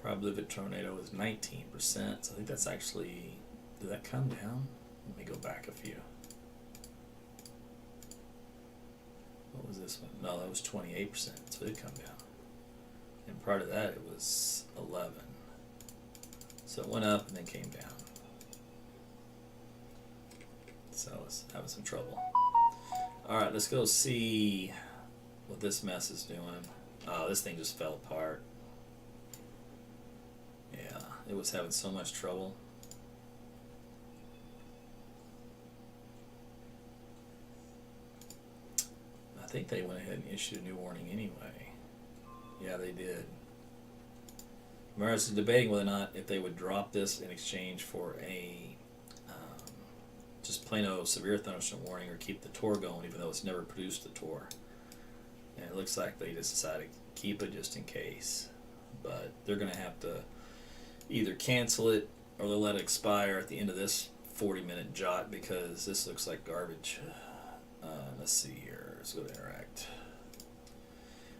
Probably the tornado is 19%, so I think that's actually, did that come down? Let me go back a few. What was this one? No, that was 28%, so it did come down. And prior to that, it was 11. So it went up and then came down. So it's having some trouble. Alright, let's go see what this mess is doing. Oh, this thing just fell apart. Yeah, it was having so much trouble. I think they went ahead and issued a new warning anyway. Yeah, they did. Remember, I was debating whether or not if they would drop this in exchange for a just plain old severe thunderstorm warning, or keep the tour going even though it's never produced the tour. And it looks like they just decided to keep it just in case. But they're going to have to either cancel it or they'll let it expire at the end of this 40-minute jot, because this looks like garbage. Let's see here. Let's go to Interact.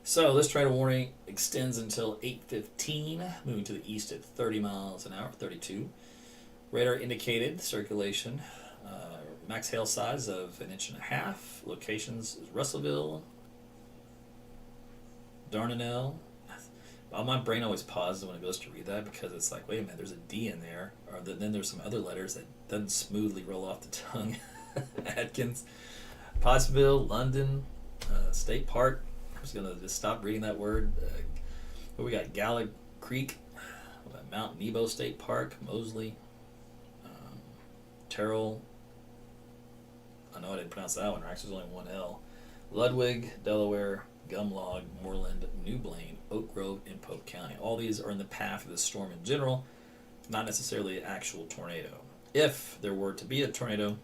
So this tornado warning extends until 8:15, moving to the east at 30 miles an hour, 32. Radar indicated circulation. Max hail size of 1.5 inches. Locations is Russellville, Dardanelle. My brain always pauses when it goes to read that, because it's like, wait a minute, there's a D in there, or then there's some other letters that doesn't smoothly roll off the tongue. Atkins, Pottsville, London, State Park. I'm just gonna just stop reading that word. We got Gallic Creek, Mount Nebo State Park, Mosley, Terrell. I know I didn't pronounce that one right. There's only one L. Ludwig, Delaware, Gumlog, Moreland, New Blaine, Oak Grove, and Polk County. All these are in the path of the storm in general, not necessarily an actual tornado. If there were to be a tornado,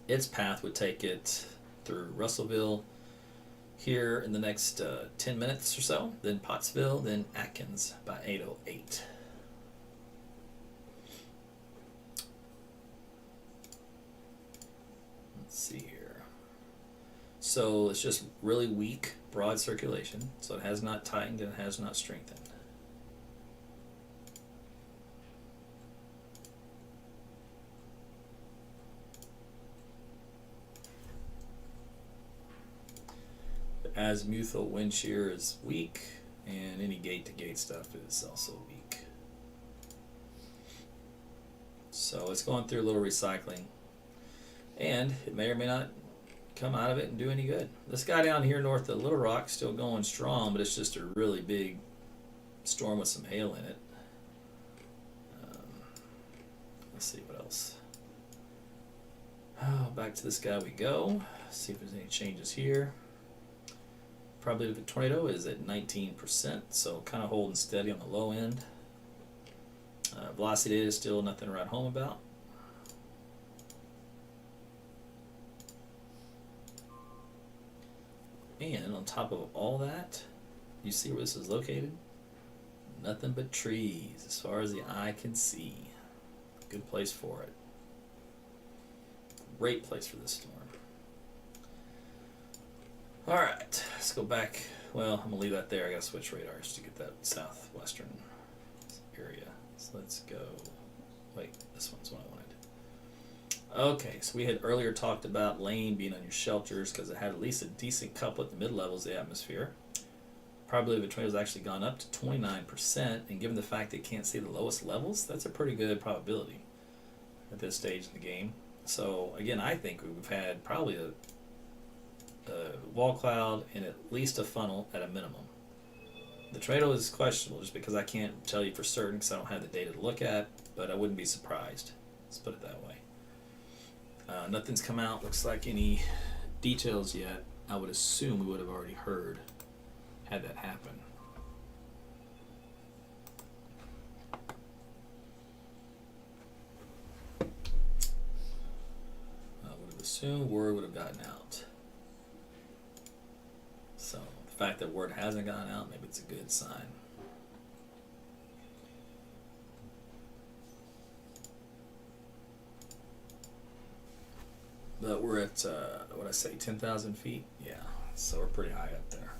its path would take it through Russellville here in the next 10 minutes or so, then Pottsville, then Atkins by 8:08. Let's see here. So it's just really weak, broad circulation. So it has not tightened and it has not strengthened. The azimuthal wind shear is weak, and any gate-to-gate stuff is also weak. So it's going through a little recycling, and it may or may not come out of it and do any good. This guy down here north of Little Rock still going strong, but it's just a really big storm with some hail in it. Let's see what else. Oh, back to this guy we go. See if there's any changes here. Probability of a tornado is at 19%, so kind of holding steady on the low end. Velocity data is still nothing to write home about. And on top of all that, you see where this is located? Nothing but trees as far as the eye can see. Good place for it. great place for this storm. All right, let's go back. Well, I'm gonna leave that there. I gotta switch radars to get that southwestern area. So let's go. Wait, this one's what I wanted. Okay, so we had earlier talked about lane being on your shelters because it had at least a decent couple at the mid levels of the atmosphere. Probability of a tornado has actually gone up to 29%, and given the fact that you can't see the lowest levels, that's a pretty good probability at this stage in the game. So again, I think we've had probably a wall cloud and at least a funnel at a minimum. The tornado is questionable just because I can't tell you for certain because I don't have the data to look at, but I wouldn't be surprised. Let's put it that way. Nothing's come out, looks like any details yet. I would assume we would have already heard had that happen. I would have assumed word would have gotten out. So the fact that word hasn't gotten out, maybe it's a good sign. But we're at, what I say, 10,000 feet? Yeah, so we're pretty high up there.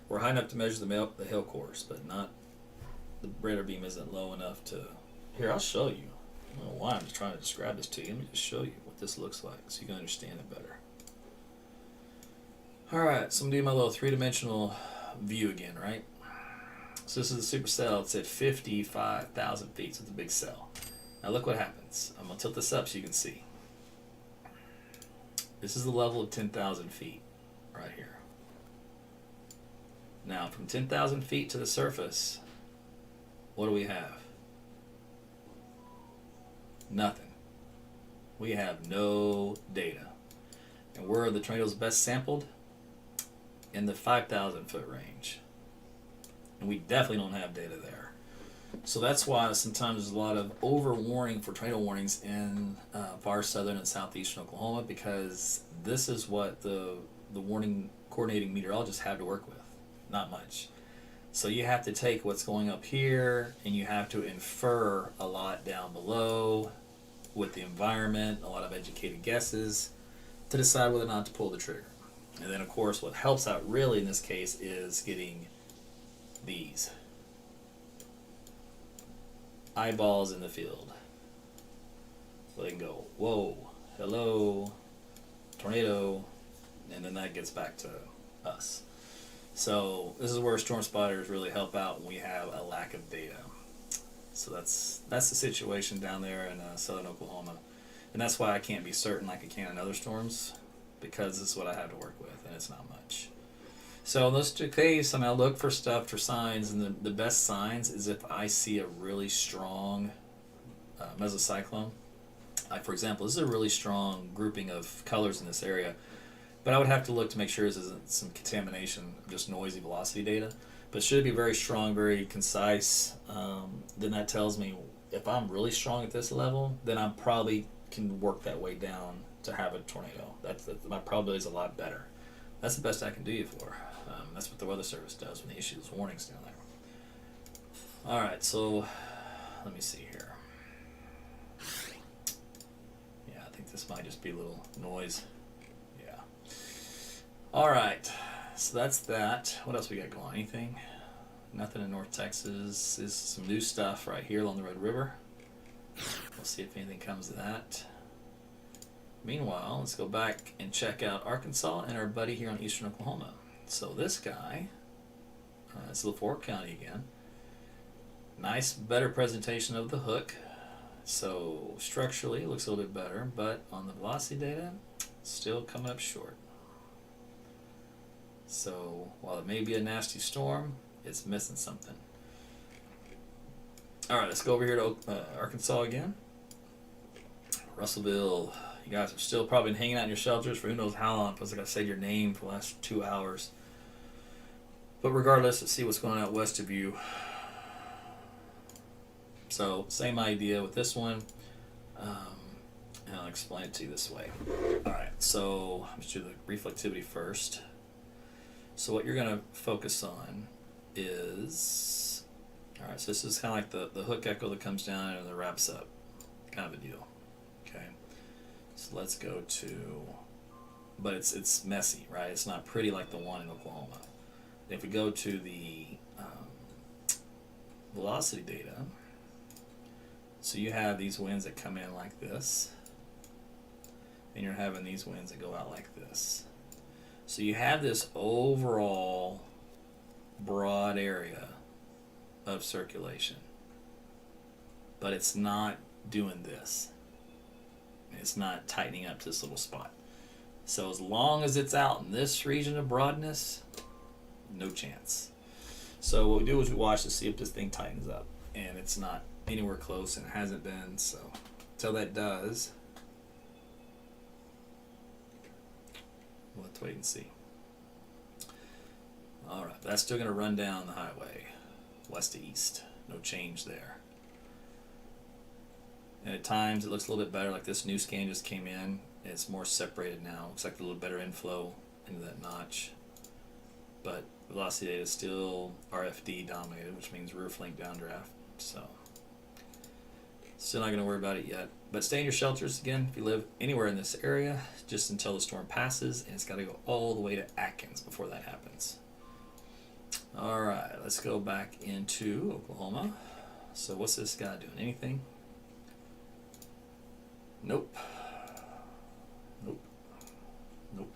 We're high enough to measure the hill course, but not, the radar beam isn't low enough to, here, I'll show you. I don't know why I'm just trying to describe this to you. Let me just show you what this looks like so you can understand it better. Alright, so I'm doing my little three-dimensional view again, right? So this is the supercell. It's at 55,000 feet, so it's a big cell. Now look what happens. I'm going to tilt this up so you can see. This is the level of 10,000 feet right here. Now, from 10,000 feet to the surface, what do we have? Nothing. We have no data. And where are the tornadoes best sampled? In the 5,000 foot range. And we definitely don't have data there. So that's why sometimes there's a lot of over-warning for tornado warnings in far southern and southeastern Oklahoma, because this is what the warning coordinating meteorologists have to work with. Not much. So you have to take what's going up here and you have to infer a lot down below with the environment, a lot of educated guesses to decide whether or not to pull the trigger. And then of course what helps out really in this case is getting these eyeballs in the field. So they can go, whoa, hello, tornado, and then that gets back to us. So this is where storm spotters really help out when we have a lack of data. So that's the situation down there in southern Oklahoma. And that's why I can't be certain like I can in other storms, because this is what I have to work with, and it's not much. So in this case, I mean, I look for stuff, for signs, and the best signs is if I see a really strong mesocyclone. Like for example, this is a really strong grouping of colors in this area, but I would have to look to make sure this isn't some contamination of just noisy velocity data. But should it be very strong, very concise, then that tells me if I'm really strong at this level, then I probably can work that way down to have a tornado. My probability is a lot better. That's the best I can do you for. That's what the Weather Service does when they issue those warnings down there. Alright, so let me see here. Yeah, I think this might just be a little noise. Yeah. Alright, so that's that. What else we got going? Anything? Nothing in North Texas. Is some new stuff right here along the Red River. We'll see if anything comes of that. Meanwhile, let's go back and check out Arkansas and our buddy here on eastern Oklahoma. So this guy, it's LaFork County again. Nice, better presentation of the hook. So structurally, it looks a little bit better, but on the velocity data, still coming up short. So while it may be a nasty storm, it's missing something. All right, let's go over here to Arkansas again. Russellville. You guys have still probably been hanging out in your shelters for who knows how long, because I got to say your name for the last 2 hours. But regardless, let's see what's going on out west of you. So, same idea with this one. And I'll explain it to you this way. Alright, so let's do the reflectivity first. So what you're going to focus on is... Alright, so this is kind of like the hook echo that comes down and then wraps up. Kind of a deal. Okay. So let's go to, but it's messy, right? It's not pretty like the one in Oklahoma. If we go to the velocity data, so you have these winds that come in like this, and you're having these winds that go out like this. So you have this overall broad area of circulation, but it's not doing this. It's not tightening up to this little spot. So as long as it's out in this region of broadness, no chance. So what we do is we watch to see if this thing tightens up, and it's not anywhere close, and it hasn't been. So until that does, we'll have to wait and see. All right, that's still going to run down the highway, west to east. No change there. And at times it looks a little bit better, like this new scan just came in. It's more separated now. Looks like a little better inflow into that notch. But velocity data is still RFD dominated, which means roof link downdraft. So still not going to worry about it yet. But stay in your shelters again if you live anywhere in this area, just until the storm passes, and it's got to go all the way to Atkins before that happens. All right, let's go back into Oklahoma. So what's this guy doing? Anything? Nope. Nope. Nope.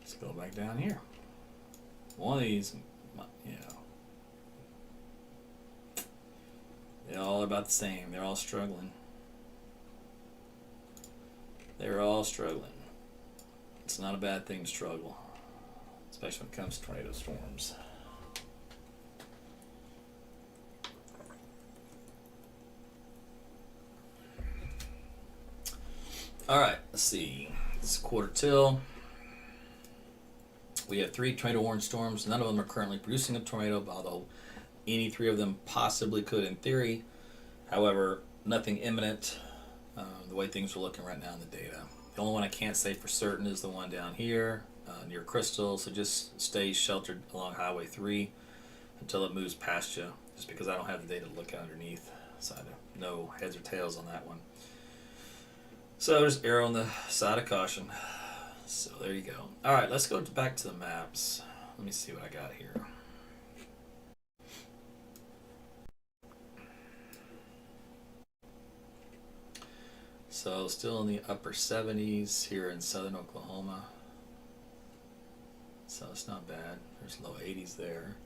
Let's go back down here. One of these, you know, they're all about the same. They're all struggling. They're all struggling. It's not a bad thing to struggle, especially when it comes to tornado storms. All right, let's see. It's a quarter till. We have 3 tornado warning storms. None of them are currently producing a tornado, although any 3 of them possibly could in theory. However, nothing imminent the way things are looking right now in the data. The only one I can't say for certain is the one down here near Crystal, so just stay sheltered along Highway 3 until it moves past you, just because I don't have the data to look underneath, so I don't know heads or tails on that one. So just err on the side of caution. So there you go. All right, let's go back to the maps. Let me see what I got here. So still in the upper 70s here in southern Oklahoma. So it's not bad. There's low 80s there.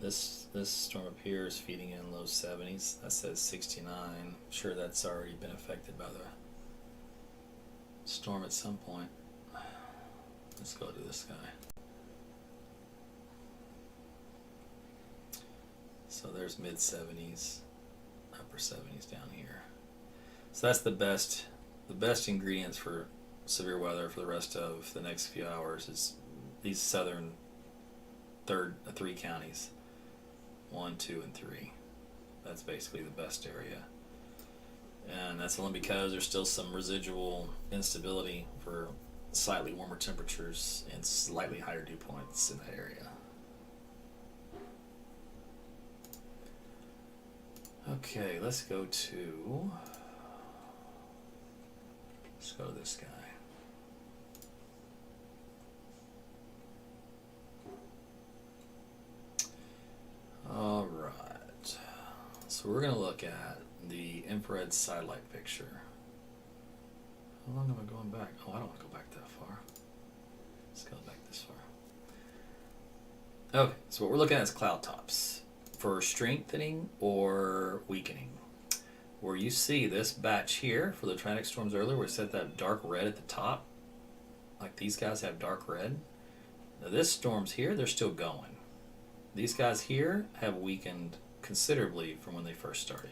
This storm up here is feeding in low 70s. That says 69. I'm sure that's already been affected by the storm at some point. Let's go to this guy. So there's mid 70s, upper 70s down here. So that's the best ingredients for severe weather for the rest of the next few hours is these southern 3 counties, 1, 2, and 3. That's basically the best area. And that's only because there's still some residual instability for slightly warmer temperatures and slightly higher dew points in that area. Okay, let's go to this guy. All right, so we're going to look at the infrared satellite picture. How long am I going back? Oh, I don't want to go back that far. Let's go back this far. Okay, so what we're looking at is cloud tops for strengthening or weakening. Where you see this batch here for the tornadic storms earlier, where it said that dark red at the top, like these guys have dark red. Now this storm's here, they're still going. These guys here have weakened considerably from when they first started.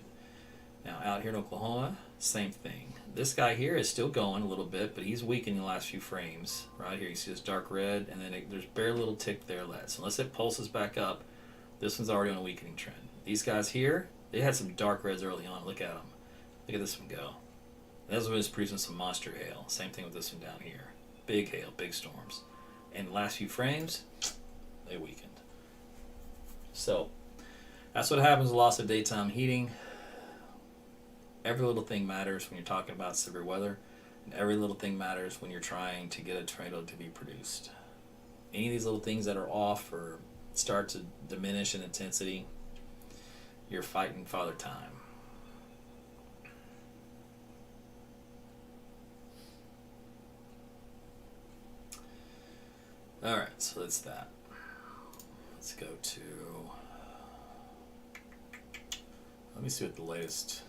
Now out here in Oklahoma, same thing. This guy here is still going a little bit, but he's weakening the last few frames. Right here you see this dark red, and then there's barely a little tick there left. So unless it pulses back up, this one's already on a weakening trend. These guys here, they had some dark reds early on. Look at them. Look at this one go. And this one is producing some monster hail. Same thing with this one down here. Big hail, big storms. And the last few frames, they weakened. So that's what happens with loss of daytime heating. Every little thing matters when you're talking about severe weather, and every little thing matters when you're trying to get a tornado to be produced. Any of these little things that are off or start to diminish in intensity, you're fighting Father Time. Alright, so that's that. Let's go to... Let me see what the latest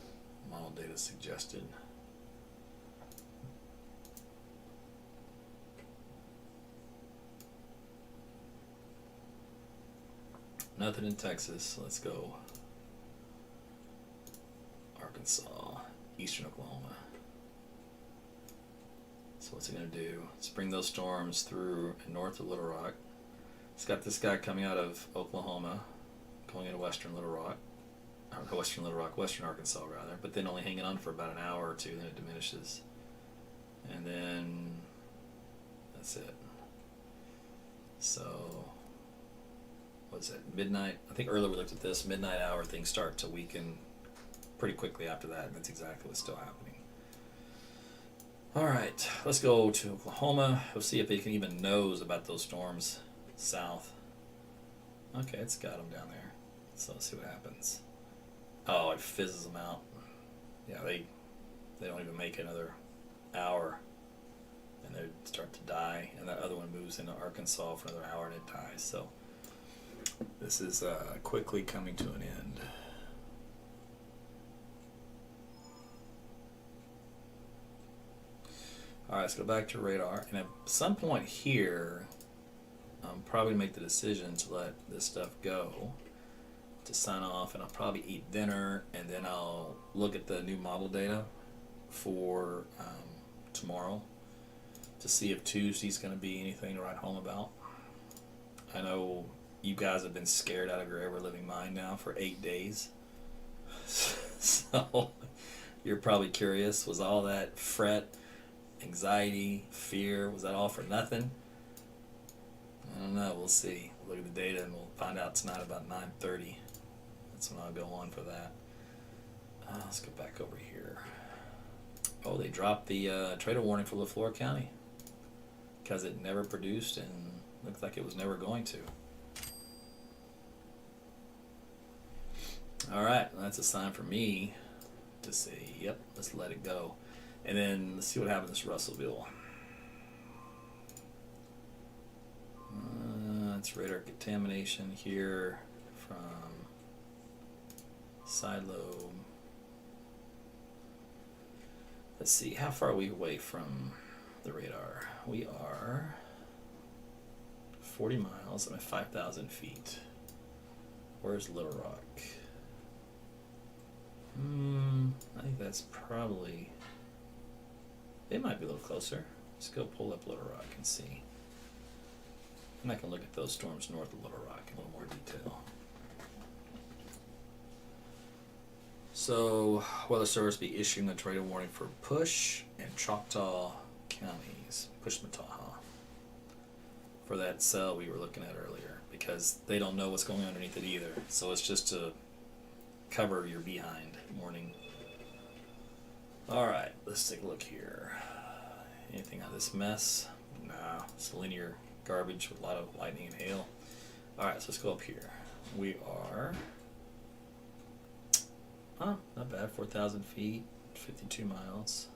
model data suggested. Nothing in Texas, so let's go Arkansas, eastern Oklahoma. So what's it going to do? Let's bring those storms through north of Little Rock. It's got this guy coming out of Oklahoma, going into western Arkansas rather, but then only hanging on for about an hour or two, then it diminishes. And then that's it. So what's it, midnight? I think earlier we looked at this, midnight hour, things start to weaken pretty quickly after that, and that's exactly what's still happening. Alright, let's go to Oklahoma. We'll see if it can even knows about those storms south. Okay, it's got them down there. So let's see what happens. Oh, it fizzes them out. Yeah, they don't even make another hour, and they start to die, and that other one moves into Arkansas for another hour and it dies. So this is quickly coming to an end. Alright, let's go back to radar, and at some point here I'm probably make the decision to let this stuff go, to sign off, and I'll probably eat dinner, and then I'll look at the new model data for tomorrow to see if Tuesday's going to be anything to write home about. I know you guys have been scared out of your ever-living mind now for 8 days. So you're probably curious, was all that fret, anxiety, fear, was that all for nothing? I don't know, we'll see. We'll look at the data and we'll find out tonight about 9:30. That's when I'll go on for that. Let's go back over here. Oh, they dropped the tornado warning for LaFleur County because it never produced and looked like it was never going to. Alright, well, that's a sign for me to say, yep, let's let it go. And then let's see what happens to Russellville. It's radar contamination here from side lobe. Let's see, how far are we away from the radar? We are 40 miles. I'm at 5,000 feet. Where's Little Rock? I think that's probably... It might be a little closer. Let's go pull up Little Rock and see. And I can look at those storms north of Little Rock in a little more detail. So, Weather Service will be issuing a tornado warning for Push and Choctaw counties. Push-Mataha. For that cell we were looking at earlier. Because they don't know what's going on underneath it either. So it's just to cover your behind warning. Alright, let's take a look here. Anything out of this mess? Nah, it's linear garbage with a lot of lightning and hail. Alright, so let's go up here. We are... not bad, 4,000 feet, 52 miles.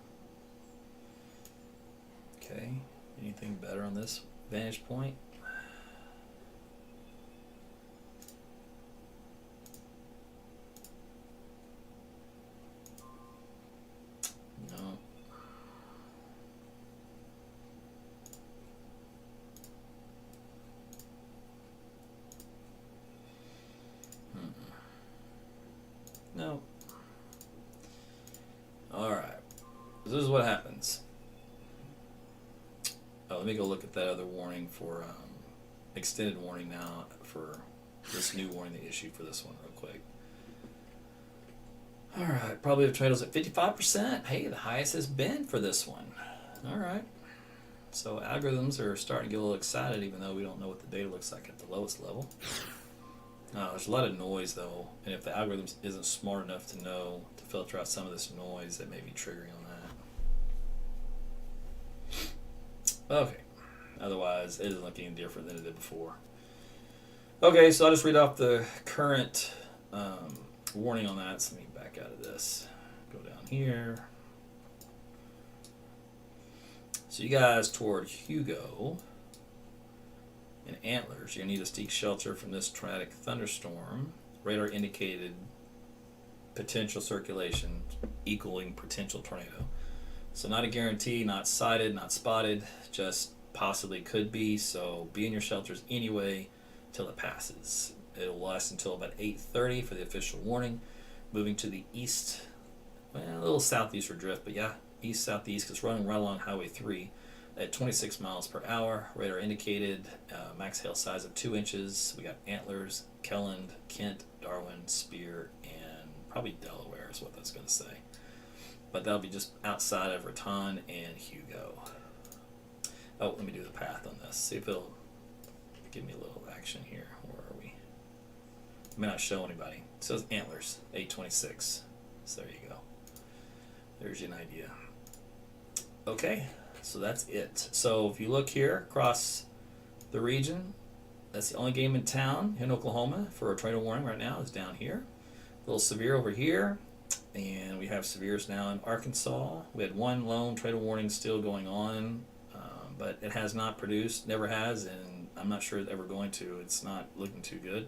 Okay, anything better on this vantage point? No. No. Alright. This is what happens. Oh, let me go look at that other warning for extended warning now for this new warning they issued for this one real quick. All right, probability of tornadoes at 55%. Hey, the highest has been for this one. All right. So algorithms are starting to get a little excited, even though we don't know what the data looks like at the lowest level. There's a lot of noise, though, and if the algorithm isn't smart enough to know to filter out some of this noise, that may be triggering on that. Okay. Otherwise, it isn't looking any different than it did before. Okay, so I'll just read off the current warning on that. So let me back out of this. Go down here. So you guys toward Hugo and Antlers, you're going to need to seek shelter from this tornadic thunderstorm. Radar indicated potential circulation equaling potential tornado. So not a guarantee, not sighted, not spotted, just possibly could be. So be in your shelters anyway till it passes. It'll last until about 8:30 for the official warning. Moving to the east, well, a little southeastward drift, but yeah, east-southeast, because it's running right along Highway 3 at 26 miles per hour. Radar indicated max hail size of 2 inches. We got Antlers, Kelland, Kent, Darwin, Spear, and probably Delaware is what that's going to say. But that'll be just outside of Raton and Hugo. Oh, let me do the path on this. See if it'll give me a little action here. Where are we? I may not show anybody. It says Antlers, 826. So there you go. There's an idea. Okay, so that's it. So if you look here across the region, that's the only game in town in Oklahoma for a tornado warning right now is down here. A little severe over here, and we have severes now in Arkansas. We had one lone tornado warning still going on, but it has not produced, never has, and I'm not sure it's ever going to. It's not looking too good.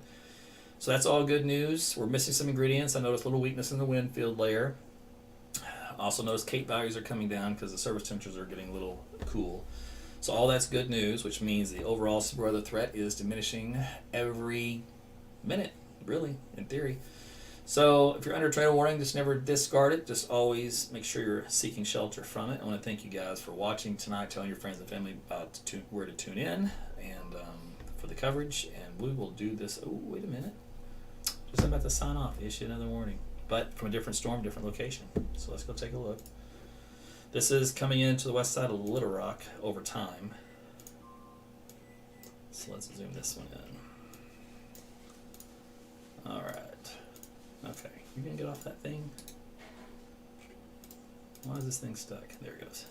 So that's all good news. We're missing some ingredients. I noticed a little weakness in the wind field layer. Also notice Cape values are coming down because the surface temperatures are getting a little cool. So all that's good news, which means the overall severe weather threat is diminishing every minute, really, in theory. So if you're under a tornado warning, just never discard it. Just always make sure you're seeking shelter from it. I want to thank you guys for watching tonight, telling your friends and family about where to tune in and for the coverage. And we will do this. Oh, wait a minute. Just about to sign off, issue another warning. But from a different storm, different location. So let's go take a look. This is coming into the west side of Little Rock over time. So let's zoom this one in. All right. Okay, you gonna get off that thing? Why is this thing stuck? There it goes.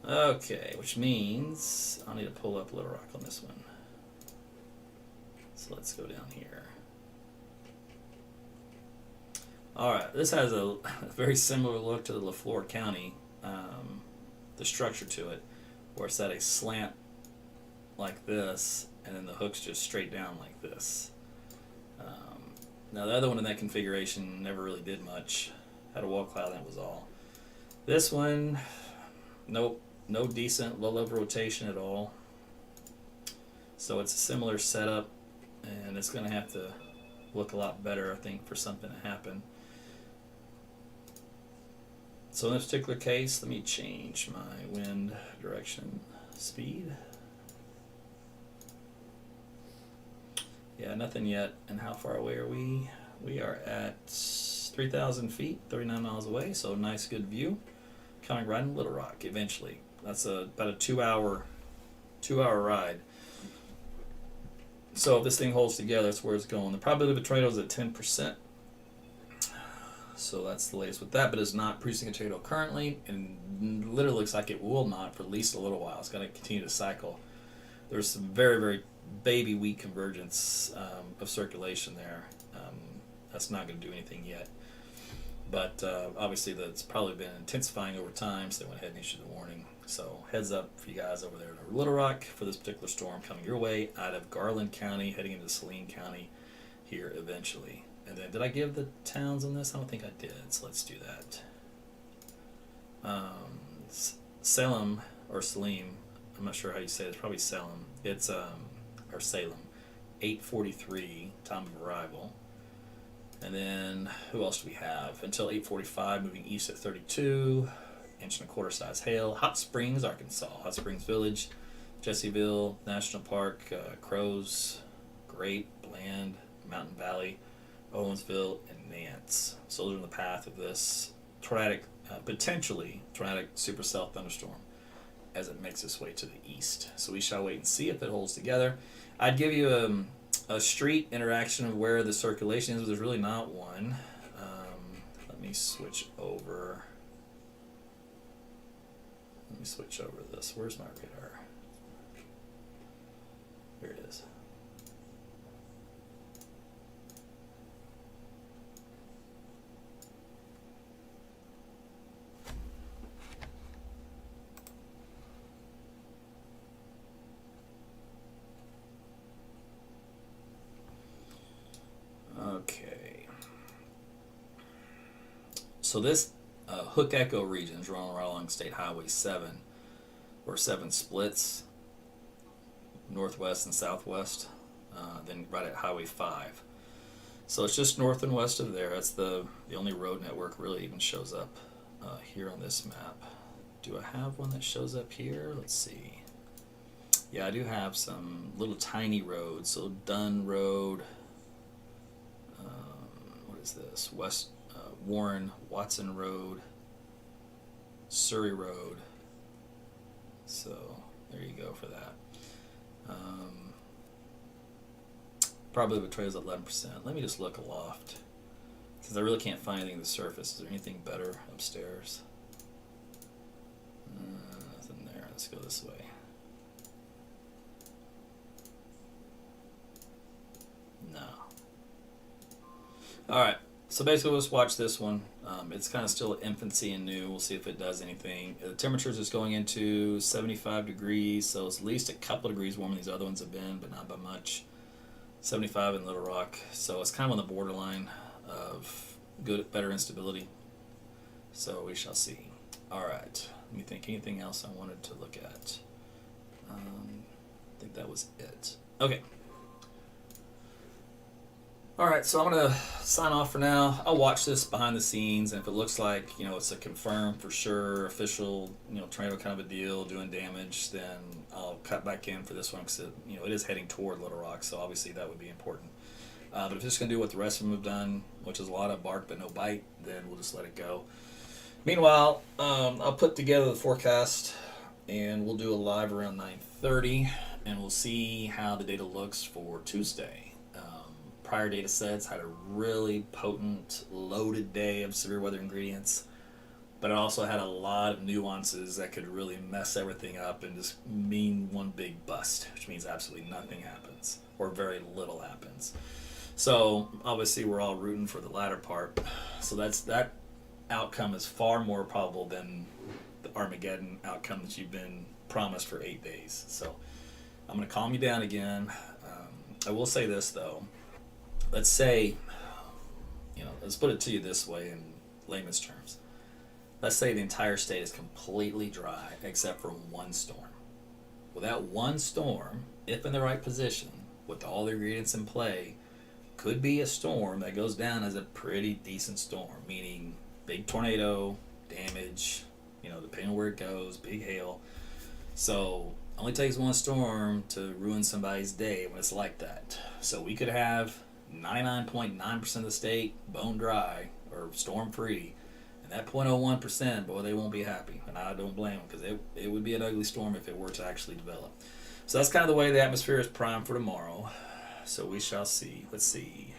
Okay, which means I'll need to pull up Little Rock on this one. So let's go down here. Alright, this has a very similar look to the LaFleur County, the structure to it, where it's at a slant like this, and then the hook's just straight down like this. Now the other one in that configuration never really did much. Had a wall cloud, that was all. This one, nope, no decent low-level rotation at all. So it's a similar setup, and it's going to have to look a lot better, I think, for something to happen. So in this particular case, let me change my wind direction speed. Yeah, nothing yet. And how far away are we? We are at 3,000 feet, 39 miles away, so nice, good view. Coming right in Little Rock eventually. That's about a two-hour ride. So if this thing holds together, that's where it's going. The probability of a tornado is at 10%. So that's the latest with that, but it's not producing a tornado currently, and literally looks like it will not for at least a little while. It's going to continue to cycle. There's some very, very baby weak convergence of circulation there. That's not going to do anything yet. But obviously that's probably been intensifying over time, so they went ahead and issued the warning. So heads up for you guys over there in Little Rock for this particular storm coming your way out of Garland County, heading into Saline County here eventually. And then, did I give the towns on this? I don't think I did, so let's do that. Salem, or Salim, I'm not sure how you say it, it's probably Salem. It's, or Salem, 8:43, time of arrival. And then, who else do we have? Until 8:45, moving east at 32, inch and a quarter size hail. Hot Springs, Arkansas, Hot Springs Village, Jesseville National Park, Crows, Great, Bland, Mountain Valley, Owensville, and Nance. So those are in the path of this potentially tornadic supercell thunderstorm as it makes its way to the east. So we shall wait and see if it holds together. I'd give you a street interaction of where the circulation is, but there's really not one. Let me switch over. This. Where's my radar? Here it is. Okay. So this Hook Echo region is running right along State Highway 7, where 7 splits northwest and southwest, then right at Highway 5. So it's just north and west of there. That's the only road network really even shows up here on this map. Do I have one that shows up here? Let's see. Yeah, I do have some little tiny roads. So Dunn Road, what is this? West Warren Watson Road, Surrey Road. So there you go for that. Probably betrays 11%. Let me just look aloft, because I really can't find anything on the surface. Is there anything better upstairs? Nothing there. Let's go this way. No. Alright, so basically we'll just watch this one. It's kind of still at infancy and new. We'll see if it does anything. The temperature is just going into 75 degrees, so it's at least a couple of degrees warmer than these other ones have been, but not by much. 75 in Little Rock, so it's kind of on the borderline of better instability. So we shall see. Alright, let me think. Anything else I wanted to look at? I think that was it. Okay. Alright, so I'm going to sign off for now. I'll watch this behind the scenes, and if it looks like, it's a confirmed for sure, official, tornado kind of a deal, doing damage, then I'll cut back in for this one, because it is heading toward Little Rock, so obviously that would be important. But if it's just going to do what the rest of them have done, which is a lot of bark but no bite, then we'll just let it go. Meanwhile, I'll put together the forecast, and we'll do a live around 9:30, and we'll see how the data looks for Tuesday. Prior data sets had a really potent, loaded day of severe weather ingredients, but it also had a lot of nuances that could really mess everything up and just mean one big bust, which means absolutely nothing happens, or very little happens. So obviously we're all rooting for the latter part. So that outcome is far more probable than the Armageddon outcome that you've been promised for 8 days. So I'm going to calm you down again. I will say this though. Let's say, let's put it to you this way in layman's terms. Let's say the entire state is completely dry except for one storm. Well, that one storm, if in the right position, with all the ingredients in play, could be a storm that goes down as a pretty decent storm, meaning big tornado, damage, depending on where it goes, big hail. So it only takes one storm to ruin somebody's day when it's like that. So we could have 99.9% of the state bone dry or storm free, and that 0.01%, boy, they won't be happy, and I don't blame them, because it would be an ugly storm if it were to actually develop. So that's kind of the way the atmosphere is primed for tomorrow. So we shall see. Let's see.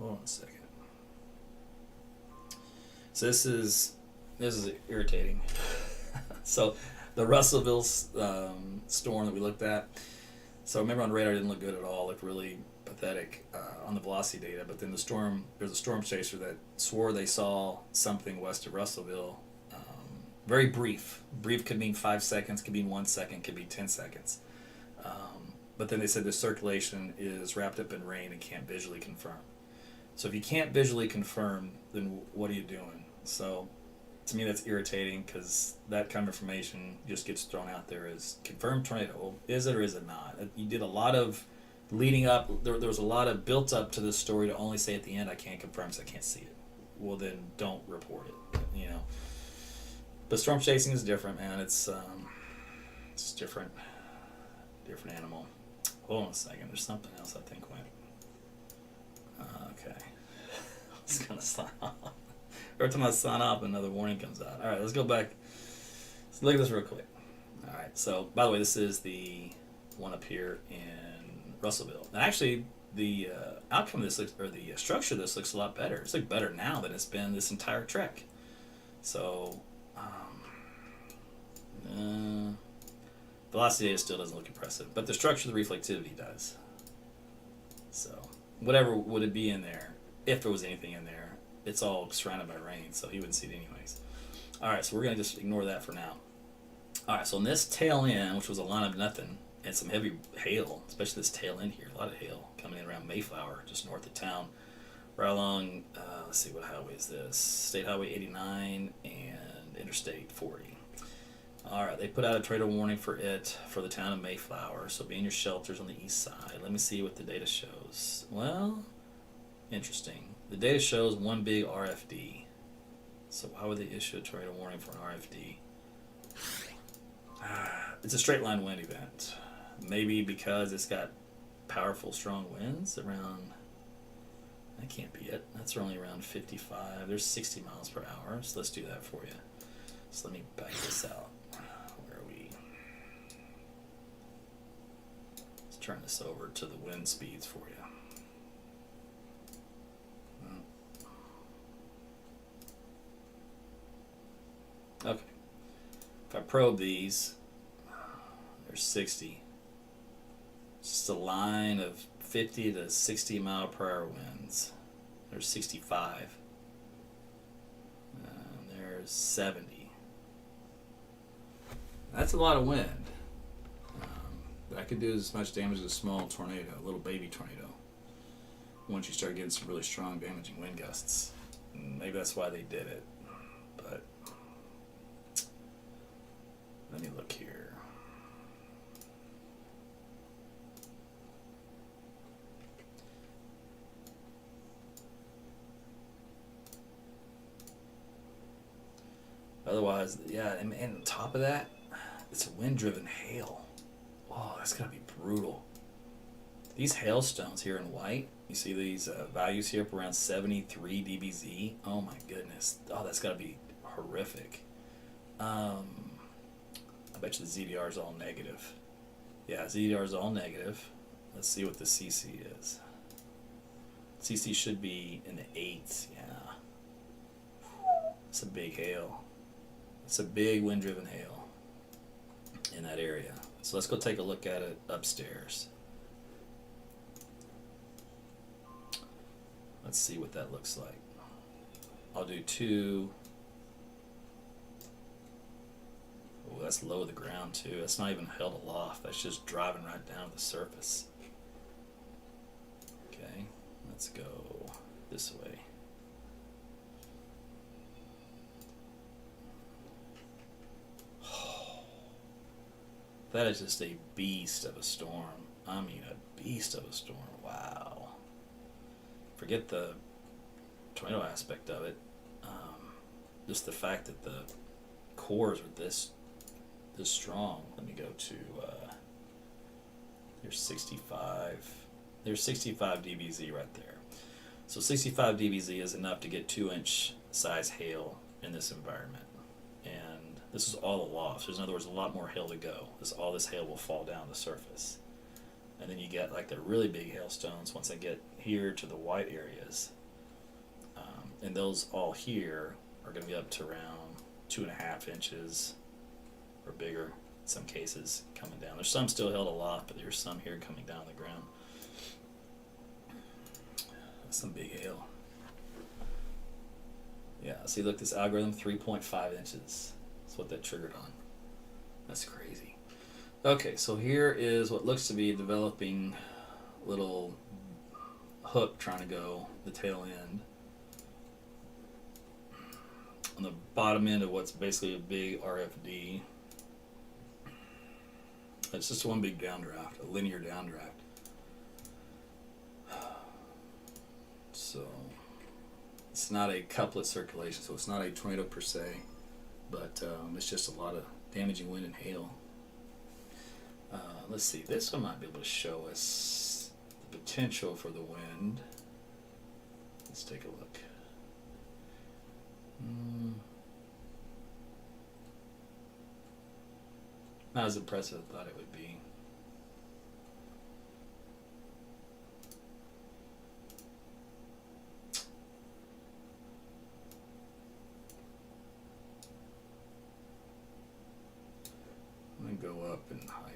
Hold on a second. So this is irritating. So the Russellville storm that we looked at. So remember on radar it didn't look good at all, looked really pathetic on the velocity data, but then there's a storm chaser that swore they saw something west of Russellville. Very brief. Brief could mean 5 seconds, could mean 1 second, could be 10 seconds. But then they said the circulation is wrapped up in rain and can't visually confirm. So if you can't visually confirm, then what are you doing? So to me that's irritating, because that kind of information just gets thrown out there as confirmed tornado. Well, is it or is it not? You did a lot of leading up. There was a lot of built up to this story to only say at the end, I can't confirm because I can't see it. Well, then don't report it. But storm chasing is different, man. It's different animal. Hold on a second. There's something else I think went. Okay. It's gonna sign off. Every time I sign off, another warning comes out. All right, let's go back. Let's look at this real quick. All right. So, by the way, this is the one up here in Russellville. And actually, the outcome of this looks, or the structure of this looks a lot better. It's like better now than it's been this entire trek. So, velocity data still doesn't look impressive, but the structure of the reflectivity does. So, whatever would it be in there, if there was anything in there, it's all surrounded by rain, so he wouldn't see it anyways. All right, so we're gonna just ignore that for now. All right, so in this tail end, which was a line of nothing, and some heavy hail, especially this tail end here, a lot of hail coming in around Mayflower, just north of town, right along, let's see, what highway is this? State Highway 89 and Interstate 40. All right, they put out a tornado warning for the town of Mayflower, so be in your shelters on the east side. Let me see what the data shows. Well, interesting. The data shows one big RFD. So why would they issue a tornado warning for an RFD? It's a straight line wind event. Maybe because it's got powerful, strong winds around. That can't be it. That's only around 55. There's 60 miles per hour. So let's do that for you. So let me back this out. Where are we? Let's turn this over to the wind speeds for you. Okay. If I probe these, there's 60. It's just a line of 50 to 60 mile per hour winds. There's 65. And there's 70. That's a lot of wind. That could do as much damage as a small tornado, a little baby tornado, once you start getting some really strong damaging wind gusts. And maybe that's why they did it. But let me look here. Otherwise, yeah, and on top of that, it's a wind-driven hail. Oh, that's gotta be brutal. These hailstones here in white, you see these values here up around 73 dBz. Oh my goodness. Oh, that's gotta be horrific. I bet you the ZDR is all negative. Yeah, ZDR is all negative. Let's see what the CC is. CC should be in the 8s, yeah. It's a big hail. It's a big wind-driven hail in that area. So let's go take a look at it upstairs. Let's see what that looks like. I'll do 2. Oh, that's low to the ground too. That's not even held aloft. That's just driving right down to the surface. Okay, let's go this way. That is just a beast of a storm. I mean, a beast of a storm. Wow. Forget the tornado aspect of it. Just the fact that the cores are this strong. Let me go to. There's 65. There's 65 dBz right there. So 65 dBz is enough to get 2-inch size hail in this environment. And this is all aloft. So in other words, a lot more hail to go. All this hail will fall down the surface. And then you get like the really big hailstones once they get here to the white areas. And those all here are going to be up to around 2.5 inches or bigger in some cases coming down. There's some still held aloft, but there's some here coming down the ground. That's some big hail. Yeah, see, look, this algorithm, 3.5 inches. That's what that triggered on. That's crazy. Okay, so here is what looks to be a developing little hook trying to go the tail end. On the bottom end of what's basically a big RFD. It's just one big downdraft, a linear downdraft. So it's not a couplet circulation, so it's not a tornado per se, but it's just a lot of damaging wind and hail. Let's see, this one might be able to show us the potential for the wind. Let's take a look. Not as impressive as I thought it would be. I'm going to go up in height.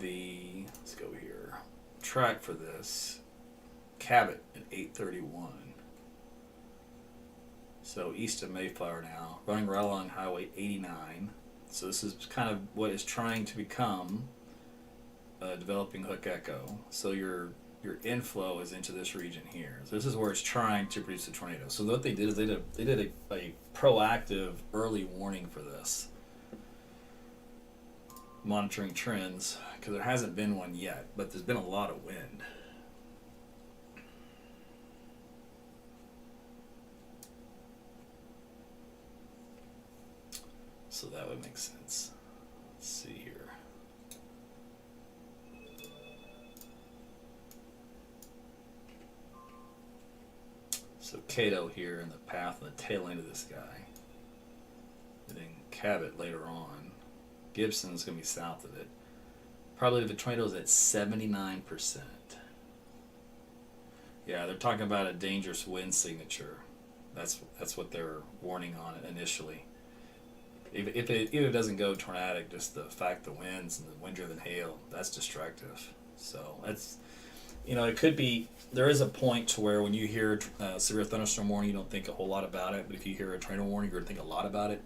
Let's go here. Track for this, Cabot at 831. So east of Mayflower now, running right along Highway 89. So this is kind of what is trying to become a developing hook echo. So your inflow is into this region here. So this is where it's trying to produce a tornado. So what they did is they did a proactive early warning for this. Monitoring trends, because there hasn't been one yet, but there's been a lot of wind. So that would make sense. Let's see here. So Cato here in the path on the tail end of this guy. And then Cabot later on. Gibson's going to be south of it. Probably the tornado is at 79%. Yeah, they're talking about a dangerous wind signature. That's what they're warning on it initially. If it doesn't go tornadic, just the fact the winds and the wind-driven hail, that's destructive. So that's, it could be, there is a point to where when you hear severe thunderstorm warning, you don't think a whole lot about it. But if you hear a tornado warning, you're going to think a lot about it.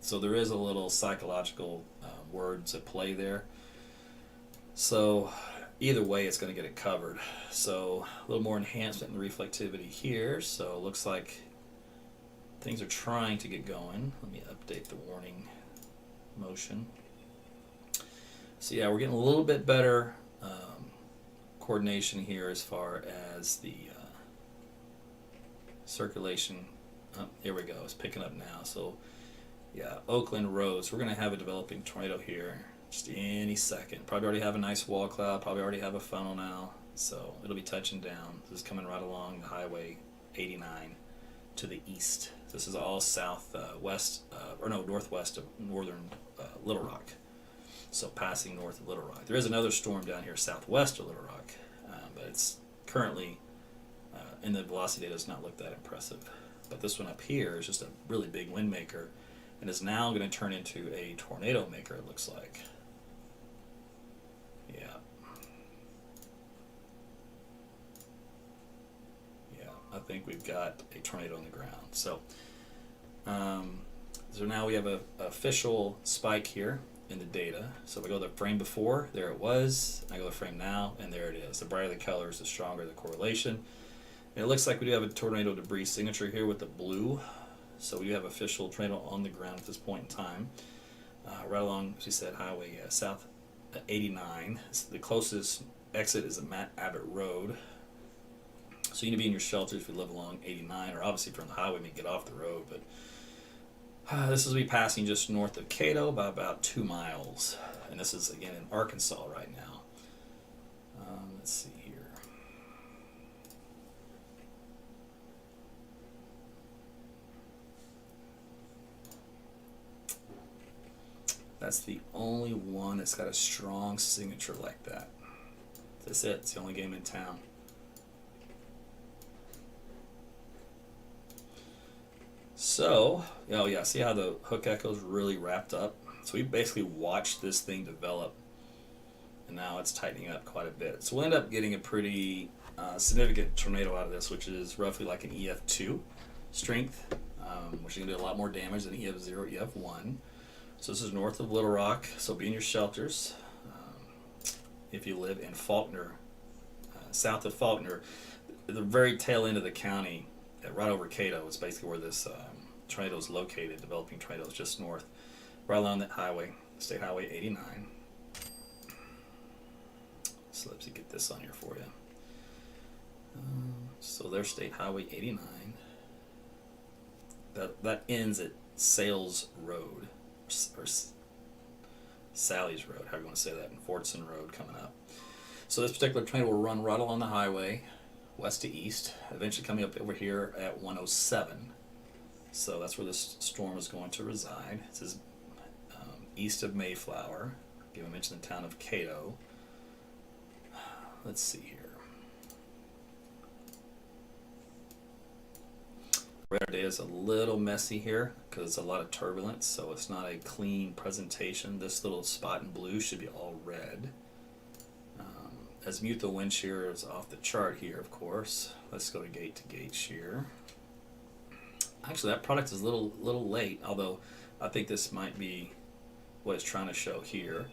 So there is a little psychological words at play there. So either way, it's going to get it covered. So a little more enhancement in the reflectivity here. So it looks like things are trying to get going. Let me update the warning motion. So yeah, we're getting a little bit better coordination here as far as the circulation. Oh, here we go. It's picking up now. So yeah, Oakland Roads. We're going to have a developing tornado here just any second. Probably already have a nice wall cloud. Probably already have a funnel now. So it'll be touching down. This is coming right along the Highway 89 to the east. This is all northwest of northern Little Rock. So passing north of Little Rock. There is another storm down here southwest of Little Rock, but it's currently in the velocity data does not look that impressive. But this one up here is just a really big wind maker. And is now going to turn into a tornado maker, it looks like. Yeah. Yeah, I think we've got a tornado on the ground. So now we have an official spike here in the data. So we go to the frame before, there it was. I go to the frame now, and there it is. The brighter the colors, the stronger the correlation. And it looks like we do have a tornado debris signature here with the blue. So we do have official tornado on the ground at this point in time. Right along, as we said, Highway South 89. The closest exit is at Matt Abbott Road. So you need to be in your shelters if you live along 89, or obviously if you're on the highway, you get off the road. But this is be passing just north of Cato by about 2 miles. And this is, again, in Arkansas right now. Let's see here. That's the only one that's got a strong signature like that. That's it. It's the only game in town. So, see how the hook echoes really wrapped up? So we basically watched this thing develop, and now it's tightening up quite a bit. So we'll end up getting a pretty significant tornado out of this, which is roughly like an EF2 strength, which is going to do a lot more damage than EF0, EF1. So this is north of Little Rock, so be in your shelters. If you live in Faulkner, south of Faulkner, the very tail end of the county, right over Cato, is basically where this tornado is located. Developing tornado is just north, right along that highway, State Highway 89. So let's get this on here for you. So there's State Highway 89. That ends at Sales Road, or Sally's Road, however you want to say that, and Fortson Road coming up. So this particular tornado will run right along the highway, west to east, eventually coming up over here at 107. So that's where this storm is going to reside. This is east of Mayflower. Again, I mentioned the town of Cato. Let's see here. Radar data is a little messy here because it's a lot of turbulence, so it's not a clean presentation. This little spot in blue should be all red. Azimuth wind shear is off the chart here, of course. Let's go to gate shear. Actually, that product is a little late, although I think this might be what it's trying to show here.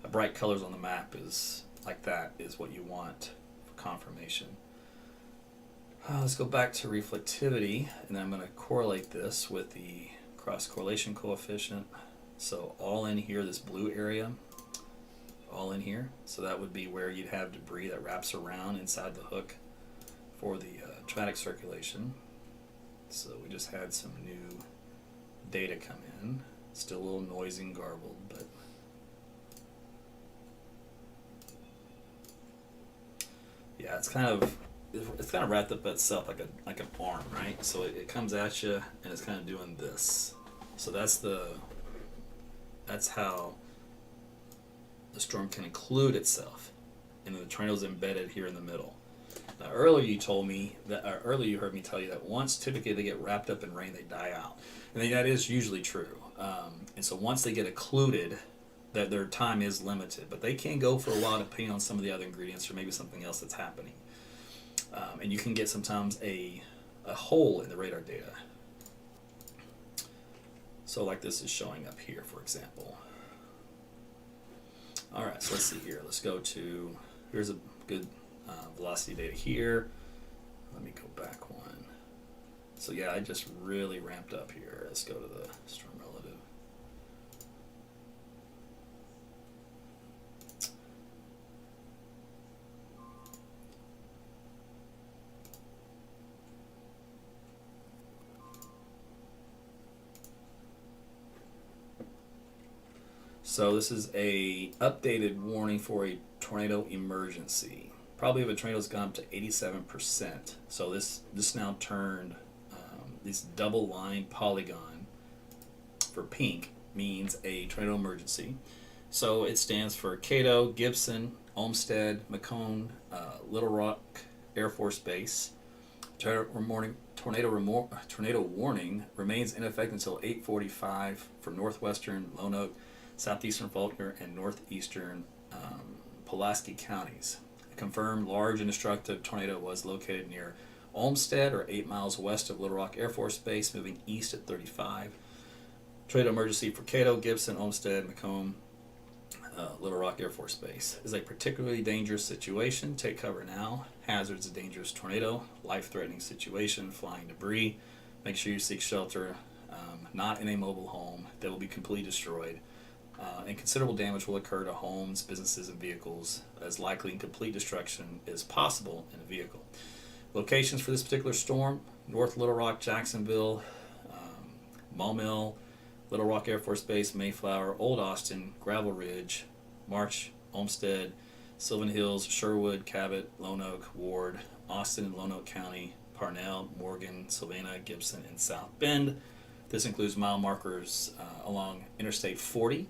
The bright colors on the map is like that is what you want for confirmation. Let's go back to reflectivity, and then I'm going to correlate this with the cross correlation coefficient. So all in here, this blue area, all in here. So that would be where you'd have debris that wraps around inside the hook for the traumatic circulation. So we just had some new data come in. Still a little noisy and garbled, but yeah, it's kind of wrapped up itself like an arm, right? So it comes at you and it's kind of doing this. So that's how the storm can include itself, and then the tornado's embedded here in the middle. Now earlier you told me that, earlier you heard me tell you that once typically they get wrapped up in rain, they die out, and that is usually true. And so once they get occluded, that their time is limited, but they can go for a while depending on some of the other ingredients or maybe something else that's happening. And you can get sometimes a hole in the radar data. So like this is showing up here, for example. All right, so let's see here. Let's go to, here's a good velocity data here. Let me go back one. So yeah, I just really ramped up here. Let's go to the storm relative. So this is a updated warning for a tornado emergency. Probably if a tornado's gone up to 87%. So this now turned this double line polygon for pink means a tornado emergency. So it stands for Cato, Gibson, Olmsted, Macomb, Little Rock Air Force Base. Tornado warning remains in effect until 8:45 for northwestern Lone Oak, southeastern Faulkner, and northeastern Pulaski counties. A confirmed large and destructive tornado was located near Olmsted, or 8 miles west of Little Rock Air Force Base, moving east at 35. Tornado emergency for Cato, Gibson, Olmsted, Macomb, Little Rock Air Force Base. Is a particularly dangerous situation. Take cover now. Hazards of dangerous tornado. Life-threatening situation. Flying debris. Make sure you seek shelter. Not in a mobile home that will be completely destroyed. And considerable damage will occur to homes, businesses, and vehicles, as likely and complete destruction is possible in a vehicle. Locations for this particular storm: North Little Rock, Jacksonville, Maumelle, Little Rock Air Force Base, Mayflower, Old Austin, Gravel Ridge, March, Olmsted, Sylvan Hills, Sherwood, Cabot, Lone Oak, Ward, Austin and Lone Oak County, Parnell, Morgan, Savannah, Gibson, and South Bend. This includes mile markers along Interstate 40,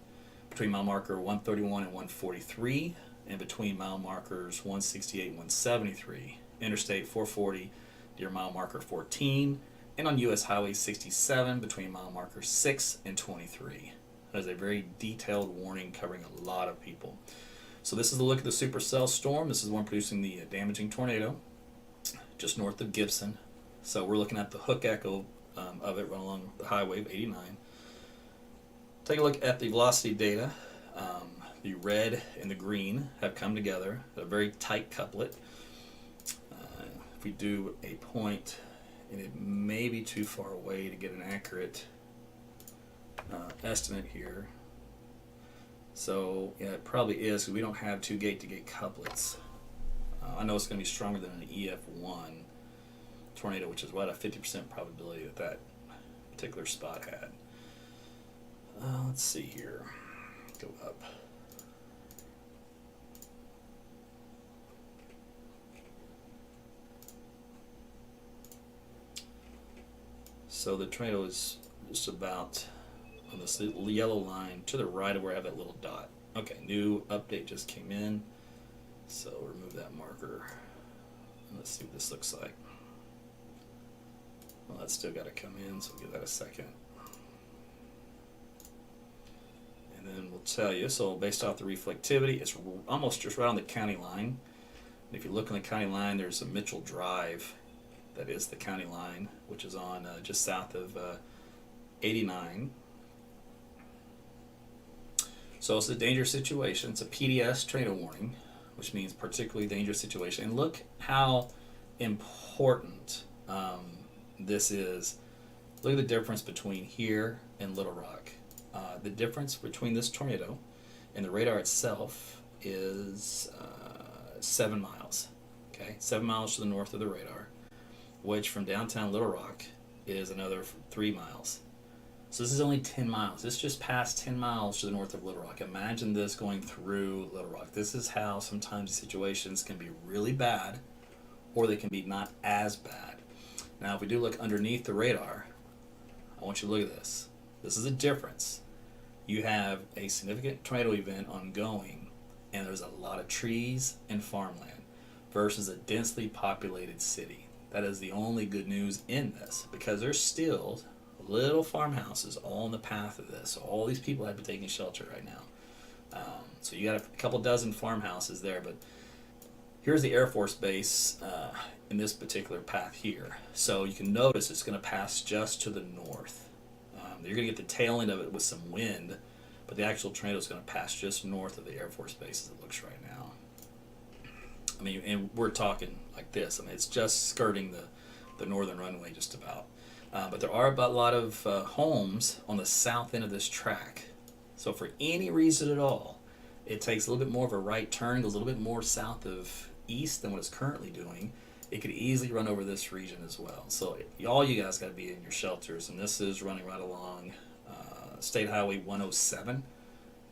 between mile marker 131 and 143, and between mile markers 168 and 173. Interstate 440 near mile marker 14, and on U.S. Highway 67 between mile markers 6 and 23. That is a very detailed warning covering a lot of people. So this is a look at the Supercells storm. This is the one producing the damaging tornado just north of Gibson. So we're looking at the hook echo of it run along the highway of 89. Take a look at the velocity data. The red and the green have come together, a very tight couplet. If we do a point, and it may be too far away to get an accurate estimate here. So yeah, it probably is, because we don't have two gate-to-gate couplets. I know it's going to be stronger than an EF1 tornado, which is what a 50% probability that that particular spot had. Let's see here. Go up. So the tornado is just about on this yellow line to the right of where I have that little dot. Okay, new update just came in. So remove that marker. And let's see what this looks like. Well, that's still got to come in, so we'll give that a second. And then we'll tell you, so based off the reflectivity, it's almost just right on the county line. And if you look on the county line, there's a Mitchell Drive. That is the county line, which is on just south of 89. So it's a dangerous situation. It's a PDS tornado warning, which means particularly dangerous situation. And look how important this is. Look at the difference between here and Little Rock. The difference between this tornado and the radar itself is 7 miles. Okay, 7 miles to the north of the radar, which from downtown Little Rock is another 3 miles. So this is only 10 miles. This just passed 10 miles to the north of Little Rock. Imagine this going through Little Rock. This is how sometimes situations can be really bad, or they can be not as bad. Now, if we do look underneath the radar, I want you to look at this. This is a difference. You have a significant tornado event ongoing, and there's a lot of trees and farmland, versus a densely populated city. That is the only good news in this, because there's still little farmhouses all in the path of this. So all these people have been taking shelter right now. So you got a couple dozen farmhouses there, but here's the Air Force Base in this particular path here. So you can notice it's going to pass just to the north. You're going to get the tail end of it with some wind, but the actual tornado is going to pass just north of the Air Force Base as it looks right now. I mean, and we're talking like this. I mean, it's just skirting the northern runway just about. But there are about a lot of homes on the south end of this track. So for any reason at all, it takes a little bit more of a right turn, goes a little bit more south of east than what it's currently doing. It could easily run over this region as well. So all you guys got to be in your shelters. And this is running right along State Highway 107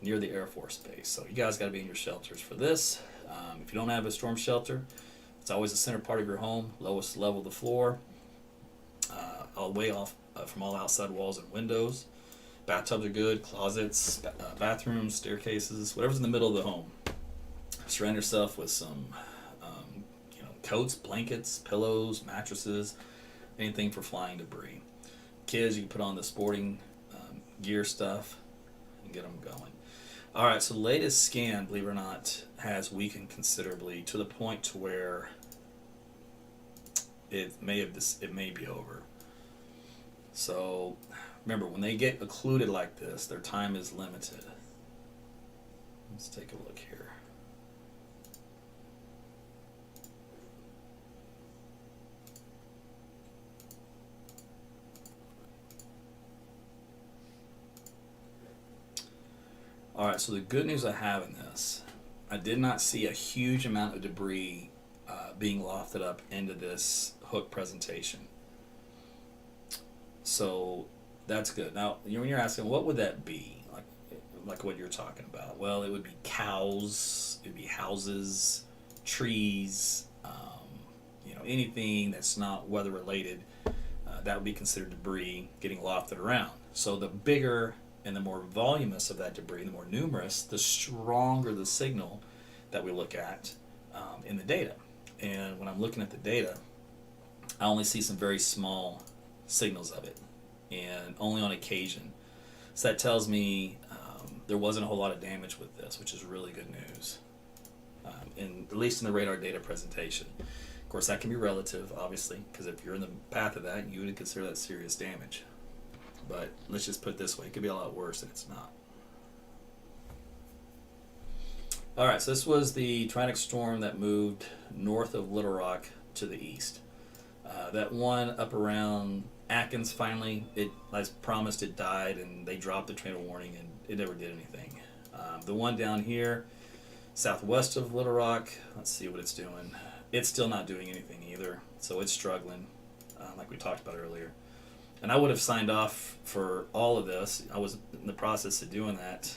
near the Air Force Base. So you guys got to be in your shelters for this. If you don't have a storm shelter, it's always the center part of your home, lowest level of the floor, all the way off from all outside walls and windows. Bathtubs are good, closets, bathrooms, staircases, whatever's in the middle of the home. Surround yourself with some coats, blankets, pillows, mattresses, anything for flying debris. Kids, you can put on the sporting gear stuff and get them going. All right, so the latest scan, believe it or not, has weakened considerably to the point to where it may be over. So remember, when they get occluded like this, their time is limited. Let's take a look here. All right, so the good news I have in this, I did not see a huge amount of debris being lofted up into this hook presentation. So that's good. Now, when you're asking, what would that be? Like what you're talking about? Well, it would be cows, it would be houses, trees, anything that's not weather related, that would be considered debris getting lofted around. So the bigger and the more voluminous of that debris, the more numerous, the stronger the signal that we look at in the data. And when I'm looking at the data, I only see some very small signals of it, and only on occasion. So that tells me there wasn't a whole lot of damage with this, which is really good news, at least in the radar data presentation. Of course, that can be relative, obviously, because if you're in the path of that, you would consider that serious damage. but let's just put it this way: it could be a lot worse than it's not. All right, so this was the tornadic storm that moved north of Little Rock to the east. That one up around Atkins, finally, as promised, it died, and they dropped the tornado warning, and it never did anything. The one down here, southwest of Little Rock, let's see what it's doing. It's still not doing anything either, so it's struggling, like we talked about earlier. And I would have signed off for all of this. I was in the process of doing that,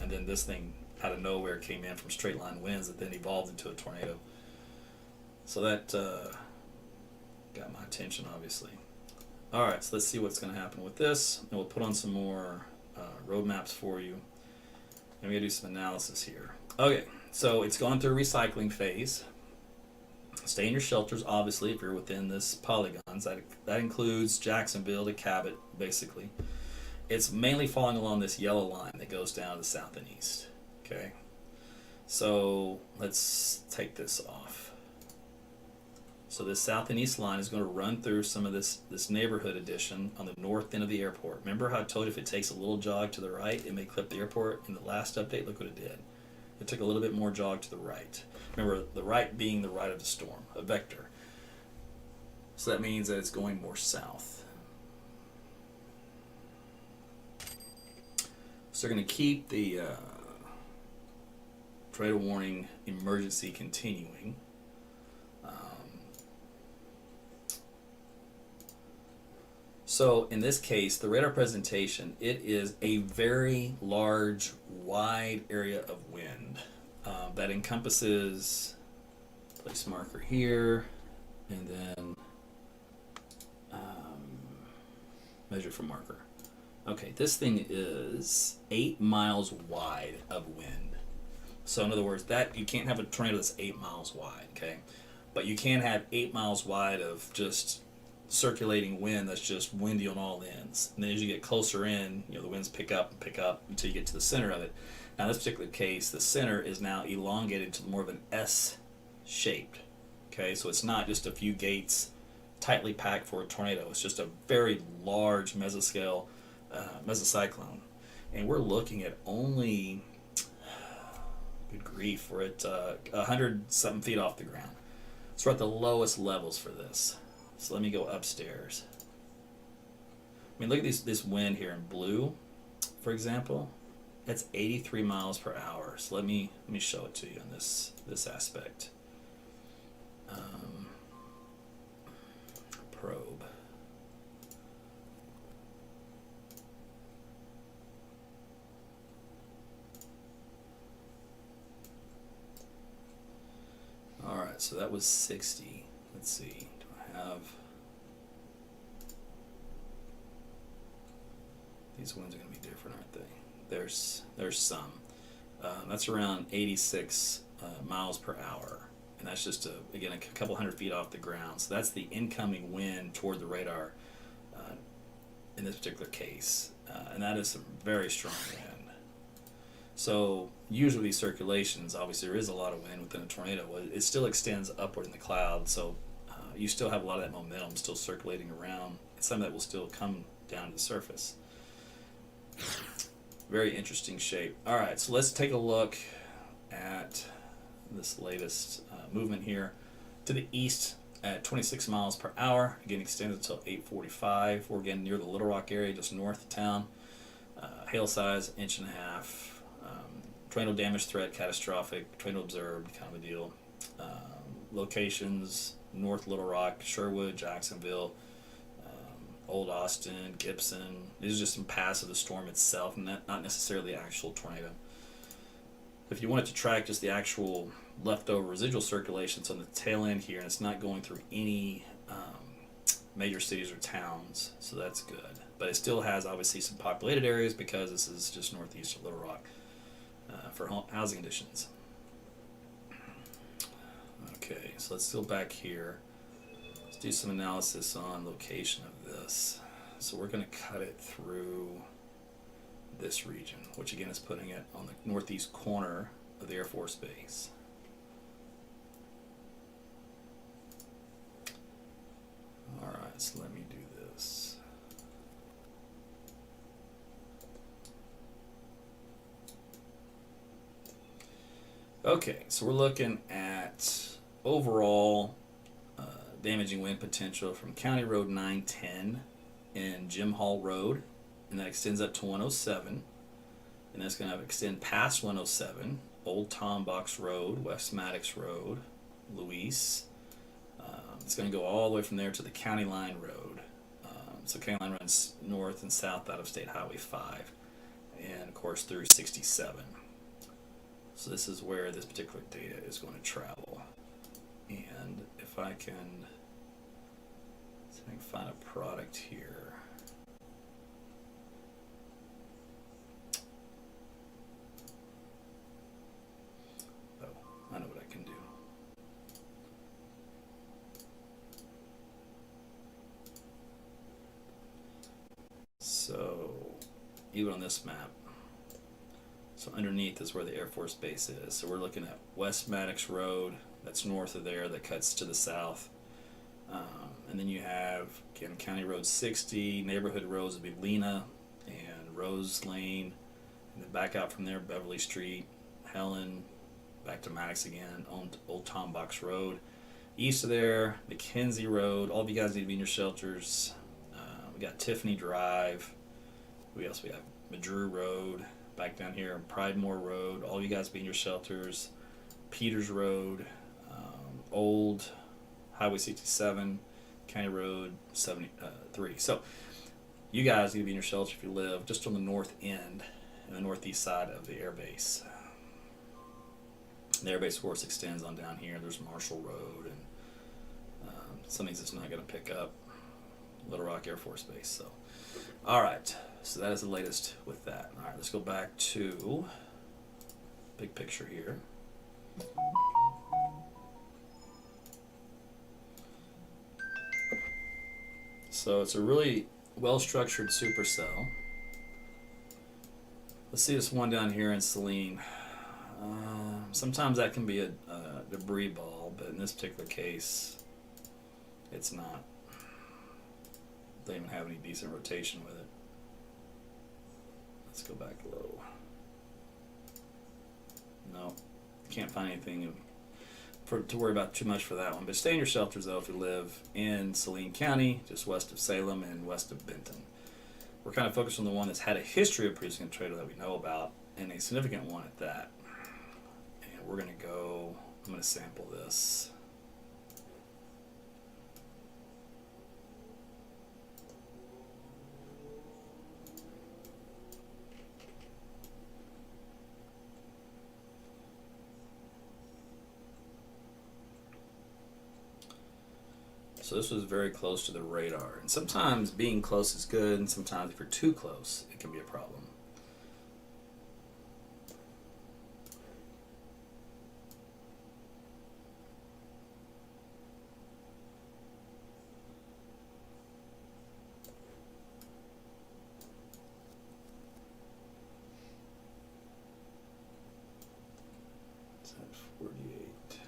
and then this thing out of nowhere came in from straight line winds that then evolved into a tornado. So that got my attention, obviously. All right, so let's see what's going to happen with this, and we'll put on some more road maps for you. And we're going to do some analysis here. Okay, so it's gone through a recycling phase. Stay in your shelters, obviously, if you're within this polygons. That includes Jacksonville to Cabot, basically. It's mainly falling along this yellow line that goes down to the south and east. Okay, so let's take this off. So this south and east line is going to run through some of this neighborhood addition on the north end of the airport. Remember how I told you if it takes a little jog to the right, it may clip the airport? In the last update, look what it did. It took a little bit more jog to the right. Remember, the right being the right of the storm, a vector. So that means that it's going more south. So they're going to keep the tornado warning emergency continuing. So in this case, the radar presentation, it is a very large, wide area of wind that encompasses, place marker here, and then measure for marker. Okay, this thing is 8 miles wide of wind. So in other words, that you can't have a tornado that's 8 miles wide, okay? But you can have 8 miles wide of just circulating wind that's just windy on all ends. And then as you get closer in, the winds pick up until you get to the center of it. Now in this particular case, the center is now elongated to more of an S shaped. Okay, so it's not just a few gates tightly packed for a tornado. It's just a very large mesocyclone. And we're looking at only, good grief, we're at 100-something feet off the ground. So we're at the lowest levels for this. So let me go upstairs. I mean, look at this wind here in blue, for example. That's 83 miles per hour. So let me show it to you in this aspect. Probe. All right, so that was 60. Let's see. Do I have? These ones are going to be different, aren't they? There's some. That's around 86 miles per hour. And that's just, again, a couple hundred feet off the ground. So that's the incoming wind toward the radar in this particular case. And that is some very strong wind. So usually these circulations, obviously there is a lot of wind within a tornado. It still extends upward in the cloud. So you still have a lot of that momentum still circulating around. Some of that will still come down to the surface. Very interesting shape. All right, so let's take a look at this latest movement here to the east at 26 miles per hour. Again, extended until 8:45. We're again near the Little Rock area, just north of town. Hail size, 1.5 inches. Tornado damage threat, catastrophic. Tornado observed, kind of a deal. Locations, North Little Rock, Sherwood, Jacksonville, Old Austin, Gibson. These are just some paths of the storm itself, and not necessarily the actual tornado. If you wanted to track just the actual leftover residual circulations on the tail end here, and it's not going through any major cities or towns, so that's good. But it still has obviously some populated areas because this is just northeast of Little Rock for housing conditions. Okay, so let's go back here. Let's do some analysis on location of this. So we're going to cut it through this region, which again is putting it on the northeast corner of the Air Force Base. Alright, so let me do this. Okay, so we're looking at overall damaging wind potential from County Road 910 and Jim Hall Road, and that extends up to 107, and that's going to extend past 107, Old Tom Box Road, West Maddox Road, Luis. It's going to go all the way from there to the County Line Road. So County Line runs north and south out of State Highway 5, and of course through 67. So this is where this particular data is going to travel. And if I can, see if I can find a product here. Oh, I know what I can do. So, even on this map, so underneath is where the Air Force Base is. So we're looking at West Maddox Road, that's north of there, that cuts to the south. And then you have, again, County Road 60, neighborhood roads would be Lena and Rose Lane. And then back out from there, Beverly Street, Helen, back to Maddox again, Old Tom Box Road. East of there, McKenzie Road. All of you guys need to be in your shelters. We got Tiffany Drive. We also have Madru Road. Back down here, Pridemore Road. All you guys be in your shelters. Peters Road, Old Highway 67, County Road 73. So you guys need to be in your shelter if you live just on the north end and the northeast side of the airbase. The airbase, of course, extends on down here. There's Marshall Road and some things it's not going to pick up. Little Rock Air Force Base. So, all right. So that is the latest with that. All right, let's go back to big picture here. So it's a really well-structured supercell. Let's see this one down here in Saline. Sometimes that can be a debris ball, but in this particular case, it's not. They don't even have any decent rotation with it. Let's go back low. No, can't find anything to worry about too much for that one. But stay in your shelters though if you live in Saline County, just west of Salem and west of Benton. We're kind of focused on the one that's had a history of producing a tornado that we know about, and a significant one at that. And we're going to go, I'm going to sample this. So this was very close to the radar. And sometimes being close is good, and sometimes if you're too close, it can be a problem. Is that 48,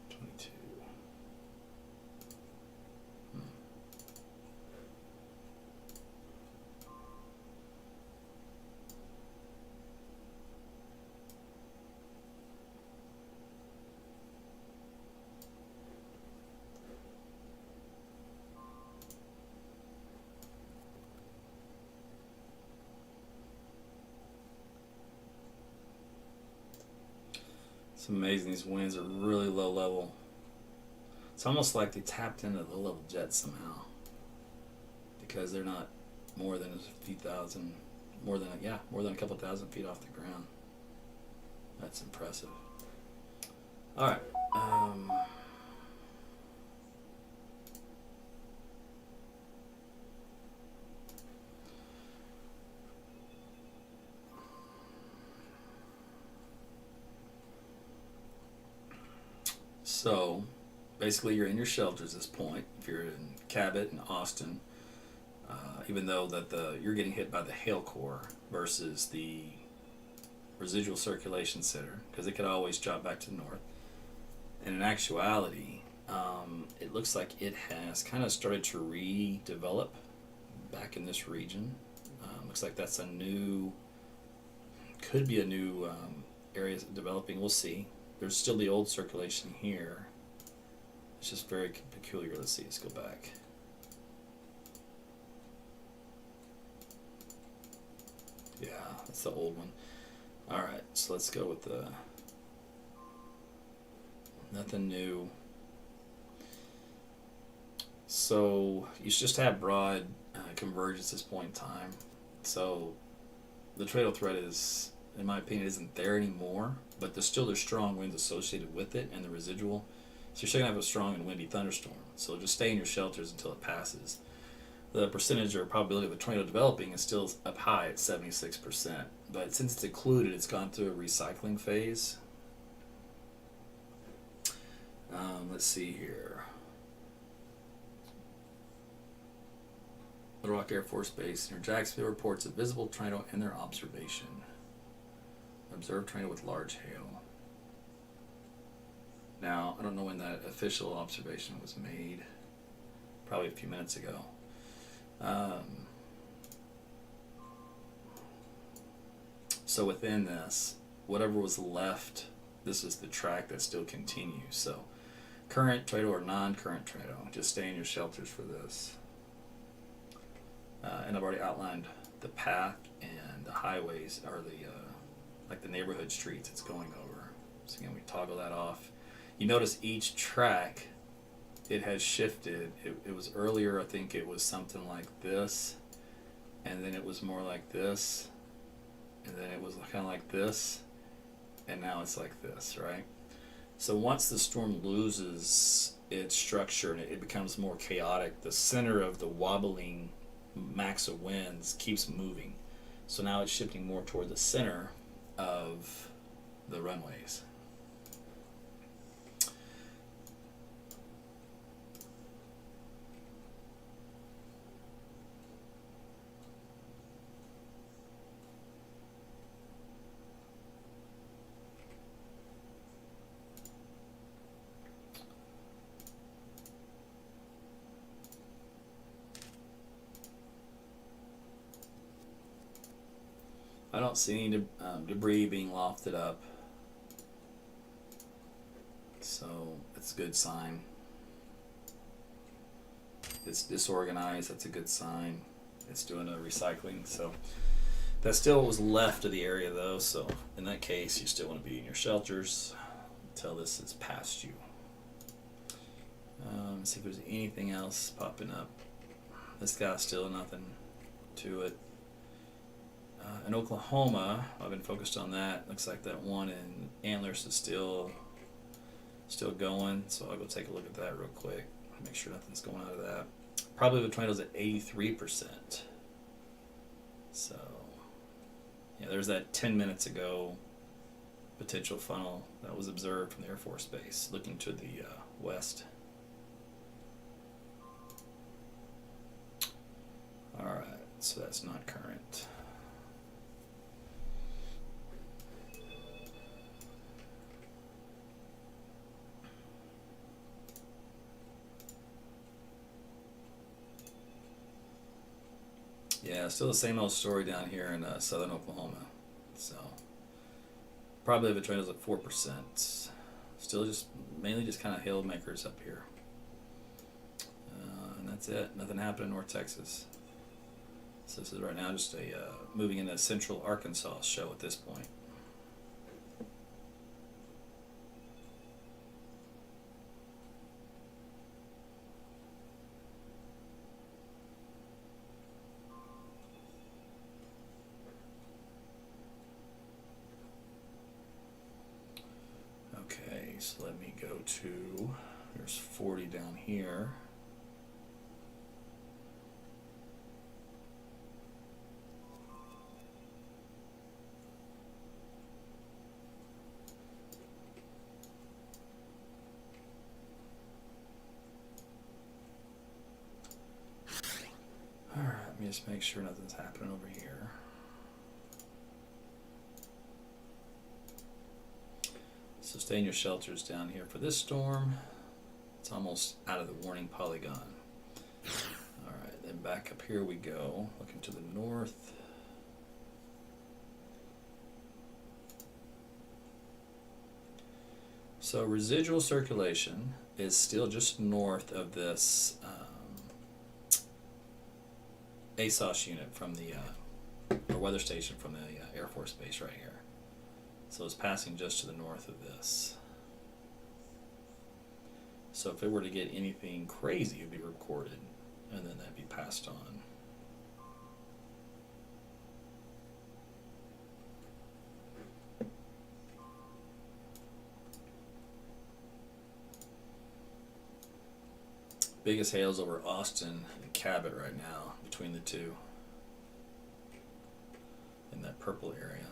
22? It's amazing. These winds are really low level. It's almost like they tapped into the level jets somehow, because they're not more than a few thousand, more than a couple thousand feet off the ground. That's impressive. All right. So, basically, you're in your shelters at this point. If you're in Cabot and Austin, even though that you're getting hit by the hail core versus the residual circulation center, because it could always drop back to the north. And in actuality, it looks like it has kind of started to redevelop back in this region. Looks like that's could be a new areas developing. We'll see. There's still the old circulation here. It's just very peculiar. Let's see. Let's go back. Yeah, that's the old one. All right, so let's go with the nothing new. So you should just have broad convergence at this point in time. So the tornado threat is, in my opinion, isn't there anymore, but there's strong winds associated with it and the residual. So you're still going to have a strong and windy thunderstorm. So just stay in your shelters until it passes. The percentage or probability of a tornado developing is still up high at 76%. But since it's occluded, it's gone through a recycling phase. Let's see here. Little Rock Air Force Base near Jacksonville reports a visible tornado in their observation. Observed tornado with large hail. Now, I don't know when that official observation was made. Probably a few minutes ago. So within this, whatever was left, this is the track that still continues. So current tornado or non-current tornado, just stay in your shelters for this. And I've already outlined the path and the highways, or the like the neighborhood streets it's going over. So again, we toggle that off. You notice each track, it has shifted. It was earlier, I think it was something like this, and then it was more like this, and then it was kind of like this, and now it's like this, right? So once the storm loses its structure and it becomes more chaotic, the center of the wobbling max of winds keeps moving. So now it's shifting more toward the center of the runways. I don't see any debris being lofted up, so it's a good sign. It's disorganized, that's a good sign. It's doing a recycling, so that's still what was left of the area though, so in that case you still want to be in your shelters until this is past you. See if there's anything else popping up. This guy's still nothing to it. In Oklahoma, I've been focused on that. Looks like that one in Antlers is still going. So I'll go take a look at that real quick. Make sure nothing's going out of that. Probably the tornado's at 83%. So yeah, there's that 10 minutes ago potential funnel that was observed from the Air Force Base looking to the west. All right, so that's not current. Yeah, still the same old story down here in southern Oklahoma. So probably the tornadoes at 4%. Still just mainly just kind of hail makers up here. And that's it. Nothing happened in North Texas. So this is right now just a moving into central Arkansas show at this point. Okay, so let me go to, there's 40 down here. Alright, let me just make sure nothing's happening over here. So stay in your shelters down here for this storm. It's almost out of the warning polygon. Alright, then back up here we go, looking to the north. So residual circulation is still just north of this ASOS unit from the or weather station from the Air Force Base right here. So it's passing just to the north of this. So if it were to get anything crazy, it would be recorded, and then that'd be passed on. Biggest hail's over Austin and Cabot right now, between the two, in that purple area.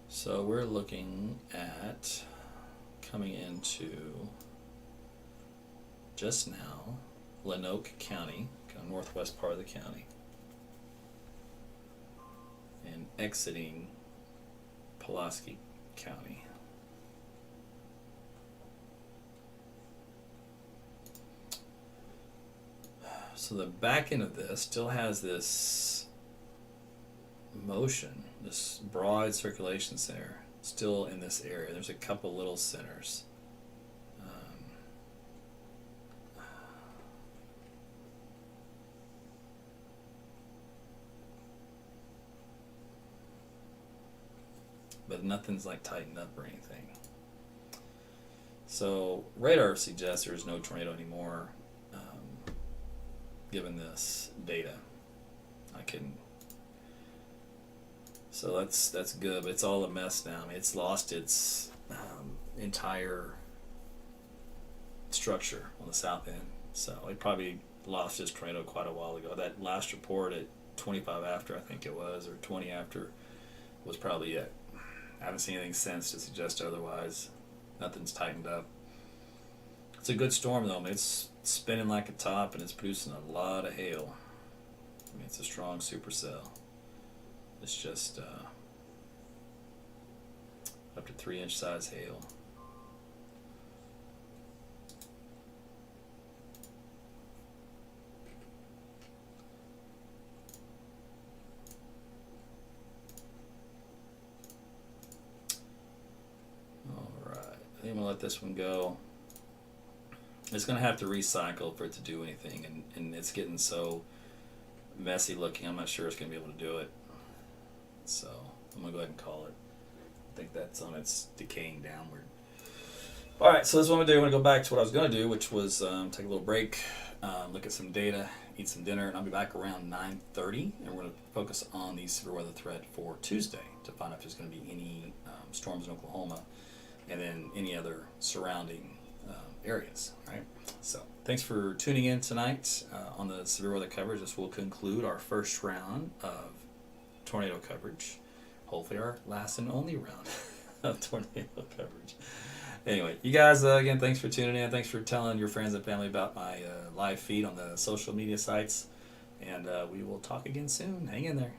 So we're looking at coming into just now Lanoke County, kind of northwest part of the county, and exiting Pulaski County. So the back end of this still has this motion, this broad circulation center still in this area. There's a couple little centers. But nothing's like tightened up or anything. So radar suggests there's no tornado anymore, given this data. So that's good, but it's all a mess now. I mean, it's lost its entire structure on the south end. So it probably lost its tornado quite a while ago. That last report at 25 after, I think it was, or 20 after, was probably it. I haven't seen anything since to suggest otherwise. Nothing's tightened up. It's a good storm though. I mean, it's spinning like a top and it's producing a lot of hail. I mean, it's a strong supercell. It's just up to 3-inch size hail. Alright, I think I'm going to let this one go. It's going to have to recycle for it to do anything, and it's getting so messy looking, I'm not sure it's going to be able to do it. So I'm going to go ahead and call it. I think that's on its decaying downward. Alright, so this is what I'm going to do. I'm going to go back to what I was going to do, which was take a little break, look at some data, eat some dinner, and I'll be back around 9:30, and we're going to focus on the severe weather threat for Tuesday to find out if there's going to be any storms in Oklahoma, and then any other surrounding areas. Right. So thanks for tuning in tonight on the severe weather coverage. This will conclude our first round of tornado coverage. Hopefully our last and only round of tornado coverage. Anyway, you guys, again, thanks for tuning in. Thanks for telling your friends and family about my live feed on the social media sites. And we will talk again soon. Hang in there.